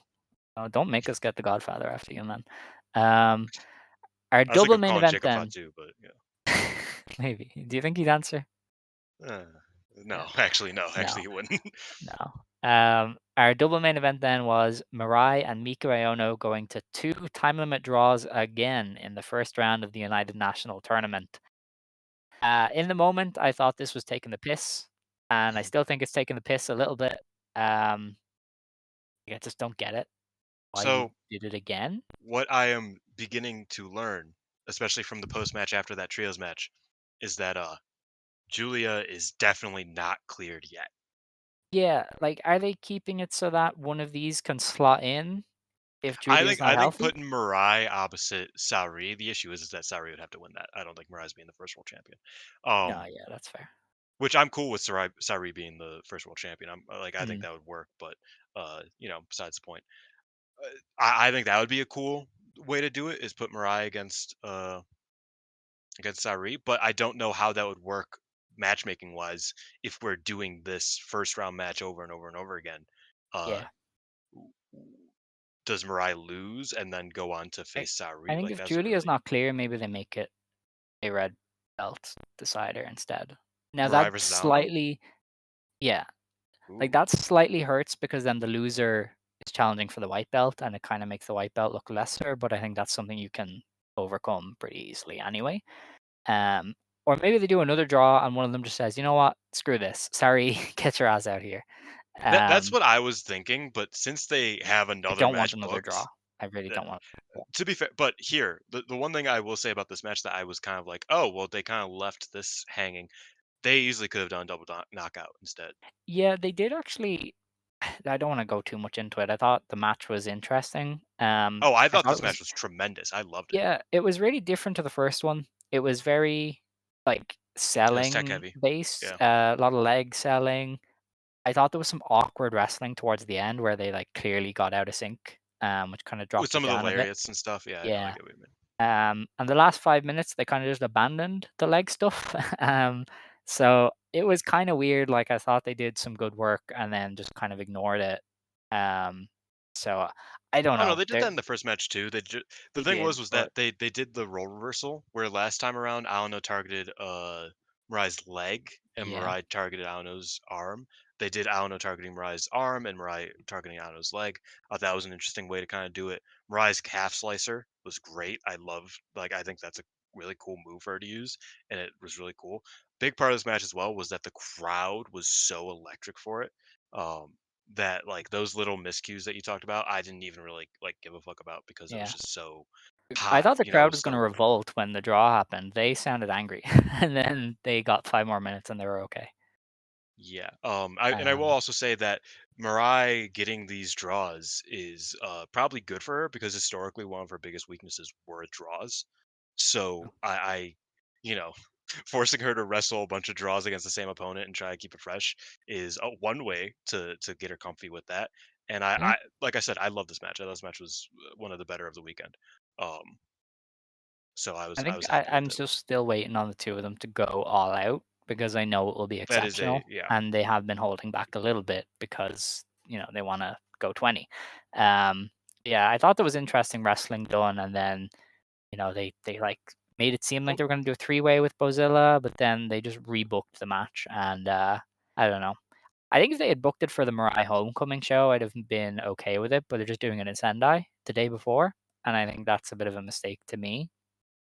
Oh, don't make us get the Godfather after you, man. Um, our I was thinking double of main calling event Jacob then. Fatu, but yeah. Maybe. Do you think he'd answer? Uh, Yeah. no, actually, no. No, Actually, he wouldn't. no. Our double main event then was Mirai and Miku Aono going to 2 time limit draws again in the first round of the United National Tournament. In the moment, I thought this was taking the piss, and I Mhm. still think it's taking the piss a little bit. Um, I just don't get it. Why you So, did it again? what I am beginning to learn, especially from the post match after that trios match, is that Julia is definitely not cleared yet. Yeah, like, are they keeping it so that one of these can slot in if I Julia's think not I think healthy? putting Mirai opposite Saori, the issue is that Saori would have to win that. I don't think Mirai's being the first world champion. No, Um, yeah, that's fair. which I'm cool with Saori being the first world champion. I think Mm, that would work, but besides the point. I think that would be a cool way to do it is put Mirai against Saori, but I don't know how that would work matchmaking wise if we're doing this first round match over and over and over again. Uh, yeah. does Mirai lose and then go on to I face I Saori? think Like if that's a Julia's really not clear, maybe they make it a red belt decider instead. Now Mirai that versus Aono. slightly yeah, like, Ooh, that slightly hurts because then the loser is challenging for the white belt, and it kinda makes the white belt look lesser, but I think that's something you can overcome pretty easily anyway. Um, or maybe they do another draw and one of them just says, "You know what? Screw this. Sorry, get your ass out here." that's Um, what I was thinking. But since they have I another don't want match another draw. booked, I really that, don't want. to be fair, but here the one thing I will say about this match that I was kind of like, oh well, they kind of left this hanging. They easily could have done double knockout instead. Yeah, they did actually. I don't want to go too much into it. I thought the match was interesting. Oh, I I thought thought this it was match was tremendous. I loved it. yeah, it was really different to the first one. It was very like It was tech selling heavy. based, Yeah. a lot of leg selling. I thought there was some awkward wrestling towards the end where they like clearly got out of sync, which kind of With dropped some it of the down a bit. lariats and stuff. Yeah, I know. I Yeah. get what you mean. And the last 5 minutes, they kind of just abandoned the leg stuff. So it was kind of weird. Like I thought they did some good work and then just kind of ignored it. Um, so I don't Oh no, know. they did that in the first match too. The They thing did, was but that they did the role reversal where last time around Aono targeted Mirai's leg and yeah, Mirai targeted Aono's arm. They did Aono targeting Mirai's arm and Mirai targeting Aono's leg. I thought that was an interesting way to kind of do it. Mirai's calf slicer was great. I think that's a really cool move for her to use, and it was really cool. Big part of this match as well was that the crowd was so electric for it. Um, that like those little miscues that you talked about, I didn't even really like give a fuck about because it was yeah. just so I hot. thought the It crowd was was going to so revolt when the draw happened. They sounded angry, and then they got 5 more minutes and they were okay. yeah. I will Um, also say that Mirai getting these draws is probably good for her because historically one of her biggest weaknesses were draws. So I you know forcing her to wrestle a bunch of draws against the same opponent and try to keep it fresh is one way to get her comfy with that. And Yeah. I like I said, I love this match. I thought this match was one of the better of the weekend. So I I was I think was happy with I'm it. just still waiting on the two of them to go all out because I know it will be That is a exceptional, yeah. and they have been holding back a little bit because they want to go 20. Um, yeah, I thought there was interesting wrestling done, and then they like made it seem like Oh, they were going to do a three-way with Bozilla, but then they just rebooked the match, and I don't know. I think if they had booked it for the Mirai Homecoming show, I'd have been okay with it, but they're just doing it in Sendai the day before, and I think that's a bit of a mistake to me.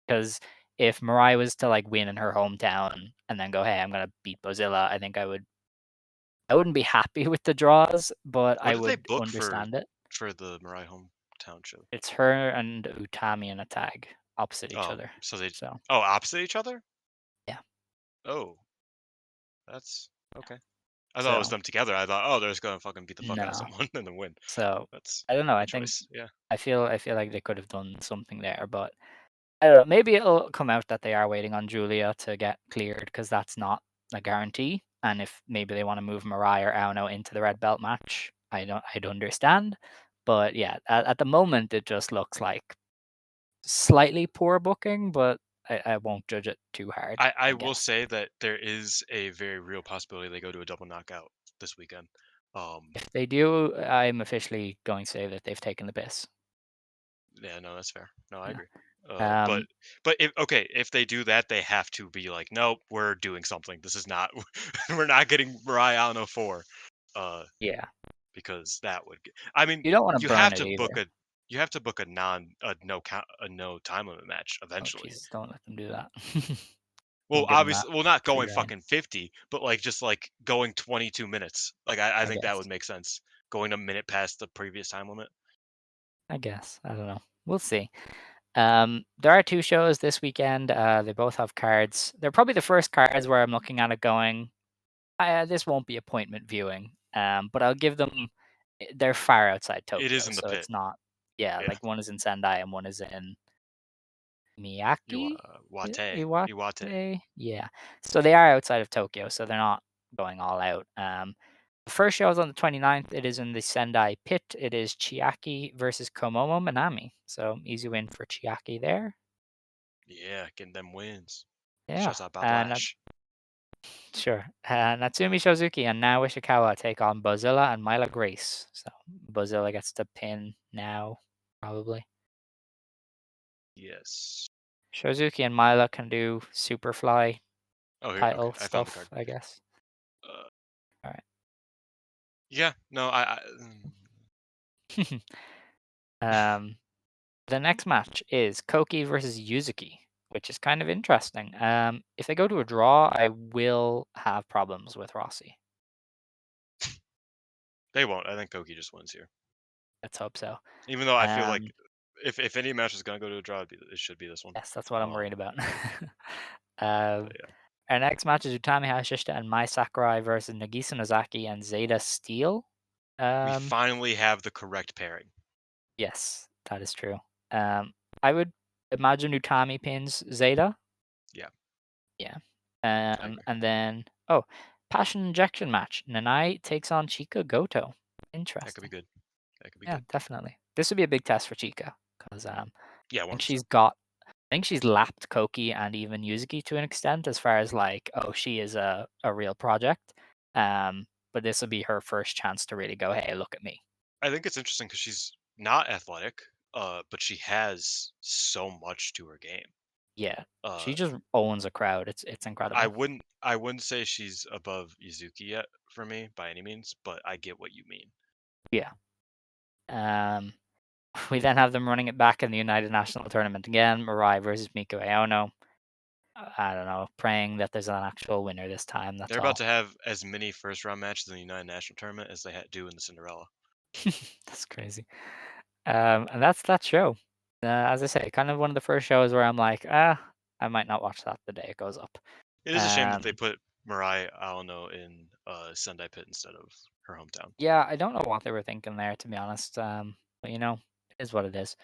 Because if Mariah was to like win in her hometown and then go, "Hey, I'm gonna beat Bozilla," I think I wouldn't be happy with the draws, but what I did they would book understand it. for the Mirai hometown show? It's her and Utami in a tag opposite each Oh, other. so they So opposite each other? yeah, Oh, that's okay. I thought it was so them together. I thought, oh, they're just gonna fucking beat the fuck out of no, someone and then win. so That's I don't know. I good think choice. Yeah. I feel like they could have done something there, but I don't know. Maybe it'll come out that they are waiting on Julia to get cleared because that's not a guarantee. And if maybe they want to move Mariah or Aono into the red belt match, I'd understand. But yeah, at the moment it just looks like slightly poor booking, but I won't judge it too hard, I I will guess. say that there is a very real possibility they go to a double knockout this weekend. If they do, I'm officially going to say that they've taken the piss. Yeah, no, that's fair. No, I Yeah. agree. Um, But if okay, if they do that, they have to be like, nope, we're doing something. This is not, we're not getting Mariah Alno 4, uh, yeah. because that would. I mean, You don't want to you burn have it to book either. a, no count a no time limit match Oh eventually. Jesus, don't let them do that. Well, Don't give them that obviously, well, not free going reign. fucking 50, but like just like going 22 minutes. Like I I think that guess. would make sense. Going a minute past the previous time limit. I guess. I don't know. We'll see. There are two shows this weekend. They both have cards. They're probably the first cards where I'm looking at it going, this won't be appointment viewing. But I'll give them. They're far outside It is Tokyo, in the so pit. it's not. Yeah, Yeah. like one is in Sendai and one is in Miyaki, Wate. Iwate. Iwate. Yeah, so they are outside of Tokyo, so they're not going all out. The first show is on the 29th. It is in the Sendai pit. It is Chiaki versus Komomo Minami. So easy win for Chiaki there. Yeah, getting them wins. Yeah, Shuts out Bob and Lash. sure. Natsumi Shozuki and Nao Ishikawa take on Bozilla and Myla Grace. So Bozilla gets to pin now, probably. Yes. Shozuki and Myla can do Superfly Oh, here. Okay, title I found the card. stuff, I guess. Uh, All right. yeah. No, um, the next match is Koki versus Yuzuki, which is kind of interesting. If they go to a draw, I will have problems with Rossi. they won't. I think Koki just wins here. Let's hope so. Even though I feel like Um, if any match is gonna go to a draw, it should be this one. yes, that's what I'm worried about. But um, Our next match is Utami Hayashishita and Mai Sakurai versus Nagisa Nozaki and Zeta Steel. we Um, finally have the correct pairing. yes, that is true. I would imagine Utami pins Zeta. Yeah, Yeah. I agree. And then Passion Injection match. Nanai takes on Chika Goto. That could be Interesting. good. That could be Yeah, good. definitely. This would be a big test for Chika because Yeah, think 100%. she's got I think she's lapped Koki and even Yuzuki to an extent as far as like, oh, she is a real project. But this will be her first chance to really go, hey, look at me. I think it's interesting because she's not athletic, but she has so much to her game. Yeah. Uh, She just owns a crowd. It's incredible. I wouldn't say she's above Izuki yet for me by any means, but I get what you mean. Yeah. Um we then have them running it back in the United National Tournament again, Mirai versus Miku Aono. I don't know, praying that there's an actual winner this time, that's They're about all. to have as many first round matches in the United National Tournament as they do in the Cinderella. That's crazy. And that's that show. As I say, kind of one of the first shows where I'm like, I might not watch that the day it goes up. It is a shame that they Um, put Mirai Aono in Sendai Pit instead of her hometown. yeah, I don't know what they were thinking there, to be honest. But it is what it is.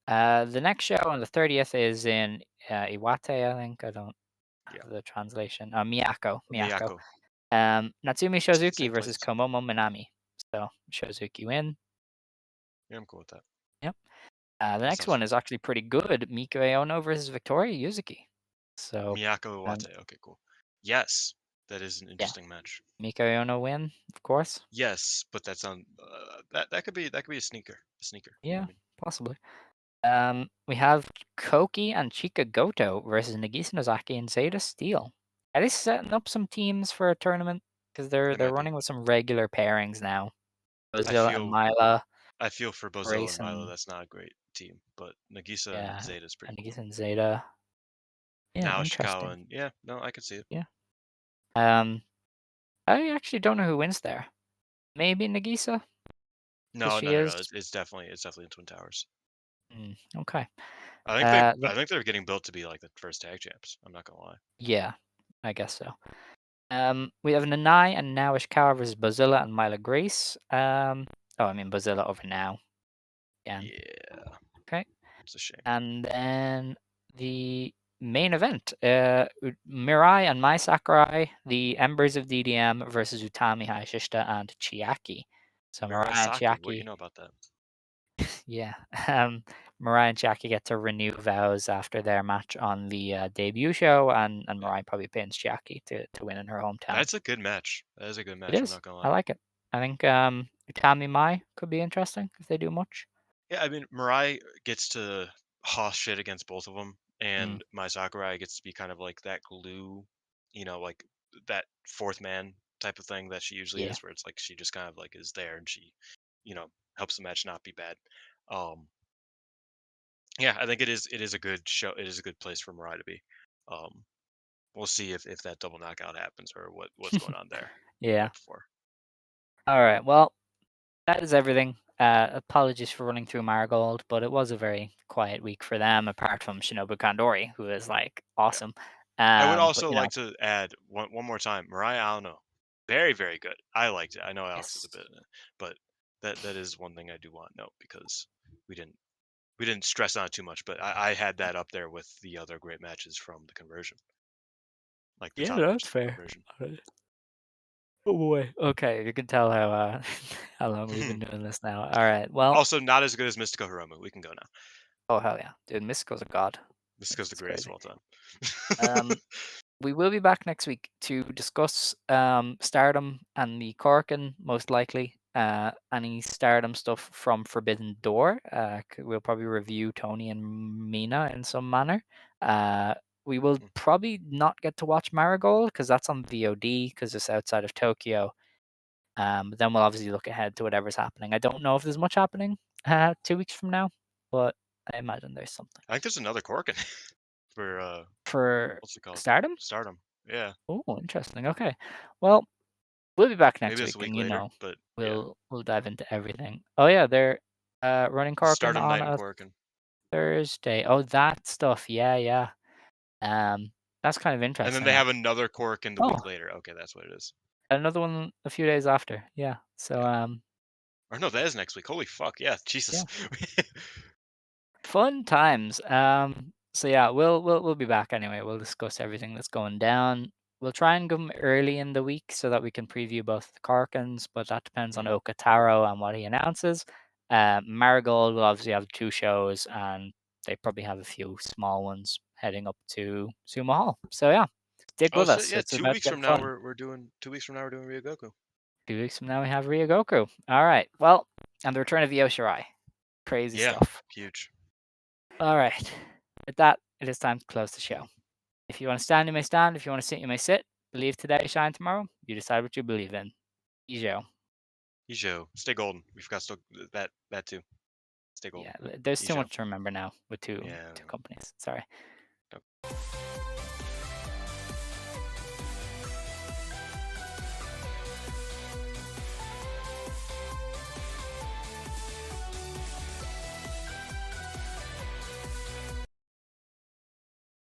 The next show on the 30th is in Iwate, I think. I don't. Yeah. The translation. Miyako. Miyako. Natsumi It's the Shozuki same versus place. Komomo Minami. So Shozuki win. Yeah, I'm cool with that. Yep. The That next sounds one fun. is actually pretty good. Miku Aono versus Victoria Yuzuki. So Miyako Iwata. Okay, cool. Yes, that is an yeah, interesting match. Mika Aono win, of course. Yes, but that's on that could be a sneaker. A sneaker. You know Yeah, what I mean? possibly. We have Koki and Chika Goto versus Nagisa Nozaki and Zeta Steel. Are they setting up some teams for a tournament? Because They they're might be. running with some regular pairings now. I Bozilla and feel Myla, for Bozo Grace and Milo. and That's not a great team, but Nagisa and yeah, Zeta is pretty and cool. Nagisa and Zeta. Yeah, Now Ishikawa interesting. and yeah, no, I can see it. Yeah. I actually don't know who wins there. Maybe Nagisa, because No, she no, no, is. no. It's definitely in Twin Towers. Okay. I think they The- I think they're getting built to be like the first tag champs. I'm not gonna lie. yeah, I guess so. We have Nanai and Now Ishikawa versus Bozilla and Myla Grace. I mean Bozilla over Now. Again. Yeah, Okay. it's a shame. And then the main event, Mirai and Mai Sakurai, the Embers of DDM versus Utami Hayashishita and Chiaki. So Mirai Mirai and Saki, what you Chiaki, know about that? yeah. Mirai and Chiaki get to renew vows after their match on the debut show, and Yeah. Mirai probably pins Chiaki to win in her hometown. That's a good match. That is a good It match. I'm is. not gonna I lie. like it. I think Utami Mai could be interesting if they do much. Yeah, I mean, Mirai gets to hoss shit against both of them, Mm, and Mai Sakurai gets to be kind of like that glue, like that fourth man type of thing that she usually yeah. is, where it's like she just kind of like is there and she, you know, helps the match not be bad. Um, yeah, I think it is a good show. It is a good place for Mirai to be. Um, we'll see if that double knockout happens or what's going on there Yeah. right before. All right. Well, that is everything. Apologies for running through Marigold, but it was a very quiet week for them, apart from Shinobu Kandori, who is like Yeah. awesome. I would But also like to add one more time, Mirai Aono, very very good. I liked it. I know Alex is a yes, bit, but that is one thing I do want to note because we didn't we didn't stress on it too much. But I had that up there with the other great matches from the conversion, like the yeah, top that's matches from fair. conversion. Oh boy. Okay, you can tell how how long we've been doing this now. All right. Well, Also, not as good as Mystico Hiromu. We can go now. oh hell yeah, dude, Mystico's a god. Mystico's the It's greatest of crazy. all time. We will be back next week to discuss Stardom and the Corkin, most likely. Any Stardom stuff from Forbidden Door. We'll probably review Tony and Mina in some manner. We will probably not get to watch Marigold because that's on VOD because it's outside of Tokyo. But then we'll obviously look ahead to whatever's happening. I don't know if there's much happening 2 weeks from now, but I imagine there's something. I think there's another Corkin for For what's it called? Stardom? Stardom. Yeah, Oh, interesting. Okay. Well, we'll be back maybe next it's a week, week and later, but yeah, we'll dive into everything. Oh yeah, they're running Corkin Stardom on Night and a Corkin. Thursday. Oh, that stuff. Yeah, yeah. That's kind of And then interesting. they have another Corkin the Oh, week later. Okay, that's what it is. another one a few days after. Yeah. So Yeah. Or no, that is next week. Holy fuck. Yeah, yeah, Jesus. fun times. So yeah, we'll be back anyway. We'll discuss everything that's going down. We'll try and go early in the week so that we can preview both the Corkins, but that depends on Mhm. Okataro and what he announces. Marigold will obviously have 2 shows, and they probably have a few small ones heading up to Sumo Hall. So yeah, stick Oh with shit, us. yeah, It's about to get fun. we're doing 2 weeks from now we're doing Ryogoku. 2 weeks from now we have Ryogoku. All right. Well, and the return of the Yoshirai. Crazy Yeah, stuff. huge. All right. With that, it is time to close the show. If you want to stand, you may stand. If you want to sit, you may sit. Believe today, shine tomorrow. You decide what you believe in. Ijo. Ijo. Stay golden. We forgot still that too. Stay golden. Yeah, there's too Ijo. much to remember now with two Yeah. companies. Sorry.